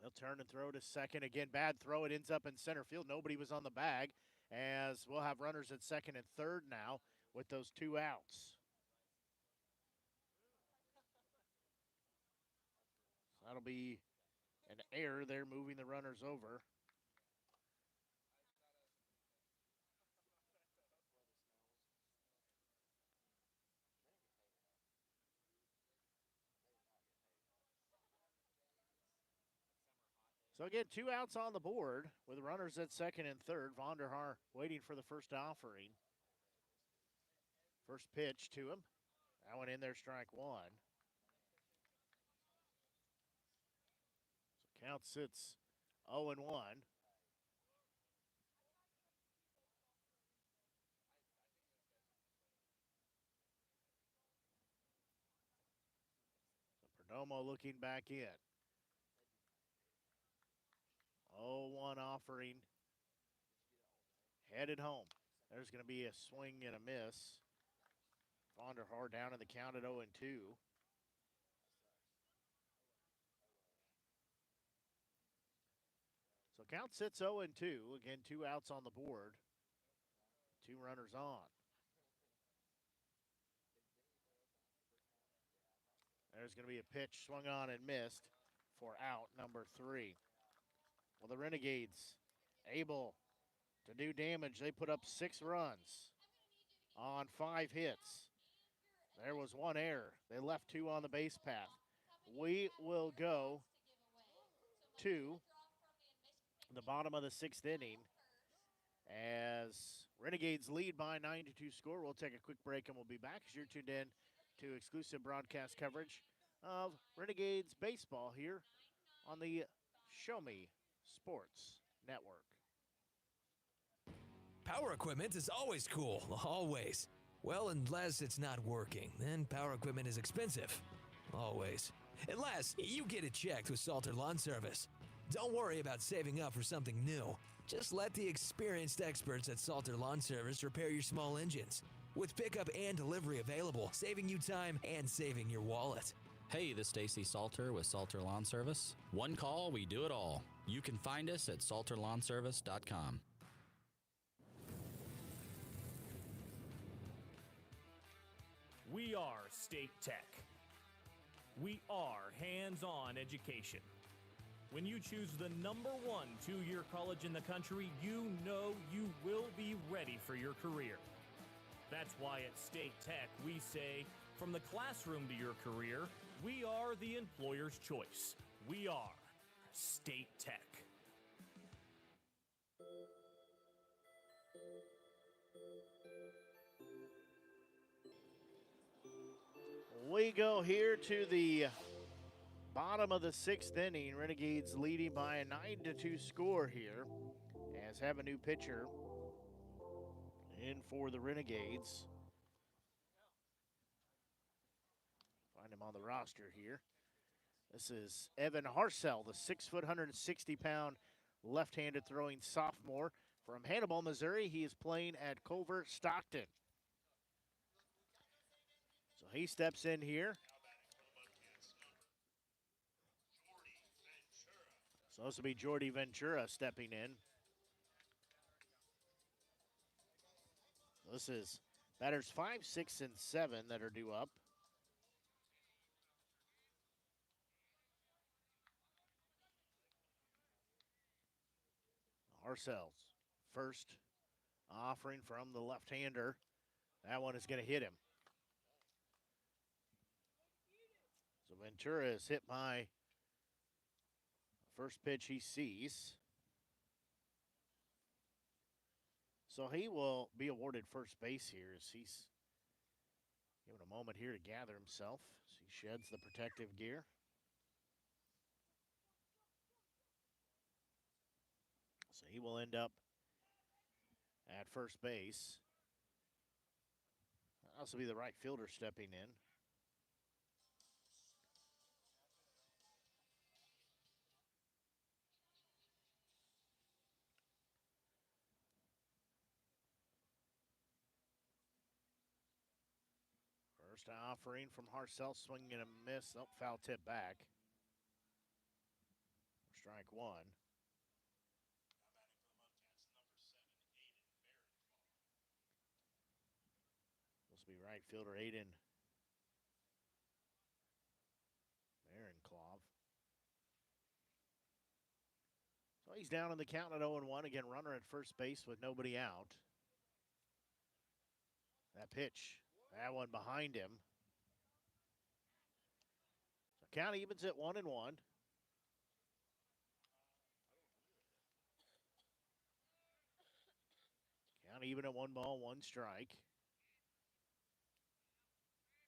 Speaker 2: They'll turn and throw to second. Again, bad throw. It ends up in center field. Nobody was on the bag, as we'll have runners at second and third now with those 2 outs. So that'll be an error there, moving the runners over. So again, 2 outs on the board with runners at second and third. Vonderhaar waiting for the first offering. First pitch to him. That one in there, strike 1. So count sits 0-1. So Perdomo looking back in. 0-1 offering. Headed home. There's going to be a swing and a miss. Vonderhaar down in the count at 0-2. So count sits 0-2. Again, 2 outs on the board. 2 runners on. There's going to be a pitch swung on and missed for out number 3. Well, the Renegades able to do damage. They put up 6 runs on 5 hits. There was 1 error. They left 2 on the base path. We will go to the bottom of the 6th inning as Renegades lead by 9-2 score. We'll take a quick break and we'll be back as you're tuned in to exclusive broadcast coverage of Renegades baseball here on the Show Me Sports Network.
Speaker 4: Power equipment is always cool, always. Well, unless it's not working, then power equipment is expensive. Always. Unless you get it checked with Salter Lawn Service. Don't worry about saving up for something new. Just let the experienced experts at Salter Lawn Service repair your small engines. With pickup and delivery available, saving you time and saving your wallet.
Speaker 5: Hey, this is Stacy Salter with Salter Lawn Service. One call, we do it all. You can find us at salterlawnservice.com.
Speaker 6: We are State Tech. We are hands-on education. When you choose the number 1 two-year college in the country, you know you will be ready for your career. That's why at State Tech we say, from the classroom to your career, we are the employer's choice. We are State Tech.
Speaker 2: We go here to the Bottom of the 6th inning, Renegades leading by a 9-2 score here, as have a new pitcher in for the Renegades. Find him on the roster here. This is Evan Harsell, the 6 foot, 160-pound left-handed throwing sophomore from Hannibal, Missouri. He is playing at Culver Stockton. So he steps in here. So this will be Jordy Ventura stepping in. This is batters 5, 6, and 7 that are due up. Harsell's first offering from the left-hander. That one is going to hit him. So Ventura is hit by the first pitch he sees. So he will be awarded first base here as he's given a moment here to gather himself as he sheds the protective gear. So he will end up at first base. This will be the right fielder stepping in. First offering from Harsell, swinging and a miss. Oh, foul tip back. Strike one. This will be right fielder Aiden Marenclaw. So he's down in the count at 0-1. Again, runner at first base with nobody out. That pitch, that one behind him. So count evens at 1-1. Count even at 1 ball, 1 strike.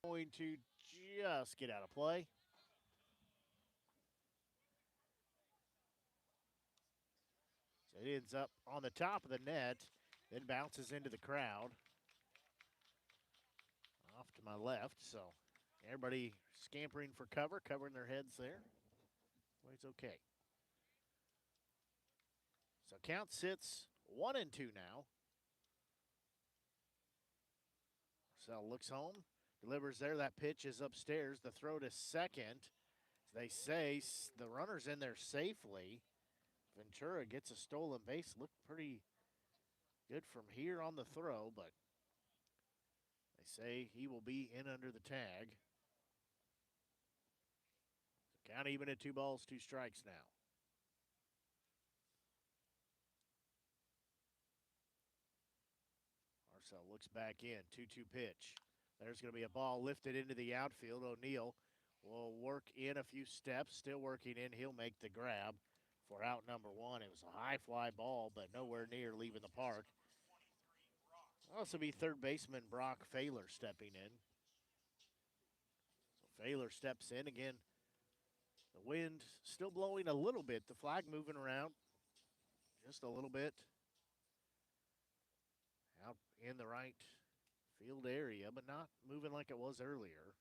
Speaker 2: Going to just get out of play. So it ends up on the top of the net, then bounces into the crowd. Off to my left, so everybody scampering for cover, covering their heads there. Well, it's okay. So count sits 1-2 now. Marcel looks home, delivers there. That pitch is upstairs. The throw to second. They say the runner's in there safely. Ventura gets a stolen base. Looked pretty good from here on the throw, but they say he will be in under the tag. So count even at 2 balls, 2 strikes now. Marcel looks back in, 2-2 pitch. There's going to be a ball lifted into the outfield. O'Neill will work in a few steps, still working in. He'll make the grab for out number 1. It was a high fly ball, but nowhere near leaving the park. Also be third baseman Brock Failer stepping in. So Failer steps in again. The wind still blowing a little bit. The flag moving around just a little bit. Out in the right field area, but not moving like it was earlier.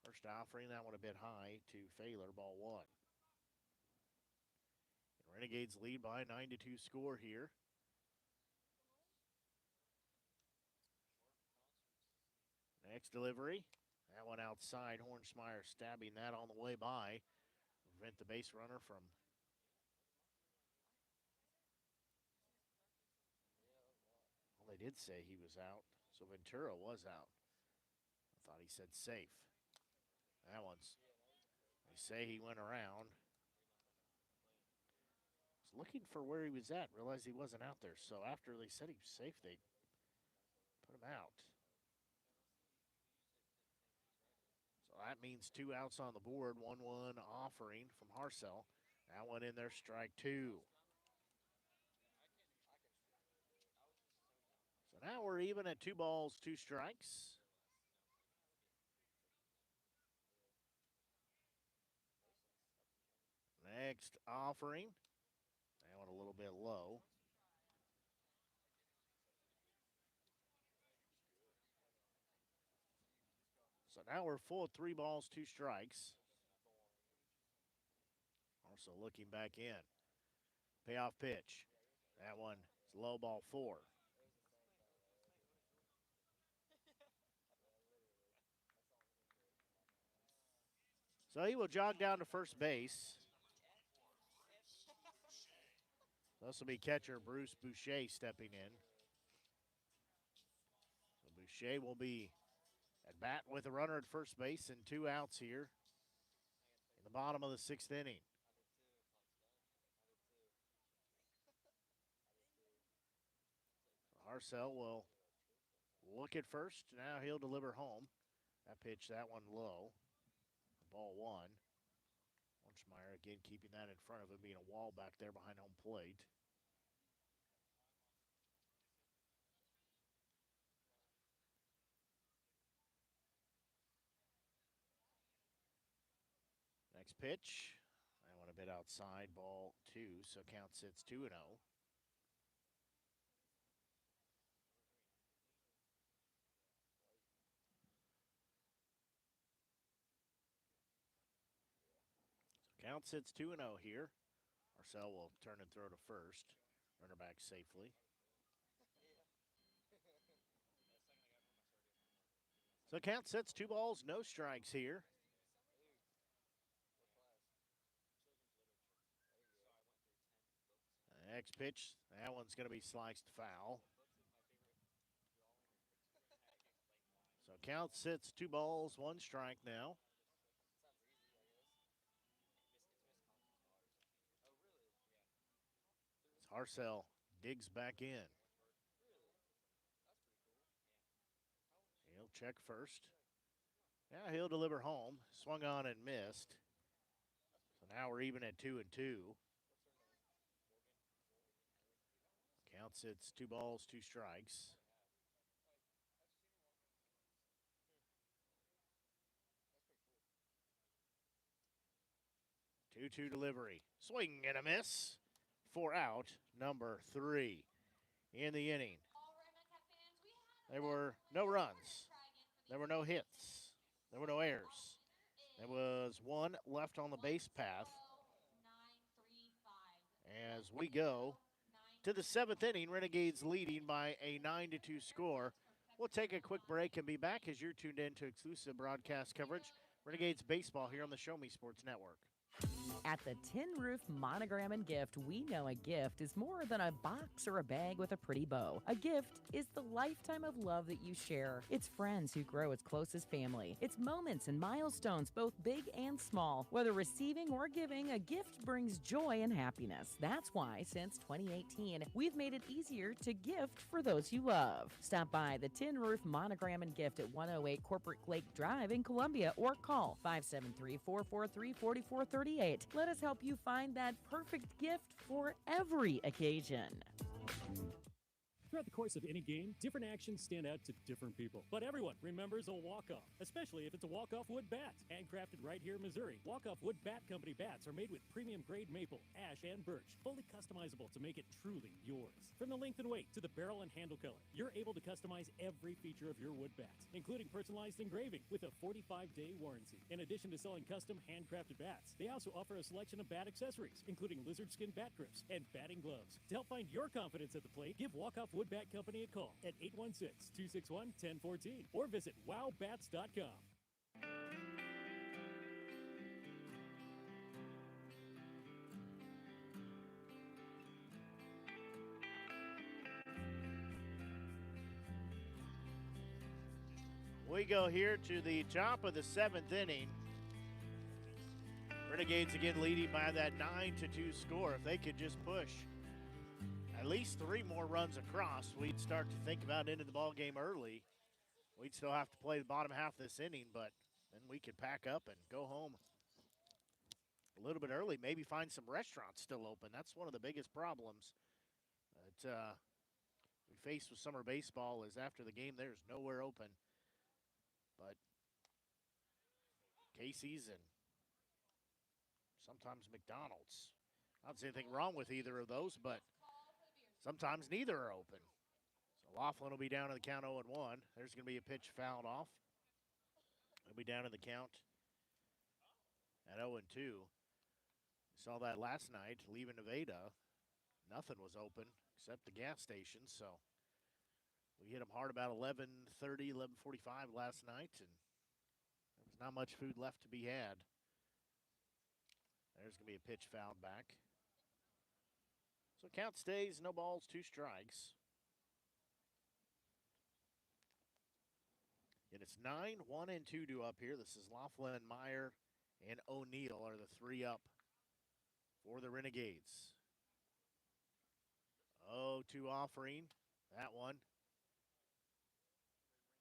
Speaker 2: First offering, that one a bit high to Failer, ball 1. And Renegades lead by a 9-2 score here. Next delivery, that one outside. Hornsmeyer stabbing that on the way by. Prevent the base runner from. Well, they did say he was out, so Ventura was out. I thought he said safe. That one's, they say he went around. Was looking for where he was at, realized he wasn't out there. So after they said he was safe, they put him out. So that means 2 outs on the board, 1-1 offering from Harsell. That one in there, strike 2. So now we're even at 2 balls, 2 strikes. Next offering. That one a little bit low. So now we're full of 3 balls, 2 strikes. Also looking back in. Payoff pitch. That one is low, ball 4. So he will jog down to first base. This will be catcher Bruce Boucher stepping in. So Boucher will be at bat with a runner at first base and 2 outs here in the bottom of the 6th inning. Harcel will look at first. Now he'll deliver home. That pitch, that one low. Ball 1. Wunschmeyer again keeping that in front of him, being a wall back there behind home plate. Next pitch. That one a bit outside, ball 2, so count sits 2-0. Count sits 2-0 here. Marcel will turn and throw to first. Runner back safely. So count sits 2 balls, no strikes here. Next pitch, that one's going to be sliced foul. So count sits 2 balls, 1 strike now. Harcel digs back in. He'll check first. Now he'll deliver home. Swung on and missed. So now we're even at 2-2. Count sits 2 balls, 2 strikes. Two-two delivery. Swing and a miss. 4 out, number 3 in the inning. There were no runs. There were no hits. There were no errors. There was 1 left on the base path. As we go to the 7th inning, Renegades leading by a 9-2 score. We'll take a quick break and be back as you're tuned in to exclusive broadcast coverage. Renegades baseball here on the Show Me Sports Network.
Speaker 7: At the Tin Roof Monogram and Gift, we know a gift is more than a box or a bag with a pretty bow. A gift is the lifetime of love that you share. It's friends who grow as close as family. It's moments and milestones, both big and small. Whether receiving or giving, a gift brings joy and happiness. That's why, since 2018, we've made it easier to gift for those you love. Stop by the Tin Roof Monogram and Gift at 108 Corporate Lake Drive in Columbia or call 573-443-4438. Let us help you find that perfect gift for every occasion.
Speaker 8: Throughout the course of any game, different actions stand out to different people. But everyone remembers a walk-off, especially if it's a walk-off wood bat. Handcrafted right here in Missouri, walk-off wood bat company bats are made with premium-grade maple, ash, and birch, fully customizable to make it truly yours. From the length and weight to the barrel and handle color, you're able to customize every feature of your wood bat, including personalized engraving with a 45-day warranty. In addition to selling custom handcrafted bats, they also offer a selection of bat accessories, including lizard skin bat grips and batting gloves. To help find your confidence at the plate, give Walk-Off Wood Bat Company a call at 816-261-1014 or visit wowbats.com.
Speaker 2: We go here to the top of the 7th inning. Renegades again leading by that 9-2 score. If they could just push at least 3 more runs across, we'd start to think about ending the ball game early. We'd still have to play the bottom half of this inning, but then we could pack up and go home a little bit early, maybe find some restaurants still open. That's one of the biggest problems that we face with summer baseball is after the game, there's nowhere open. But Casey's and sometimes McDonald's. Not see anything wrong with either of those, but sometimes neither are open. So Laughlin will be down in the count 0-1. There's going to be a pitch fouled off. He'll be down in the count at 0-2. We saw that last night, leaving Nevada. Nothing was open except the gas station, so we hit them hard about 11:30, 11:45 last night, and there was not much food left to be had. There's going to be a pitch fouled back. So count stays, no balls, 2 strikes. And it's 9, 1, and 2 due up here. This is Laughlin, Meyer, and O'Neill are the 3 up for the Renegades. 0-2 offering. That one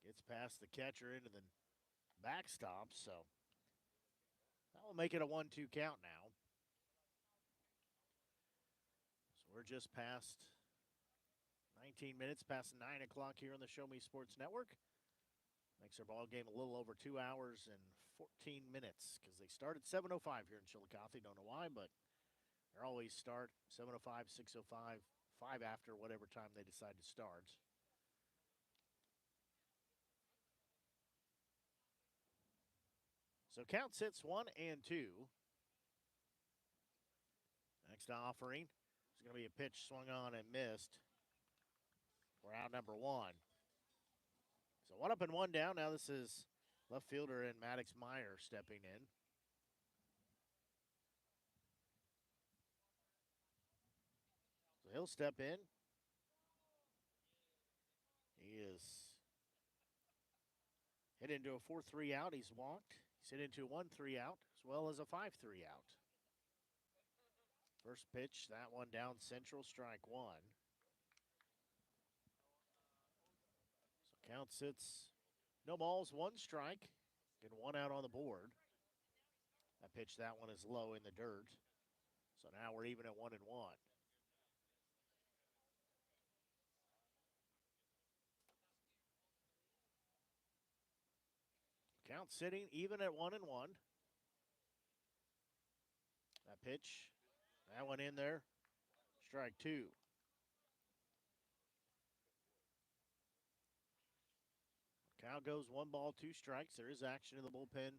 Speaker 2: gets past the catcher into the backstop, so that will make it a 1-2 count now. So we're just past 19 minutes past 9 o'clock here on the Show Me Sports Network. Makes our ball game a little over 2 hours and 14 minutes because they start at 7:05 here in Chillicothe. Don't know why, but they always start 7:05, 6:05, 5 after, whatever time they decide to start. So count sits 1-2. Next offering is going to be a pitch swung on and missed for out number 1. So 1 up and 1 down. Now this is left fielder and Maddox Meyer stepping in. So he'll step in. He is hit into a 4-3 out. He's walked. He's hit into a 1-3 out as well as a 5-3 out. First pitch, that one down central, strike 1. So count sits no balls, 1 strike, and 1 out on the board. That pitch, that one is low in the dirt. So now we're even at 1-1. Count sitting even at 1-1. That pitch, that one in there, strike 2. Count goes 1 ball, 2 strikes. There is action in the bullpen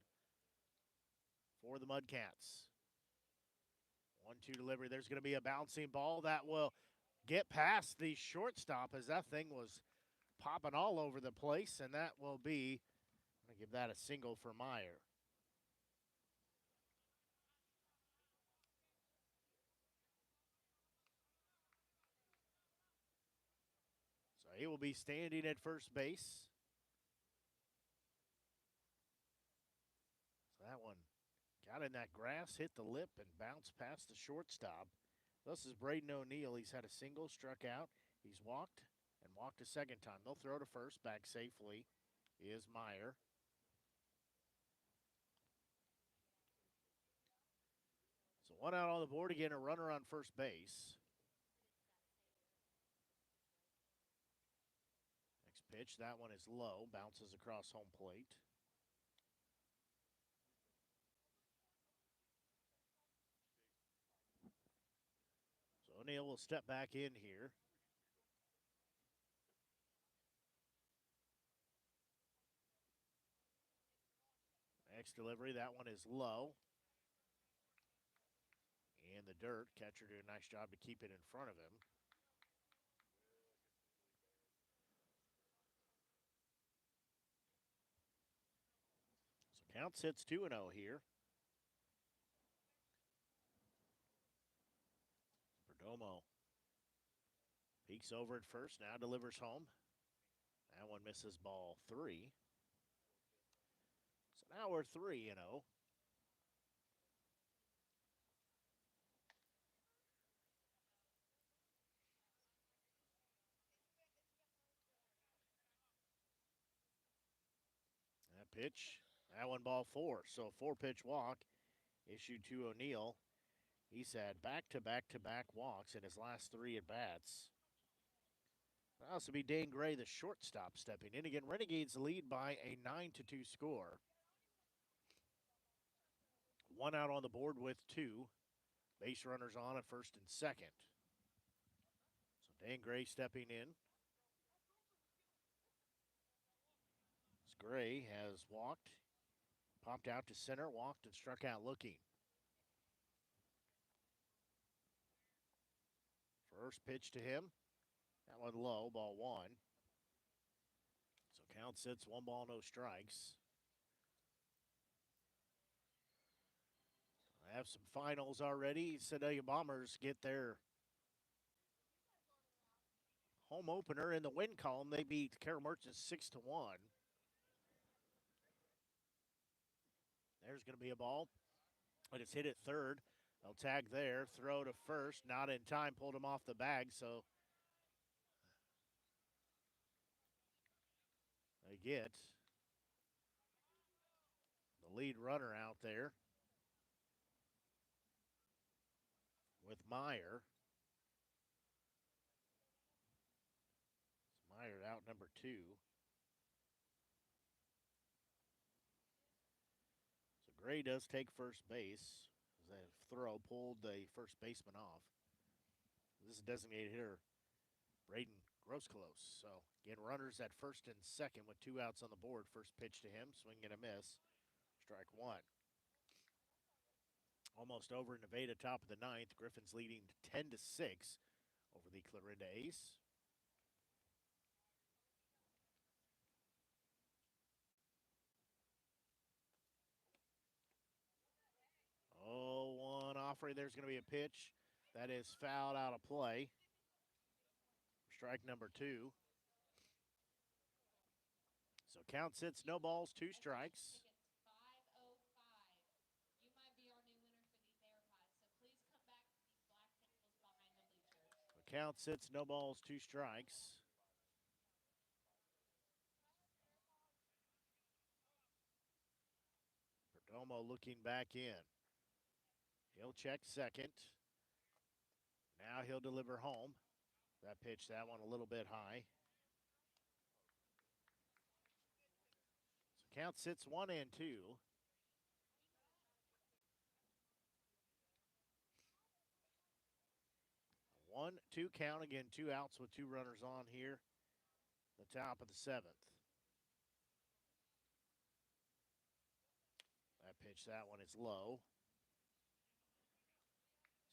Speaker 2: for the Mudcats. 1-2 delivery. There's going to be a bouncing ball that will get past the shortstop as that thing was popping all over the place, and that will be, I'm going to give that a single for Meyer. So he will be standing at first base. So that one got in that grass, hit the lip, and bounced past the shortstop. This is Braden O'Neill. He's had a single, struck out. He's walked and walked a second time. They'll throw to first. Back safely is Meyer. So 1 out on the board. Again, a runner on first base. Next pitch, that one is low. Bounces across home plate. So O'Neill will step back in here. Next delivery, that one is low. In the dirt. Catcher did a nice job to keep it in front of him. So count sits 2-0 here. Perdomo peeks over at first, now delivers home. That one misses ball 3. So now we're 3-0. That pitch, that one ball 4. So a 4-pitch walk issued to O'Neill. He's had back-to-back-to-back walks in his last 3 at-bats. That'll also be Dane Gray, the shortstop, stepping in. Again, Renegades lead by a 9-2 score. One out on the board with two. Base runners on at first and second. So Dan Gray stepping in. As Gray has walked, popped out to center, walked, and struck out looking. First pitch to him. That one low, ball one. So count sits, 1 ball, no strikes. I have some finals already. Sedalia Bombers get their home opener in the win column. They beat Carroll Merchants 6-1. There's going to be a ball, but it's hit at third. They'll tag there, throw to first, not in time, pulled him off the bag, so they get the lead runner out there with Meyer. It's Meyer out number 2. So Gray does take first base. That throw pulled the first baseman off. This is designated hitter Braden Grosclose. So again, runners at first and second with 2 outs on the board. First pitch to him, swing and a miss. Strike one. Almost over in Nevada, top of the 9th. Griffins leading 10-6 over the Clarinda Ace. Oh, one offering. There's going to be a pitch. That is fouled out of play. Strike number 2. So count sits, no balls, 2 strikes. Count sits, no balls, 2 strikes. Perdomo looking back in. He'll check second. Now he'll deliver home. That pitch, that one a little bit high. So count sits 1 and 2. 1-2 count again, 2 outs with 2 runners on here. The top of the 7th. That pitch, that one is low.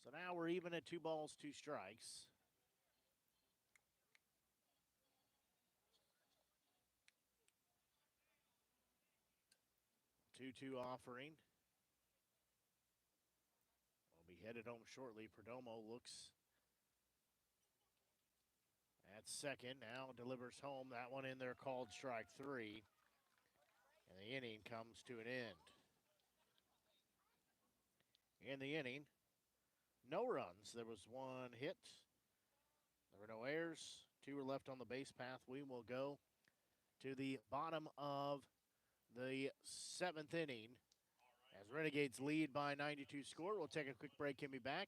Speaker 2: So now we're even at 2 balls, 2 strikes. Two offering. Will be headed home shortly. Perdomo looks at second. Now delivers home. That one in there called strike 3. And the inning comes to an end. In the inning, no runs. There was 1 hit. There were no errors. 2 were left on the base path. We will go to the bottom of the 7th inning as Renegades lead by 92 score. We'll take a quick break and be back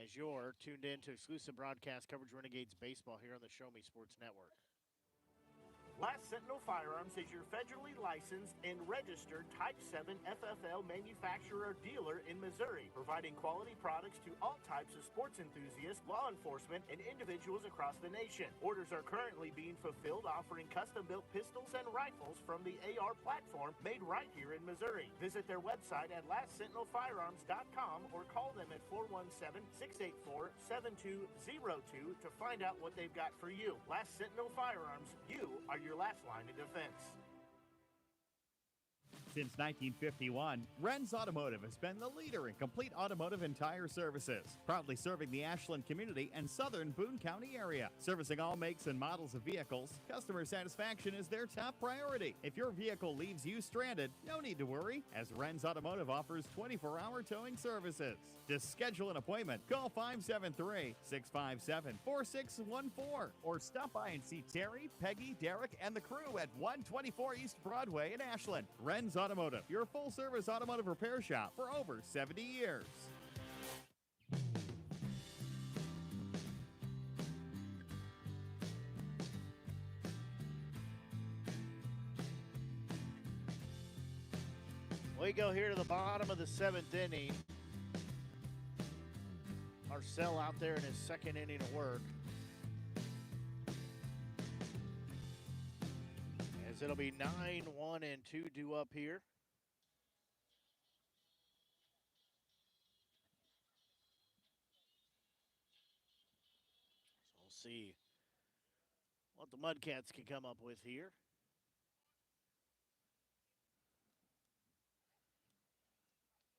Speaker 2: as you're tuned in to exclusive broadcast coverage Renegades baseball here on the Show Me Sports Network.
Speaker 19: Last Sentinel Firearms is your federally licensed and registered Type 7 FFL manufacturer dealer in Missouri, providing quality products to all types of sports enthusiasts, law enforcement, and individuals across the nation. Orders are currently being fulfilled, offering custom-built pistols and rifles from the AR platform made right here in Missouri. Visit their website at lastsentinelfirearms.com or call them at 417-684-7202 to find out what they've got for you. Last Sentinel Firearms, you are your last line of defense.
Speaker 9: Since 1951, Ren's Automotive has been the leader in complete automotive and tire services, proudly serving the Ashland community and southern Boone County area. Servicing all makes and models of vehicles, customer satisfaction is their top priority. If your vehicle leaves you stranded, no need to worry, as Ren's Automotive offers 24-hour towing services. To schedule an appointment, call 573-657-4614 or stop by and see Terry, Peggy, Derek, and the crew at 124 East Broadway in Ashland. Ren's Automotive, your full-service automotive repair shop for over 70 years.
Speaker 2: We go here to the bottom of the 7th inning. Marcel out there in his 2nd inning of work. As it'll be 9-1 and 2 due up here. So we'll see what the Mudcats can come up with here.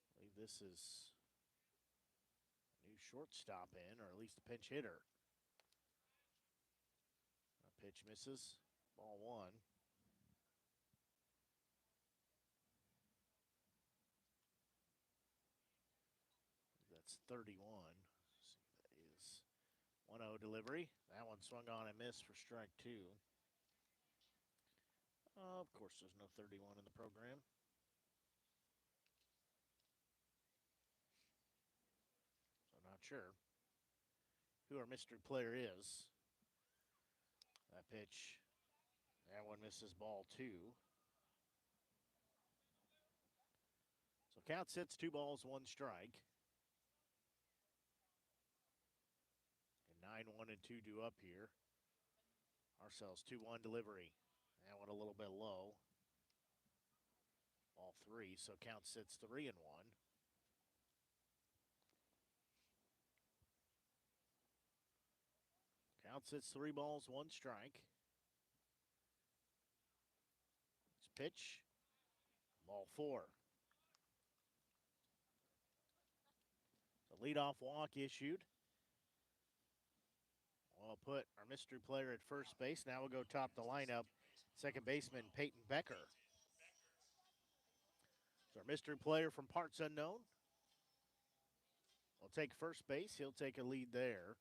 Speaker 2: I believe this is a new shortstop in, or at least a pinch hitter. A pitch misses. Ball 1. That's 31. Let's see, that is 1-0 delivery. That one swung on and missed for strike 2. Of course, there's no 31 in the program. So not sure who our mystery player is. That pitch, that one misses, ball 2. So count sits 2 balls, 1 strike. And 9-1 and 2 due up here. Ourselves 2-1 delivery. That one a little bit low. Ball 3, so count sits 3-1. Count sits 3 balls, 1 strike. It's pitch. Ball 4. The leadoff walk issued. We'll put our mystery player at first base. Now we'll go top the lineup. Second baseman Peyton Becker. So our mystery player from parts unknown will take first base. He'll take a lead there.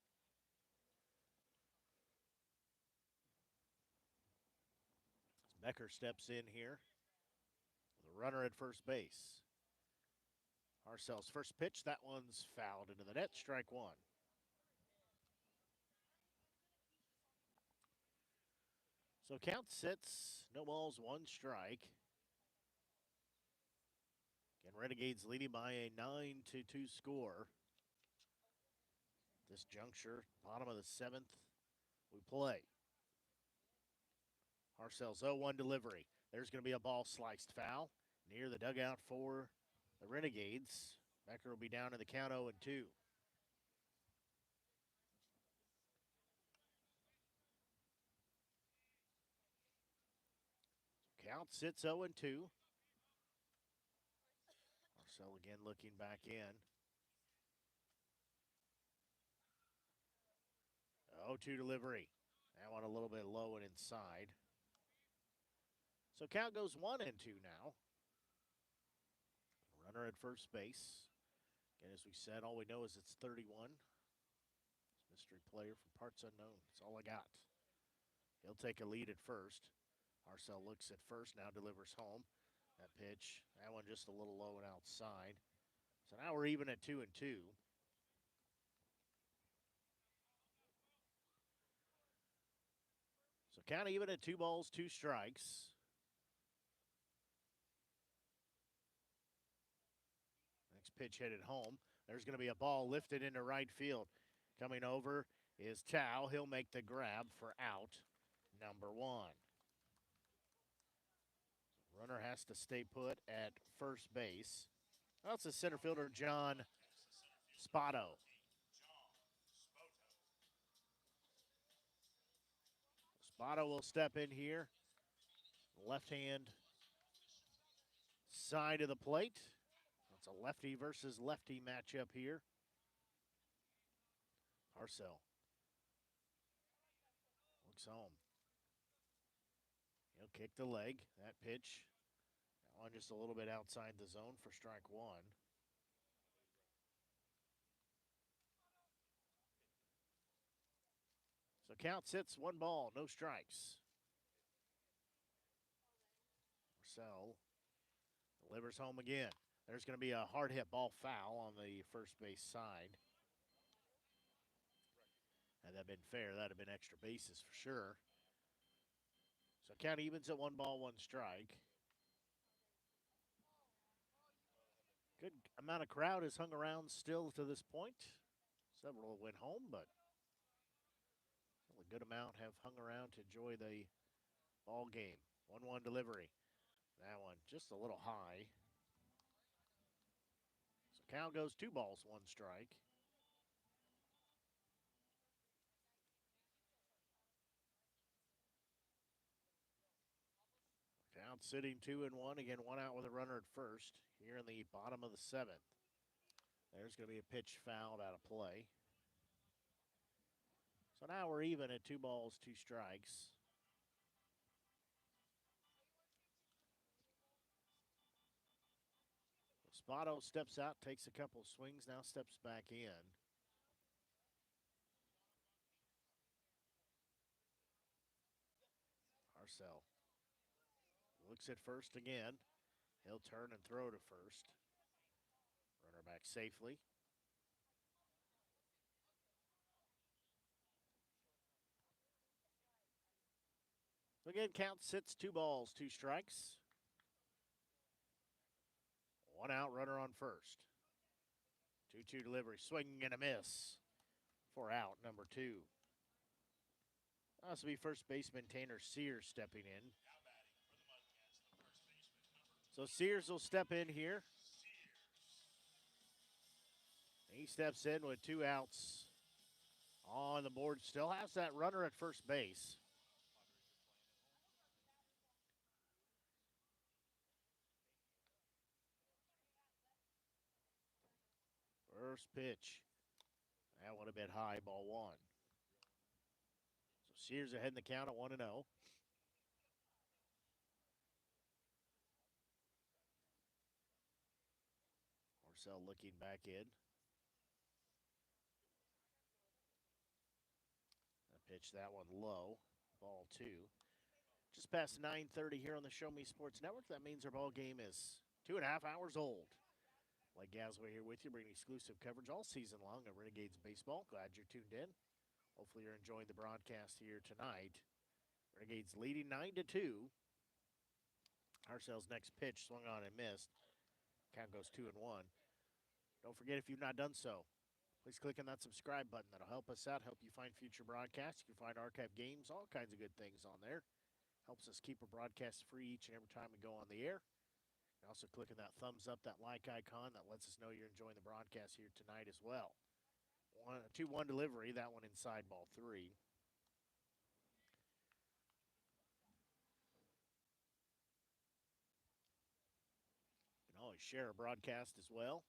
Speaker 2: Becker steps in here with a runner at first base. Arcel's first pitch. That one's fouled into the net. Strike 1. So count sits, no balls, 1 strike. Again, Renegades leading by a 9-2 score. This juncture, bottom of the 7th, we play. Arcel's 0-1 delivery. There's going to be a ball sliced foul near the dugout for the Renegades. Becker will be down in the count 0-2. Count sits 0-2. Arcel again looking back in. 0-2 delivery. That one a little bit low and inside. So count goes 1-2 now. Runner at first base. Again, as we said, all we know is it's 31. This mystery player from parts unknown. That's all I got. He'll take a lead at first. Arcel looks at first, now delivers home. That pitch, that one just a little low and outside. So now we're even at 2-2. So count even at 2 balls, 2 strikes. Next pitch headed home. There's going to be a ball lifted into right field. Coming over is Tao. He'll make the grab for out number 1. Runner has to stay put at first base. That's the center fielder, John Spotto. Spotto will step in here. Left hand side of the plate. It's a lefty versus lefty matchup here. Arcel looks home. He'll kick the leg. That pitch, that one just a little bit outside the zone for strike 1. So count sits 1 ball, no strikes. Arcel delivers home again. There's going to be a hard hit ball foul on the first base side. Had that been fair, that'd have been extra bases for sure. So count evens at 1 ball, 1 strike. amount of crowd has hung around still to this point. Several went home, but a good amount have hung around to enjoy the ball game. 1-1 delivery. That one just a little high. So count goes 2 balls, 1 strike. Count sitting 2-1. Again, 1 out with a runner at first here in the bottom of the 7th. There's going to be a pitch fouled out of play. So now we're even at 2 balls, 2 strikes. Spotto steps out, takes a couple swings, now steps back in. Arcel looks at first again. He'll turn and throw to first. Runner back safely. So again, count sits 2 balls, 2 strikes. 1 out, runner on first. 2-2 delivery, swing and a miss. 4 out, number 2. This will be first baseman Tanner Sears stepping in. So Sears will step in here. He steps in with 2 outs on the board. Still has that runner at first base. First pitch. That one a bit high, ball 1. So Sears ahead in the count at 1-0. Marcel looking back in. Pitch that one low. Ball 2. Just past 9:30 here on the Show Me Sports Network. That means our ball game is 2.5 hours old. Blake Gasway here with you, bringing exclusive coverage all season long of Renegades baseball. Glad you're tuned in. Hopefully you're enjoying the broadcast here tonight. Renegades leading 9-2. Arcel's next pitch swung on and missed. Count goes 2-1. Don't forget, if you've not done so, please click on that subscribe button. That'll help us out, help you find future broadcasts. You can find archive games, all kinds of good things on there. Helps us keep a broadcast free each and every time we go on the air. And also click on that thumbs up, that like icon. That lets us know you're enjoying the broadcast here tonight as well. 2-1 delivery, that one inside, ball 3. You can always share a broadcast as well.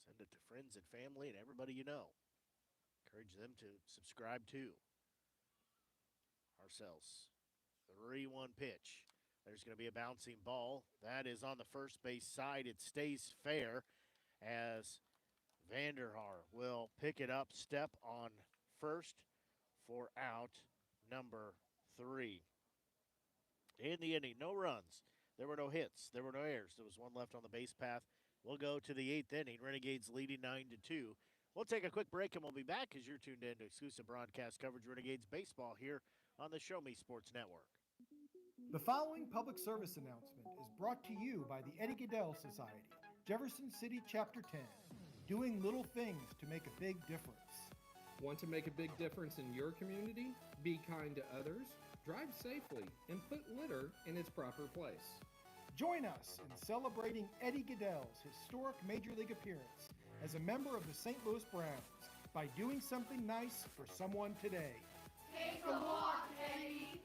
Speaker 2: Send it to friends and family and everybody you know. Encourage them to subscribe too. Arcel's 3-1 pitch. There's going to be a bouncing ball. That is on the first base side. It stays fair as Vanderhaar will pick it up, step on first for out number 3. In the inning, no runs. There were no hits. There were no errors. There was 1 left on the base path. We'll go to the 8th inning. Renegades leading 9-2. We'll take a quick break and we'll be back as you're tuned in to exclusive broadcast coverage of Renegades baseball here on the Show Me Sports Network.
Speaker 10: The following public service announcement is brought to you by the Eddie Gaedel Society, Jefferson City Chapter 10, doing little things to make a big difference.
Speaker 11: Want to make a big difference in your community? Be kind to others, drive safely, and put litter in its proper place.
Speaker 10: Join us in celebrating Eddie Gaedel's historic Major League appearance as a member of the St. Louis Browns by doing something nice for someone today.
Speaker 12: Take a walk, Eddie.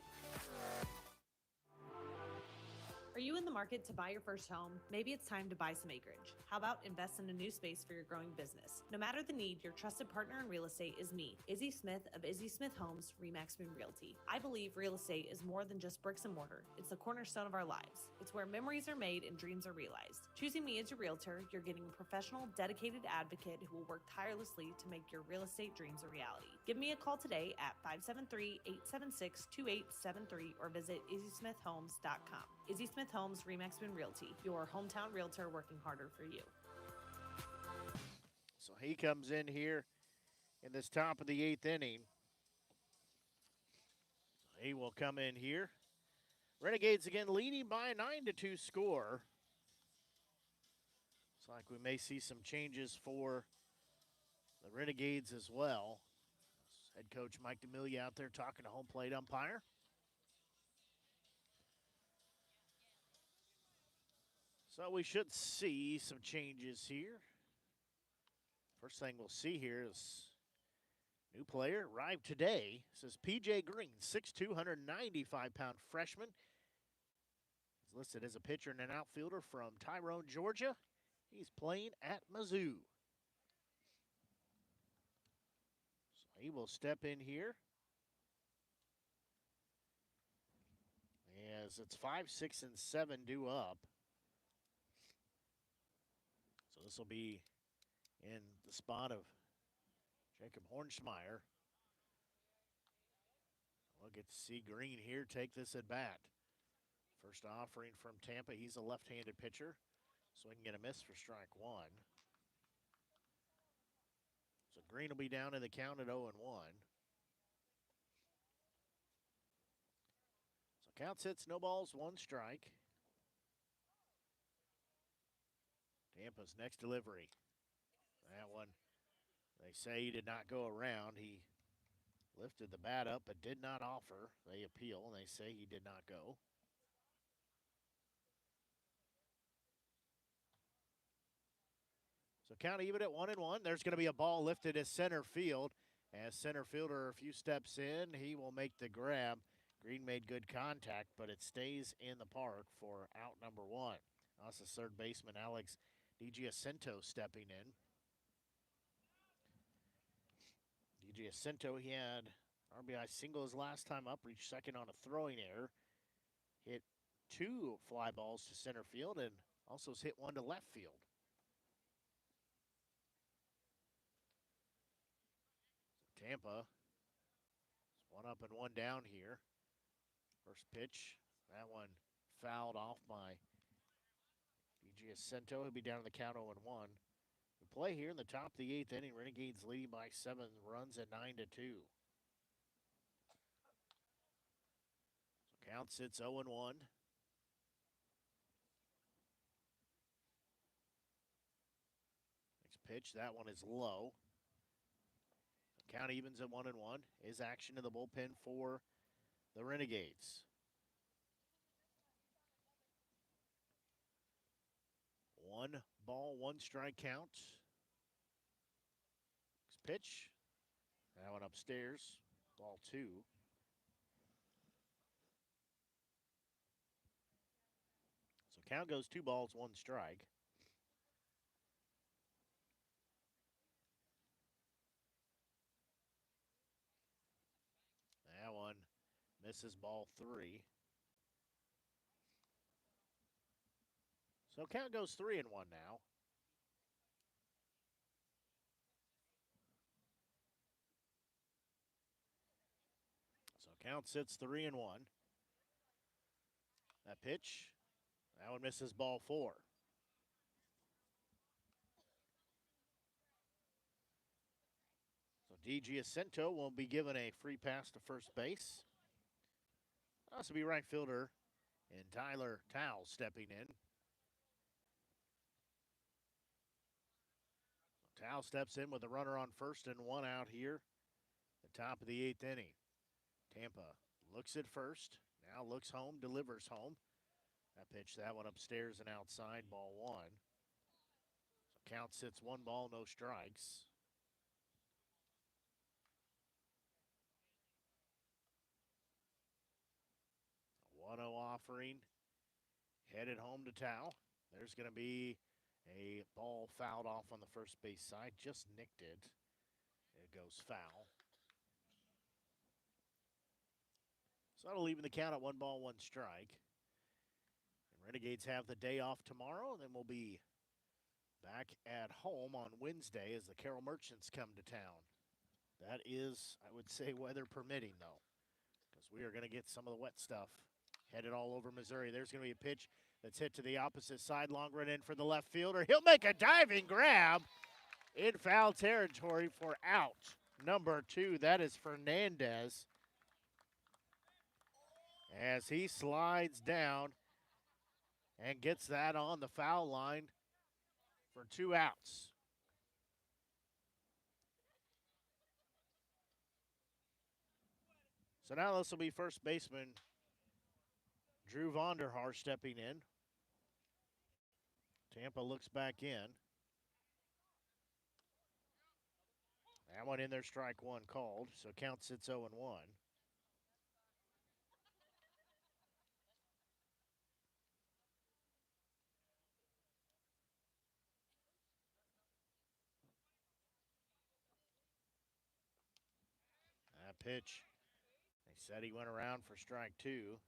Speaker 13: Are you in the market to buy your first home? Maybe it's time to buy some acreage. How about invest in a new space for your growing business? No matter the need, your trusted partner in real estate is me, Izzy Smith of Izzy Smith Homes, Remax Moon Realty. I believe real estate is more than just bricks and mortar. It's the cornerstone of our lives. It's where memories are made and dreams are realized. Choosing me as your realtor, you're getting a professional, dedicated advocate who will work tirelessly to make your real estate dreams a reality. Give me a call today at 573-876-2873 or visit izzysmithhomes.com. Izzy Smith Homes, Remax Moon Realty, your hometown realtor working harder for you.
Speaker 2: So he comes in here in this top of the 8th inning. He will come in here. Renegades again leading by a 9-2 score. Looks like we may see some changes for the Renegades as well. Head coach Mike D'Amelia out there talking to home plate umpire. So we should see some changes here. First thing we'll see here is new player arrived today. This is P.J. Green, 6'2", 195-pound freshman. He's listed as a pitcher and an outfielder from Tyrone, Georgia. He's playing at Mizzou. So he will step in here. As it's 5, 6, and 7 due up. So this will be in the spot of Jacob Hornschmeyer. We'll get to see Green here take this at bat. First offering from Tampa. He's a left-handed pitcher, so he can get a miss for strike one. So Green will be down in the count at 0-1. So count sits, no balls, 1 strike. Tampa's next delivery. That one, they say he did not go around. He lifted the bat up but did not offer. They appeal, and they say he did not go. So count even at 1-1. There's going to be a ball lifted as center field. As center fielder a few steps in, he will make the grab. Green made good contact, but it stays in the park for out number 1. Also third baseman Alex DiGiacinto stepping in. DiGiacinto, he had RBI single his last time up, reached second on a throwing error. Hit 2 fly balls to center field and also has hit 1 to left field. Tampa, 1 up and 1 down here. First pitch, that one fouled off by DiGiacinto. He'll be down in the count 0-1. We play here in the top of the 8th inning. Renegades leading by 7 runs at 9-2. So count sits 0-1. Next pitch, that one is low. Count evens at 1-1. Is action in the bullpen for the Renegades. 1 ball, 1 strike count. Next pitch. That one upstairs. Ball 2. So count goes 2 balls, 1 strike. That one misses, ball 3. So count goes 3-1 now. So count sits 3-1. That pitch, that one misses, ball 4. So DiGiacinto will be given a free pass to first base. Also be right fielder and Tyler Towle stepping in. Towle steps in with a runner on first and 1 out here. The top of the 8th inning. Tampa looks at first, now looks home, delivers home. That pitch, that one upstairs and outside, ball 1. So count sits 1 ball, no strikes. A 1-0 offering, headed home to Towle. There's going to be a ball fouled off on the first base side, just nicked it. It goes foul. So that'll even the count at 1 ball, 1 strike. And Renegades have the day off tomorrow, and then we'll be back at home on Wednesday as the Carroll Merchants come to town. That is, I would say, weather permitting, though, because we are going to get some of the wet stuff headed all over Missouri. There's going to be a pitch that's hit to the opposite side, long run in for the left fielder. He'll make a diving grab in foul territory for out number 2. That is Fernandez. As he slides down and gets that on the foul line for 2 outs. So now this will be first baseman Drew Vonderhaar stepping in. Tampa looks back in. That one in there, strike one called, so count sits 0-1. That pitch, they said he went around for strike two.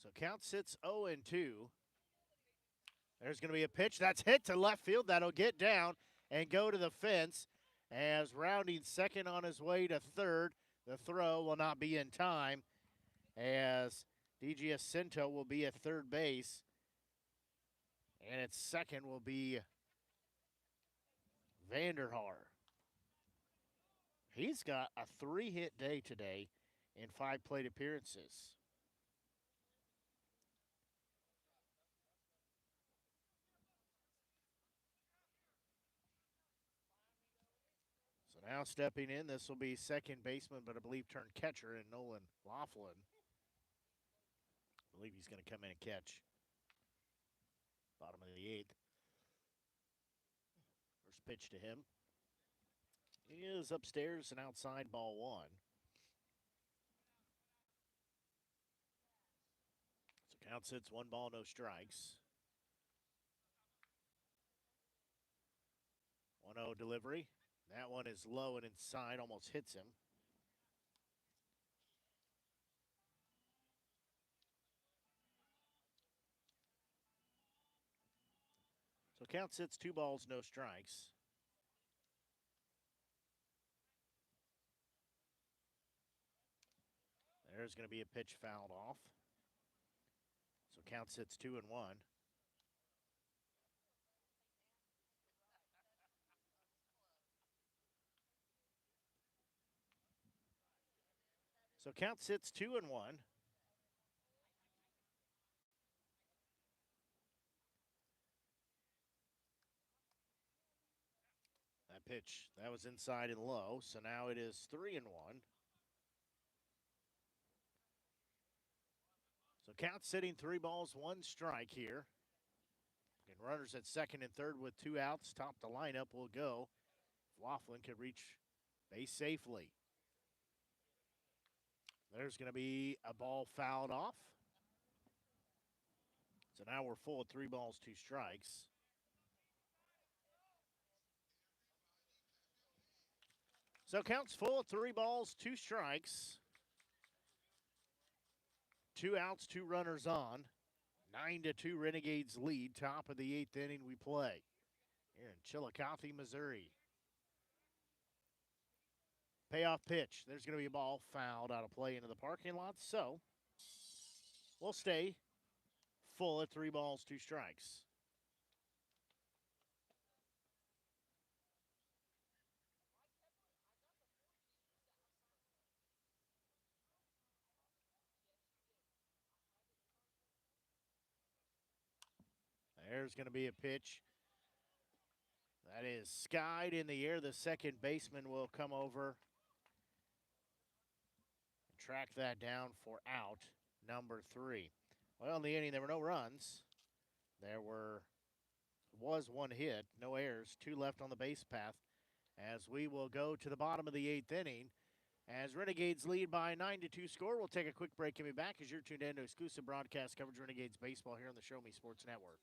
Speaker 2: So count sits 0-2. There's going to be a pitch that's hit to left field. That'll get down and go to the fence as rounding second on his way to third. The throw will not be in time as DGS Cinto will be at third base. And its second will be Vanderhaar. He's got a 3-hit day today in 5 plate appearances. So now stepping in, this will be second baseman, but I believe turned catcher in Nolan Laughlin. I believe he's going to come in and catch. Bottom of the 8th. First pitch to him. He is upstairs and outside, ball 1. So count sits 1 ball, no strikes. 1-0 delivery. That one is low and inside, almost hits him. So count sits 2 balls, no strikes. There's going to be a pitch fouled off. So count sits 2-1. So count sits 2-1. That pitch, that was inside and low. So now it is 3-1. So count sitting 3 balls, 1 strike here. And runners at second and third with 2 outs. Top the lineup will go. Laughlin could reach base safely. There's going to be a ball fouled off. So now we're full of 3 balls, 2 strikes. So counts full, 3 balls, 2 strikes. 2 outs, 2 runners on. 9-2 Renegades lead. Top of the 8th inning we play here in Chillicothe, Missouri. Payoff pitch. There's going to be a ball fouled out of play into the parking lot. So we'll stay full at 3 balls, 2 strikes. There's going to be a pitch. That is skied in the air. The second baseman will come over and track that down for out number 3. Well, in the inning, there were no runs. There was 1 hit, no errors, 2 left on the base path as we will go to the bottom of the 8th inning. As Renegades lead by 9-2 score, we'll take a quick break and be back as you're tuned in to exclusive broadcast coverage of Renegades baseball here on the Show Me Sports Network.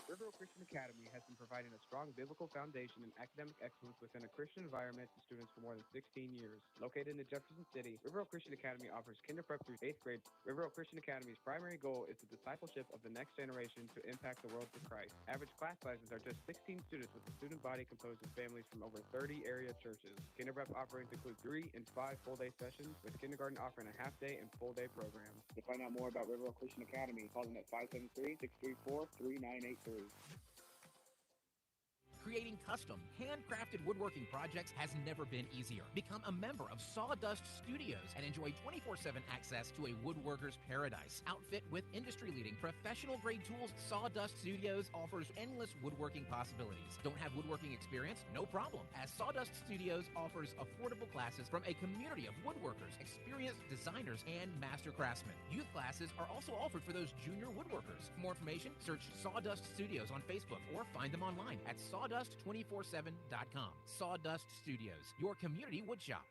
Speaker 14: River Oak Christian Academy has been providing a strong biblical foundation and academic excellence within a Christian environment to students for more than 16 years. Located in Jefferson City, River Oak Christian Academy offers kinder prep through 8th grade. River Oak Christian Academy's primary goal is the discipleship of the next generation to impact the world for Christ. Average class sizes are just 16 students with a student body composed of families from over 30 area churches. Kinder prep offerings include 3 and 5 full-day sessions, with kindergarten offering a half-day and full-day program. To find out more about River Oak Christian Academy, call them at 573-634-3983.
Speaker 15: Creating custom, handcrafted woodworking projects has never been easier. Become a member of Sawdust Studios and enjoy 24/7 access to a woodworker's paradise. Outfit with industry-leading professional-grade tools, Sawdust Studios offers endless woodworking possibilities. Don't have woodworking experience? No problem, as Sawdust Studios offers affordable classes from a community of woodworkers, experienced designers, and master craftsmen. Youth classes are also offered for those junior woodworkers. For more information, search Sawdust Studios on Facebook or find them online at sawdust247.com. Sawdust Studios, your community woodshop.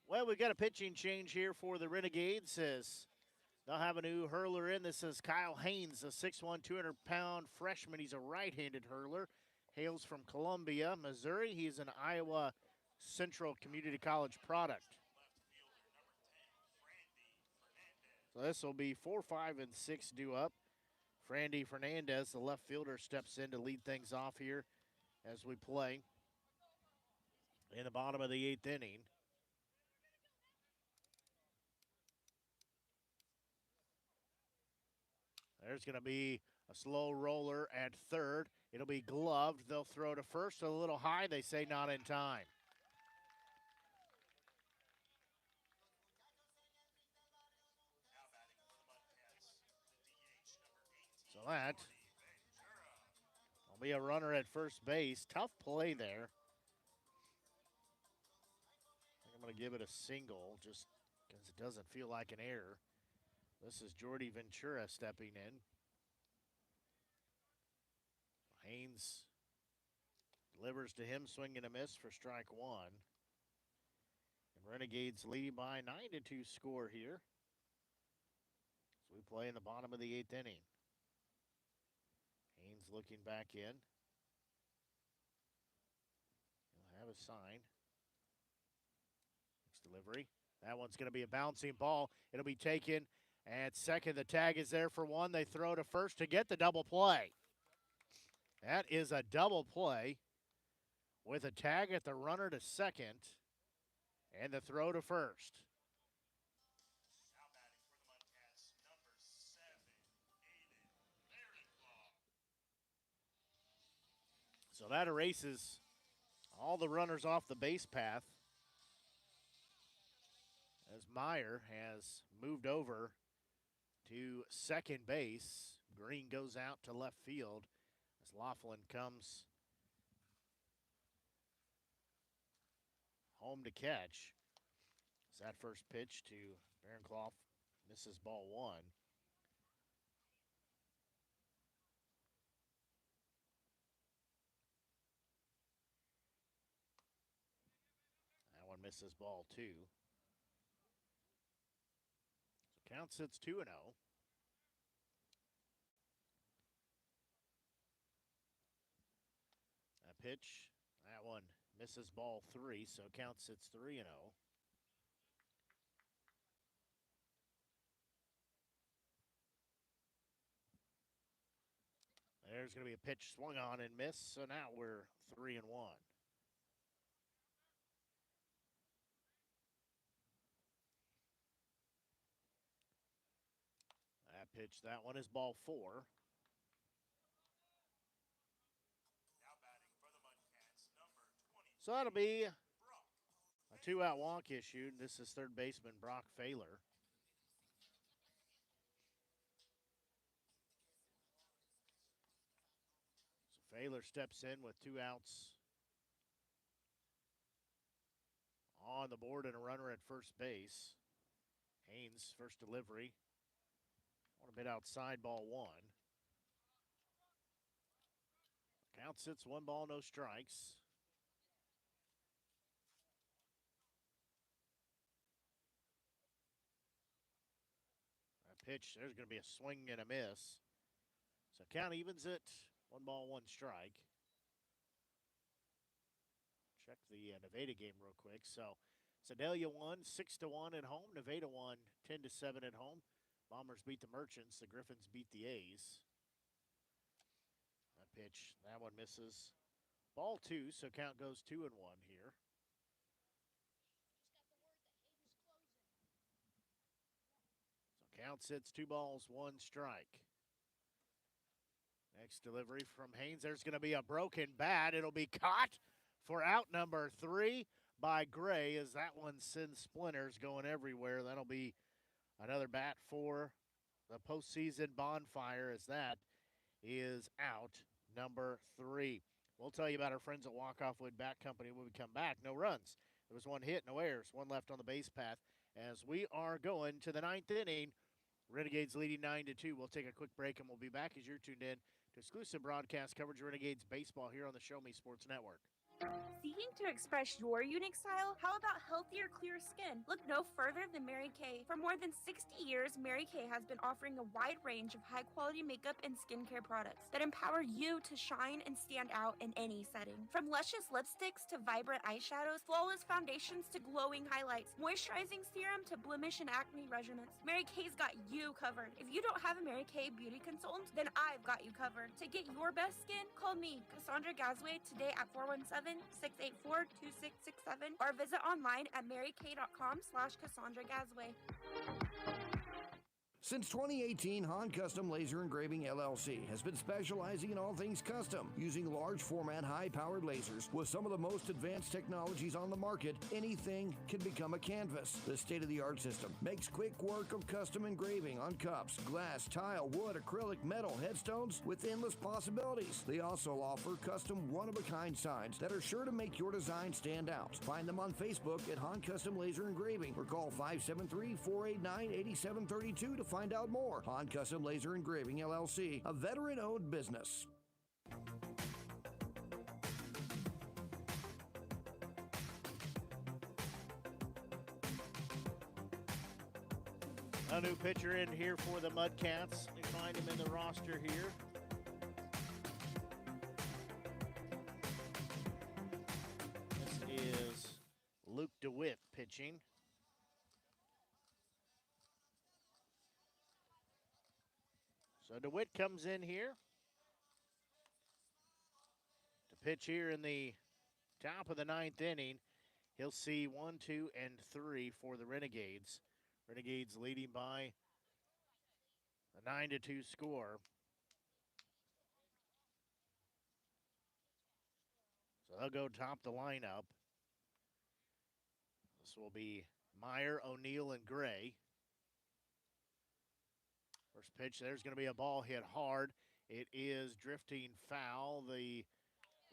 Speaker 2: Well, we've got a pitching change here for the Renegades as they'll have a new hurler in. This is Kyle Haynes, a 6'1", 200-pound freshman. He's a right-handed hurler. Hails from Columbia, Missouri. He's an Iowa Central Community College product. So this will be 4, 5, and 6 due up. Frandy Fernandez, the left fielder, steps in to lead things off here as we play in the bottom of the 8th inning. There's going to be a slow roller at third. It'll be gloved. They'll throw to first a little high. They say not in time. So that will be a runner at first base. Tough play there. I think I'm going to give it a single just because it doesn't feel like an error. This is Jordy Ventura stepping in. Haynes delivers to him, swing and a miss for strike one. And Renegades lead by 9-2 score here. So we play in the bottom of the 8th inning. Haynes looking back in. He'll have a sign. Next delivery. That one's going to be a bouncing ball. It'll be taken at second. The tag is there for one. They throw to first to get the double play. That is a double play with a tag at the runner to second and the throw to first. So that erases all the runners off the base path as Meyer has moved over to second base. Green goes out to left field as Laughlin comes home to catch. As that first pitch to Barenclough misses ball one. That one misses ball two. So count sits 2-0. That pitch, that one misses ball three, so count sits 3-0. There's going to be a pitch swung on and missed, so now we're 3-1. That pitch, that one is ball four. So that'll be a 2-out walk issued. This is third baseman Brock Failer. So Failer steps in with 2 outs on the board and a runner at first base. Haynes, first delivery. A bit outside, ball one. Count sits 1 ball, no strikes. That pitch, there's going to be a swing and a miss. So count evens it, 1 ball, 1 strike. Check the Nevada game real quick. So Sedalia won 6-1 at home. Nevada won 10-7 at home. Bombers beat the Merchants. The Griffins beat the A's. That pitch. That one misses. Ball 2, so count goes 2-1 here. So count sits 2 balls, 1 strike. Next delivery from Haynes. There's going to be a broken bat. It'll be caught for out number 3 by Gray as that one sends splinters going everywhere. That'll be another bat for the postseason bonfire as that is out number 3. We'll tell you about our friends at Walk-Off Wood Bat Company when we come back. No runs. There was 1 hit, no errors, 1 left on the base path as we are going to the 9th inning. Renegades leading 9-2. We'll take a quick break and we'll be back as you're tuned in to exclusive broadcast coverage of Renegades baseball here on the Show Me Sports Network.
Speaker 3: Seeking to express your unique style? How about healthier, clear skin? Look no further than Mary Kay. For more than 60 years, Mary Kay has been offering a wide range of high-quality makeup and skincare products that empower you to shine and stand out in any setting. From luscious lipsticks to vibrant eyeshadows, flawless foundations to glowing highlights, moisturizing serum to blemish and acne regimens, Mary Kay's got you covered. If you don't have a Mary Kay beauty consultant, then I've got you covered. To get your best skin, call me, Cassandra Gazway, today at 417-684-2667 or visit online at marykay.com/Cassandra Gazway.
Speaker 16: Since 2018, Han Custom Laser Engraving LLC has been specializing in all things custom, using large format, high-powered lasers with some of the most advanced technologies on the market. Anything can become a canvas. The state-of-the-art system makes quick work of custom engraving on cups, glass, tile, wood, acrylic, metal, headstones with endless possibilities. They also offer custom one-of-a-kind signs that are sure to make your design stand out. Find them on Facebook at Han Custom Laser Engraving or call 573-489-8732 to find out more. Han Custom Laser Engraving LLC, a veteran-owned business.
Speaker 2: A new pitcher in here for the Mudcats. We find him in the roster here. This is Luke DeWitt pitching. So DeWitt comes in here to pitch here in the top of the 9th inning. He'll see 1, 2, and 3 for the Renegades. Renegades leading by a 9-2 score. So they'll go top the lineup. This will be Meyer, O'Neill, and Gray. First pitch, there's going to be a ball hit hard. It is drifting foul. The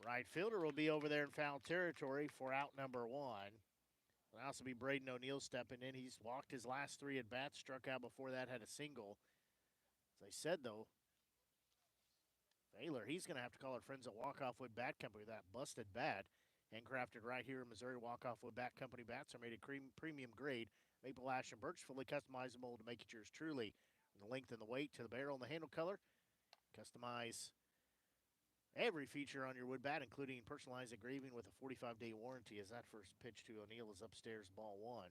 Speaker 2: right fielder will be over there in foul territory for out number 1. It'll also be Braden O'Neill stepping in. He's walked his last 3 at bats, struck out before that, had a single. As I said, though, Baylor, he's going to have to call our friends at Walk-Off Wood Bat Company with that busted bat. Handcrafted right here in Missouri. Walk-Off Wood Bat Company bats are made of premium grade, maple ash and birch, fully customizable to make it yours truly. From the length and the weight to the barrel and the handle color, customize every feature on your wood bat, including personalized engraving with a 45-day warranty. As that first pitch to O'Neill is upstairs, ball 1.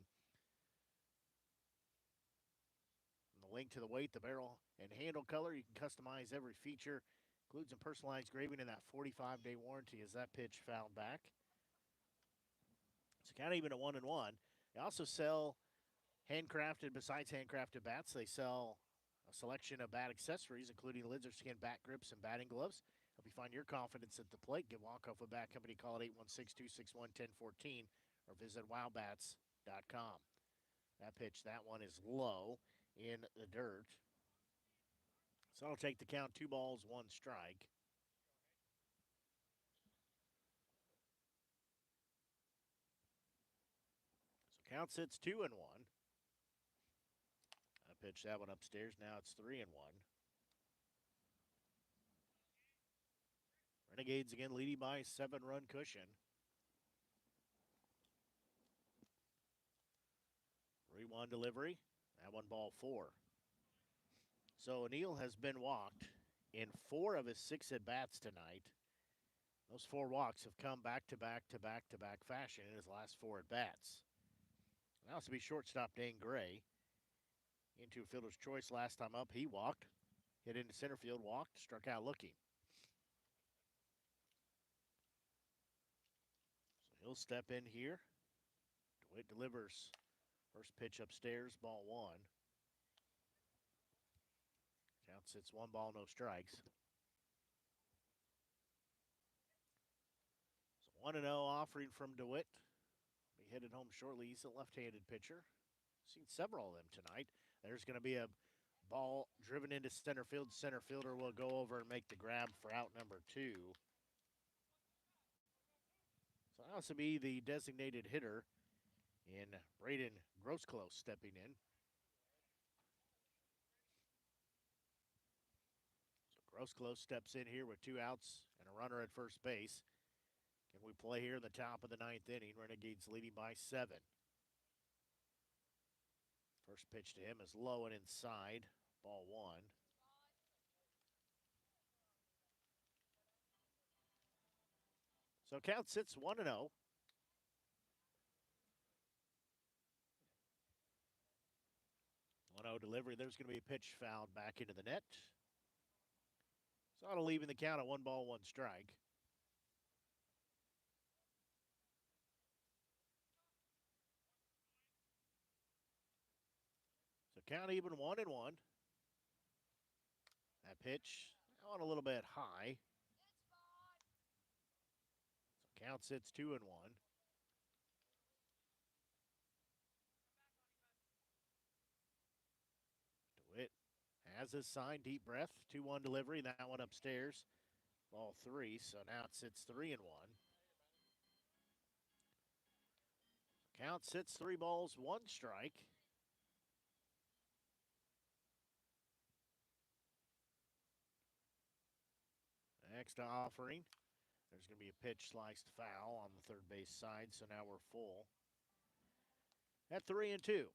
Speaker 2: From the length to the weight, the barrel and handle color, you can customize every feature, includes a personalized engraving and that 45-day warranty. As that pitch fouled back. So kind of even at 1-1. They also sell handcrafted, besides handcrafted bats, they sell a selection of bat accessories, including lizard skin bat grips and batting gloves. Help you find your confidence at the plate. Give Walk-Off Wood Bat Company a call at 816-261-1014 or visit wowbats.com. That pitch, that one is low in the dirt. So I'll take the count, 2 balls, 1 strike. So count sits 2-1. I pitched that one upstairs. Now it's 3-1. Renegades again leading by a 7-run cushion. 3-1 delivery. That one ball 4. So O'Neill has been walked in 4 of his 6 at-bats tonight. Those 4 walks have come back-to-back-to-back-to-back fashion in his last 4 at-bats. Now it's to be shortstop Dane Gray. Into a fielder's choice last time up. He walked, hit into center field, walked, struck out looking. He'll step in here. DeWitt delivers. First pitch upstairs, ball one. Count sits 1 ball, no strikes. So 1-0 offering from DeWitt. Be headed home shortly. He's a left-handed pitcher. Seen several of them tonight. There's going to be a ball driven into center field. Center fielder will go over and make the grab for out number 2. So that will be the designated hitter in Braden Grosclose stepping in. So Grosclose steps in here with 2 outs and a runner at first base. Can we play here in the top of the 9th inning? Renegades leading by 7. First pitch to him is low and inside. Ball 1. So count sits 1-0. 1-0 delivery. There's going to be a pitch fouled back into the net. So that'll leave in the count at 1 ball, 1 strike. So count even 1-1. That pitch on a little bit high. So count sits 2-1. DeWitt has his sign, deep breath, 2-1 delivery. That one upstairs, ball 3. So now it sits 3-1. Count sits 3 balls, 1 strike. Next offering, there's going to be a pitch sliced foul on the third base side, so now we're full at 3-2.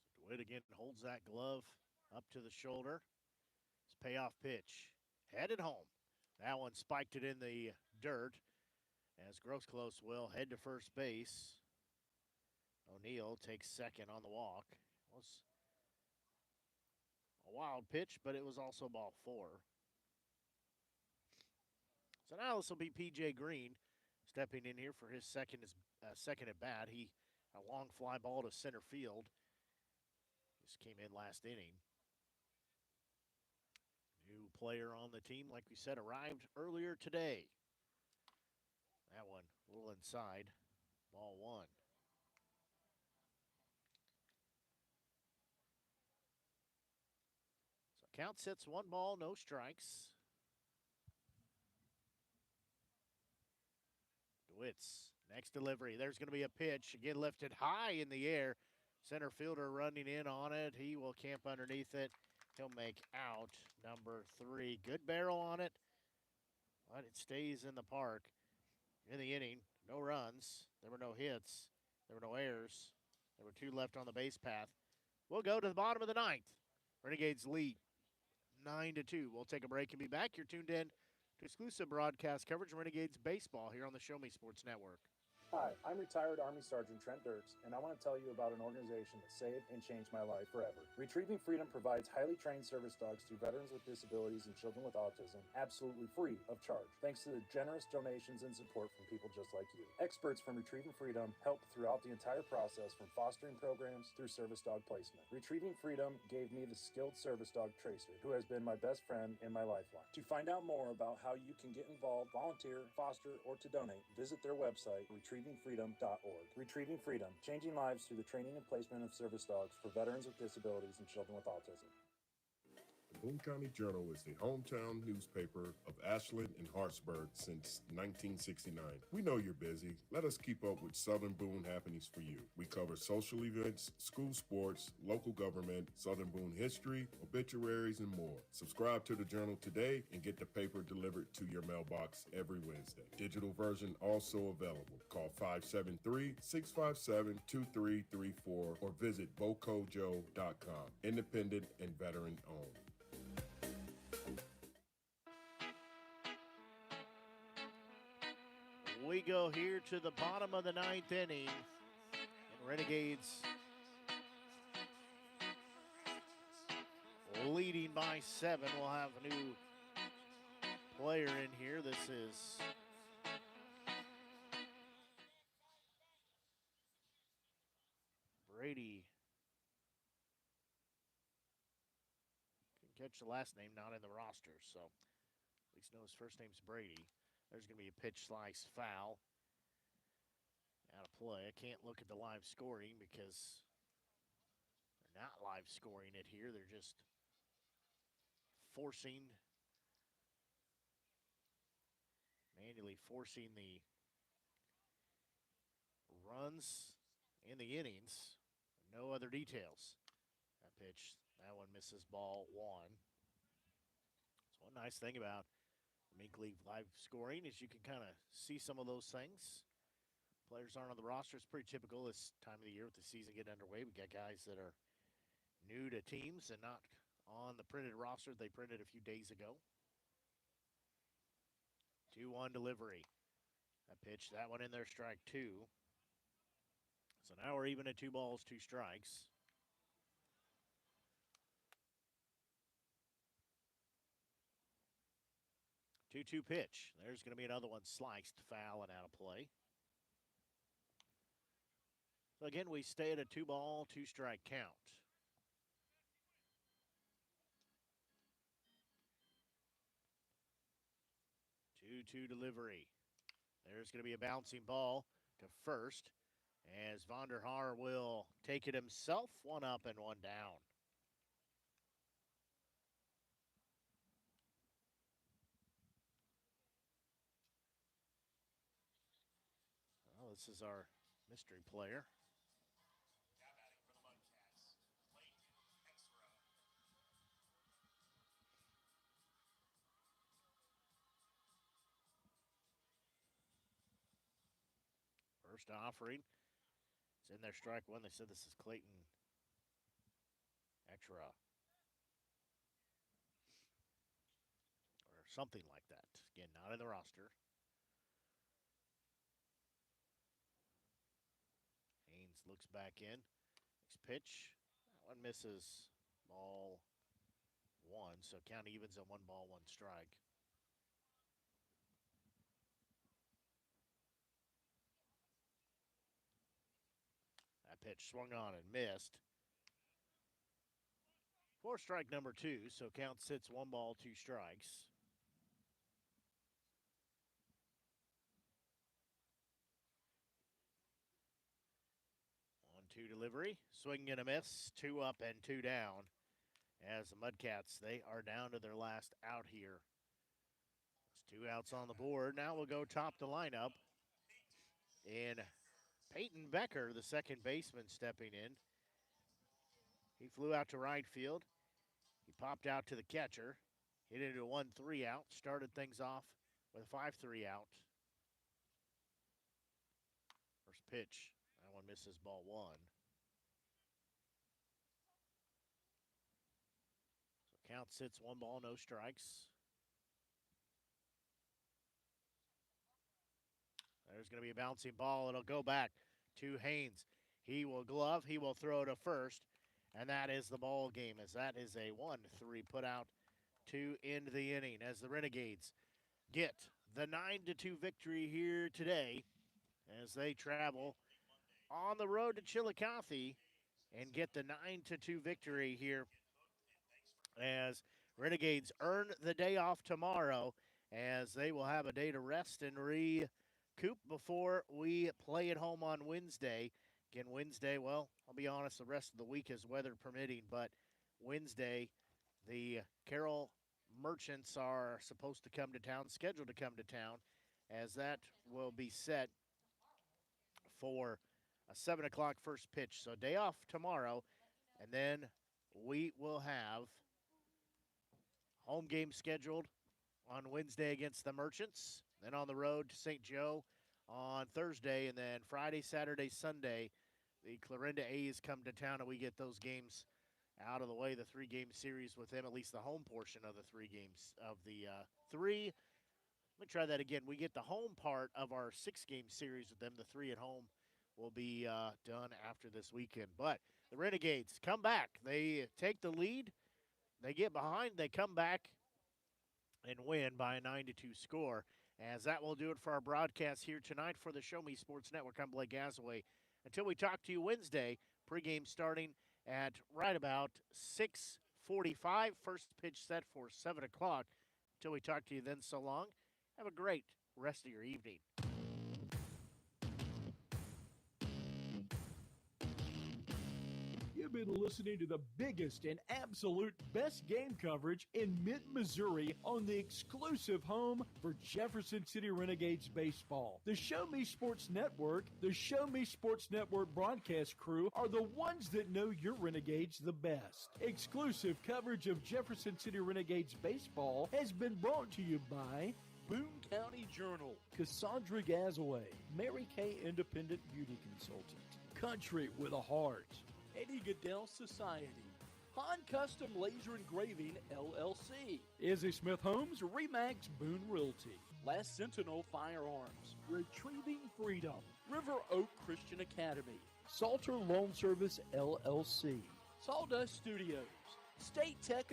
Speaker 2: So DeWitt again holds that glove up to the shoulder. It's payoff pitch, headed home. That one spiked it in the dirt as Grosclose will head to first base. O'Neill takes second on the walk. It was a wild pitch, but it was also ball 4. So now this will be P.J. Green stepping in here for his second at bat. He a long fly ball to center field. Just came in last inning. New player on the team, like we said, arrived earlier today. That one a little inside. Ball 1. So count sits 1 ball, no strikes. DeWitt's next delivery. There's going to be a pitch. Again, lifted high in the air. Center fielder running in on it. He will camp underneath it. He'll make out number 3. Good barrel on it, but it stays in the park. In the inning, no runs. There were no hits. There were no errors. There were 2 left on the base path. We'll go to the bottom of the 9th. Renegades lead 9-2. We'll take a break and be back. You're tuned in to exclusive broadcast coverage of Renegades baseball here on the Show Me Sports Network.
Speaker 17: Hi, I'm retired Army Sergeant Trent Dirks, and I want to tell you about an organization that saved and changed my life forever. Retrieving Freedom provides highly trained service dogs to veterans with disabilities and children with autism, absolutely free of charge, thanks to the generous donations and support from people just like you. Experts from Retrieving Freedom help throughout the entire process, from fostering programs through service dog placement. Retrieving Freedom gave me the skilled service dog Tracer, who has been my best friend and my lifeline. To find out more about how you can get involved, volunteer, foster, or to donate, visit their website, retrievingfreedom.org. Retrieving Freedom, changing lives through the training and placement of service dogs for veterans with disabilities and children with autism.
Speaker 18: The Boone County Journal is the hometown newspaper of Ashland and Hartsburg since 1969. We know you're busy. Let us keep up with Southern Boone happenings for you. We cover social events, school sports, local government, Southern Boone history, obituaries, and more. Subscribe to the Journal today and get the paper delivered to your mailbox every Wednesday. Digital version also available. Call 573-657-2334 or visit bocojo.com. Independent and veteran owned.
Speaker 2: We go here to the bottom of the 9th inning, and Renegades leading by 7. We'll have a new player in here. This is Brady. Can catch the last name, not in the roster, so at least know his first name's Brady. There's going to be a pitch slice foul. Out of play. I can't look at the live scoring because they're not live scoring it here. They're just manually forcing the runs in the innings. No other details. That pitch, that one misses, ball 1. So one nice thing about the Mink League live scoring is you can kind of see some of those things. Players aren't on the roster. It's pretty typical this time of the year with the season getting underway. We got guys that are new to teams and not on the printed roster they printed a few days ago. 2-1 delivery. That pitch, that one in there, strike 2. So now we're even at 2 balls, 2 strikes. Two-two pitch. There's going to be another one sliced, foul, and out of play. So again, we stay at a 2 ball, 2 strike count. 2-2 delivery. There's going to be a bouncing ball to first as Vonderhaar will take it himself. 1 up and 1 down. Well, this is our mystery player. First offering. It's in there, strike 1. They said this is Clayton Extra. Or something like that. Again, not in the roster. Haynes looks back in. Next pitch. That one misses, ball 1. So count evens on 1 ball, 1 strike. That pitch swung on and missed. For strike number 2, so count sits 1 ball, 2 strikes. 1-2 delivery, swing and a miss, 2 up and 2 down. As the Mudcats, they are down to their last out here. There's 2 outs on the board. Now we'll go top the lineup. And Peyton Becker, the second baseman, stepping in. He flew out to right field. He popped out to the catcher, hit into a 1-3 out, started things off with a 5-3 out. First pitch, that one misses, ball 1. So count sits 1 ball, no strikes. There's going to be a bouncing ball. It'll go back to Haynes. He will glove. He will throw to first. And that is the ball game, as that is a 1-3 put out to end the inning as the Renegades get the 9-2 victory here today as they travel on the road to Chillicothe and get the 9-2 victory here as Renegades earn the day off tomorrow as they will have a day to rest and recoup before we play at home on Wednesday. Again, Wednesday, well, I'll be honest, the rest of the week is weather permitting, but Wednesday, the Carroll Merchants are supposed to come to town, scheduled to come to town, as that will be set for a 7 o'clock first pitch. So day off tomorrow, and then we will have home game scheduled on Wednesday against the Merchants, then on the road to St. Joe on Thursday, and then Friday, Saturday, Sunday, the Clarinda A's come to town, and we get those games out of the way, the 3-game series with them, at least the home portion of the 3 games of the 3. Let me try that again. We get the home part of our 6-game series with them. The 3 at home will be done after this weekend. But the Renegades come back. They take the lead they get behind, they come back and win by a 9-2 score. As that will do it for our broadcast here tonight for the Show Me Sports Network. I'm Blake Gasaway. Until we talk to you Wednesday, pregame starting at right about 6:45. First pitch set for 7 o'clock. Until we talk to you then, so long. Have a great rest of your evening.
Speaker 20: You've been listening to the biggest and absolute best game coverage in mid-Missouri on the exclusive home for Jefferson City Renegades baseball. The Show Me Sports Network, the Show Me Sports Network broadcast crew are the ones that know your Renegades the best. Exclusive coverage of Jefferson City Renegades baseball has been brought to you by Boone County Journal, Cassandra Gazaway, Mary Kay Independent Beauty Consultant, Country with a Heart, Eddie Goodell Society, Han Custom Laser Engraving, LLC, Izzy Smith Homes, Remax Boone Realty, Last Sentinel Firearms, Retrieving Freedom, River Oak Christian Academy, Salter Loan Service, LLC, Sawdust Studios, State Tech.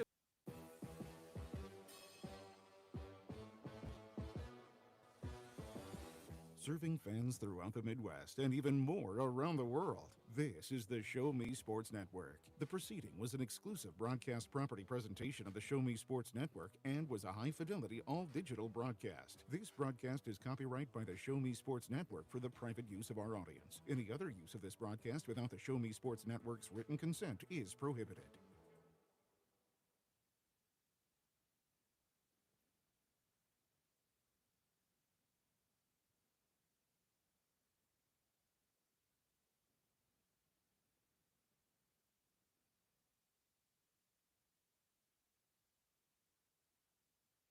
Speaker 1: Serving fans throughout the Midwest and even more around the world. This is the Show Me Sports Network. The proceeding was an exclusive broadcast property presentation of the Show Me Sports Network and was a high-fidelity, all-digital broadcast. This broadcast is copyright by the Show Me Sports Network for the private use of our audience. Any other use of this broadcast without the Show Me Sports Network's written consent is prohibited.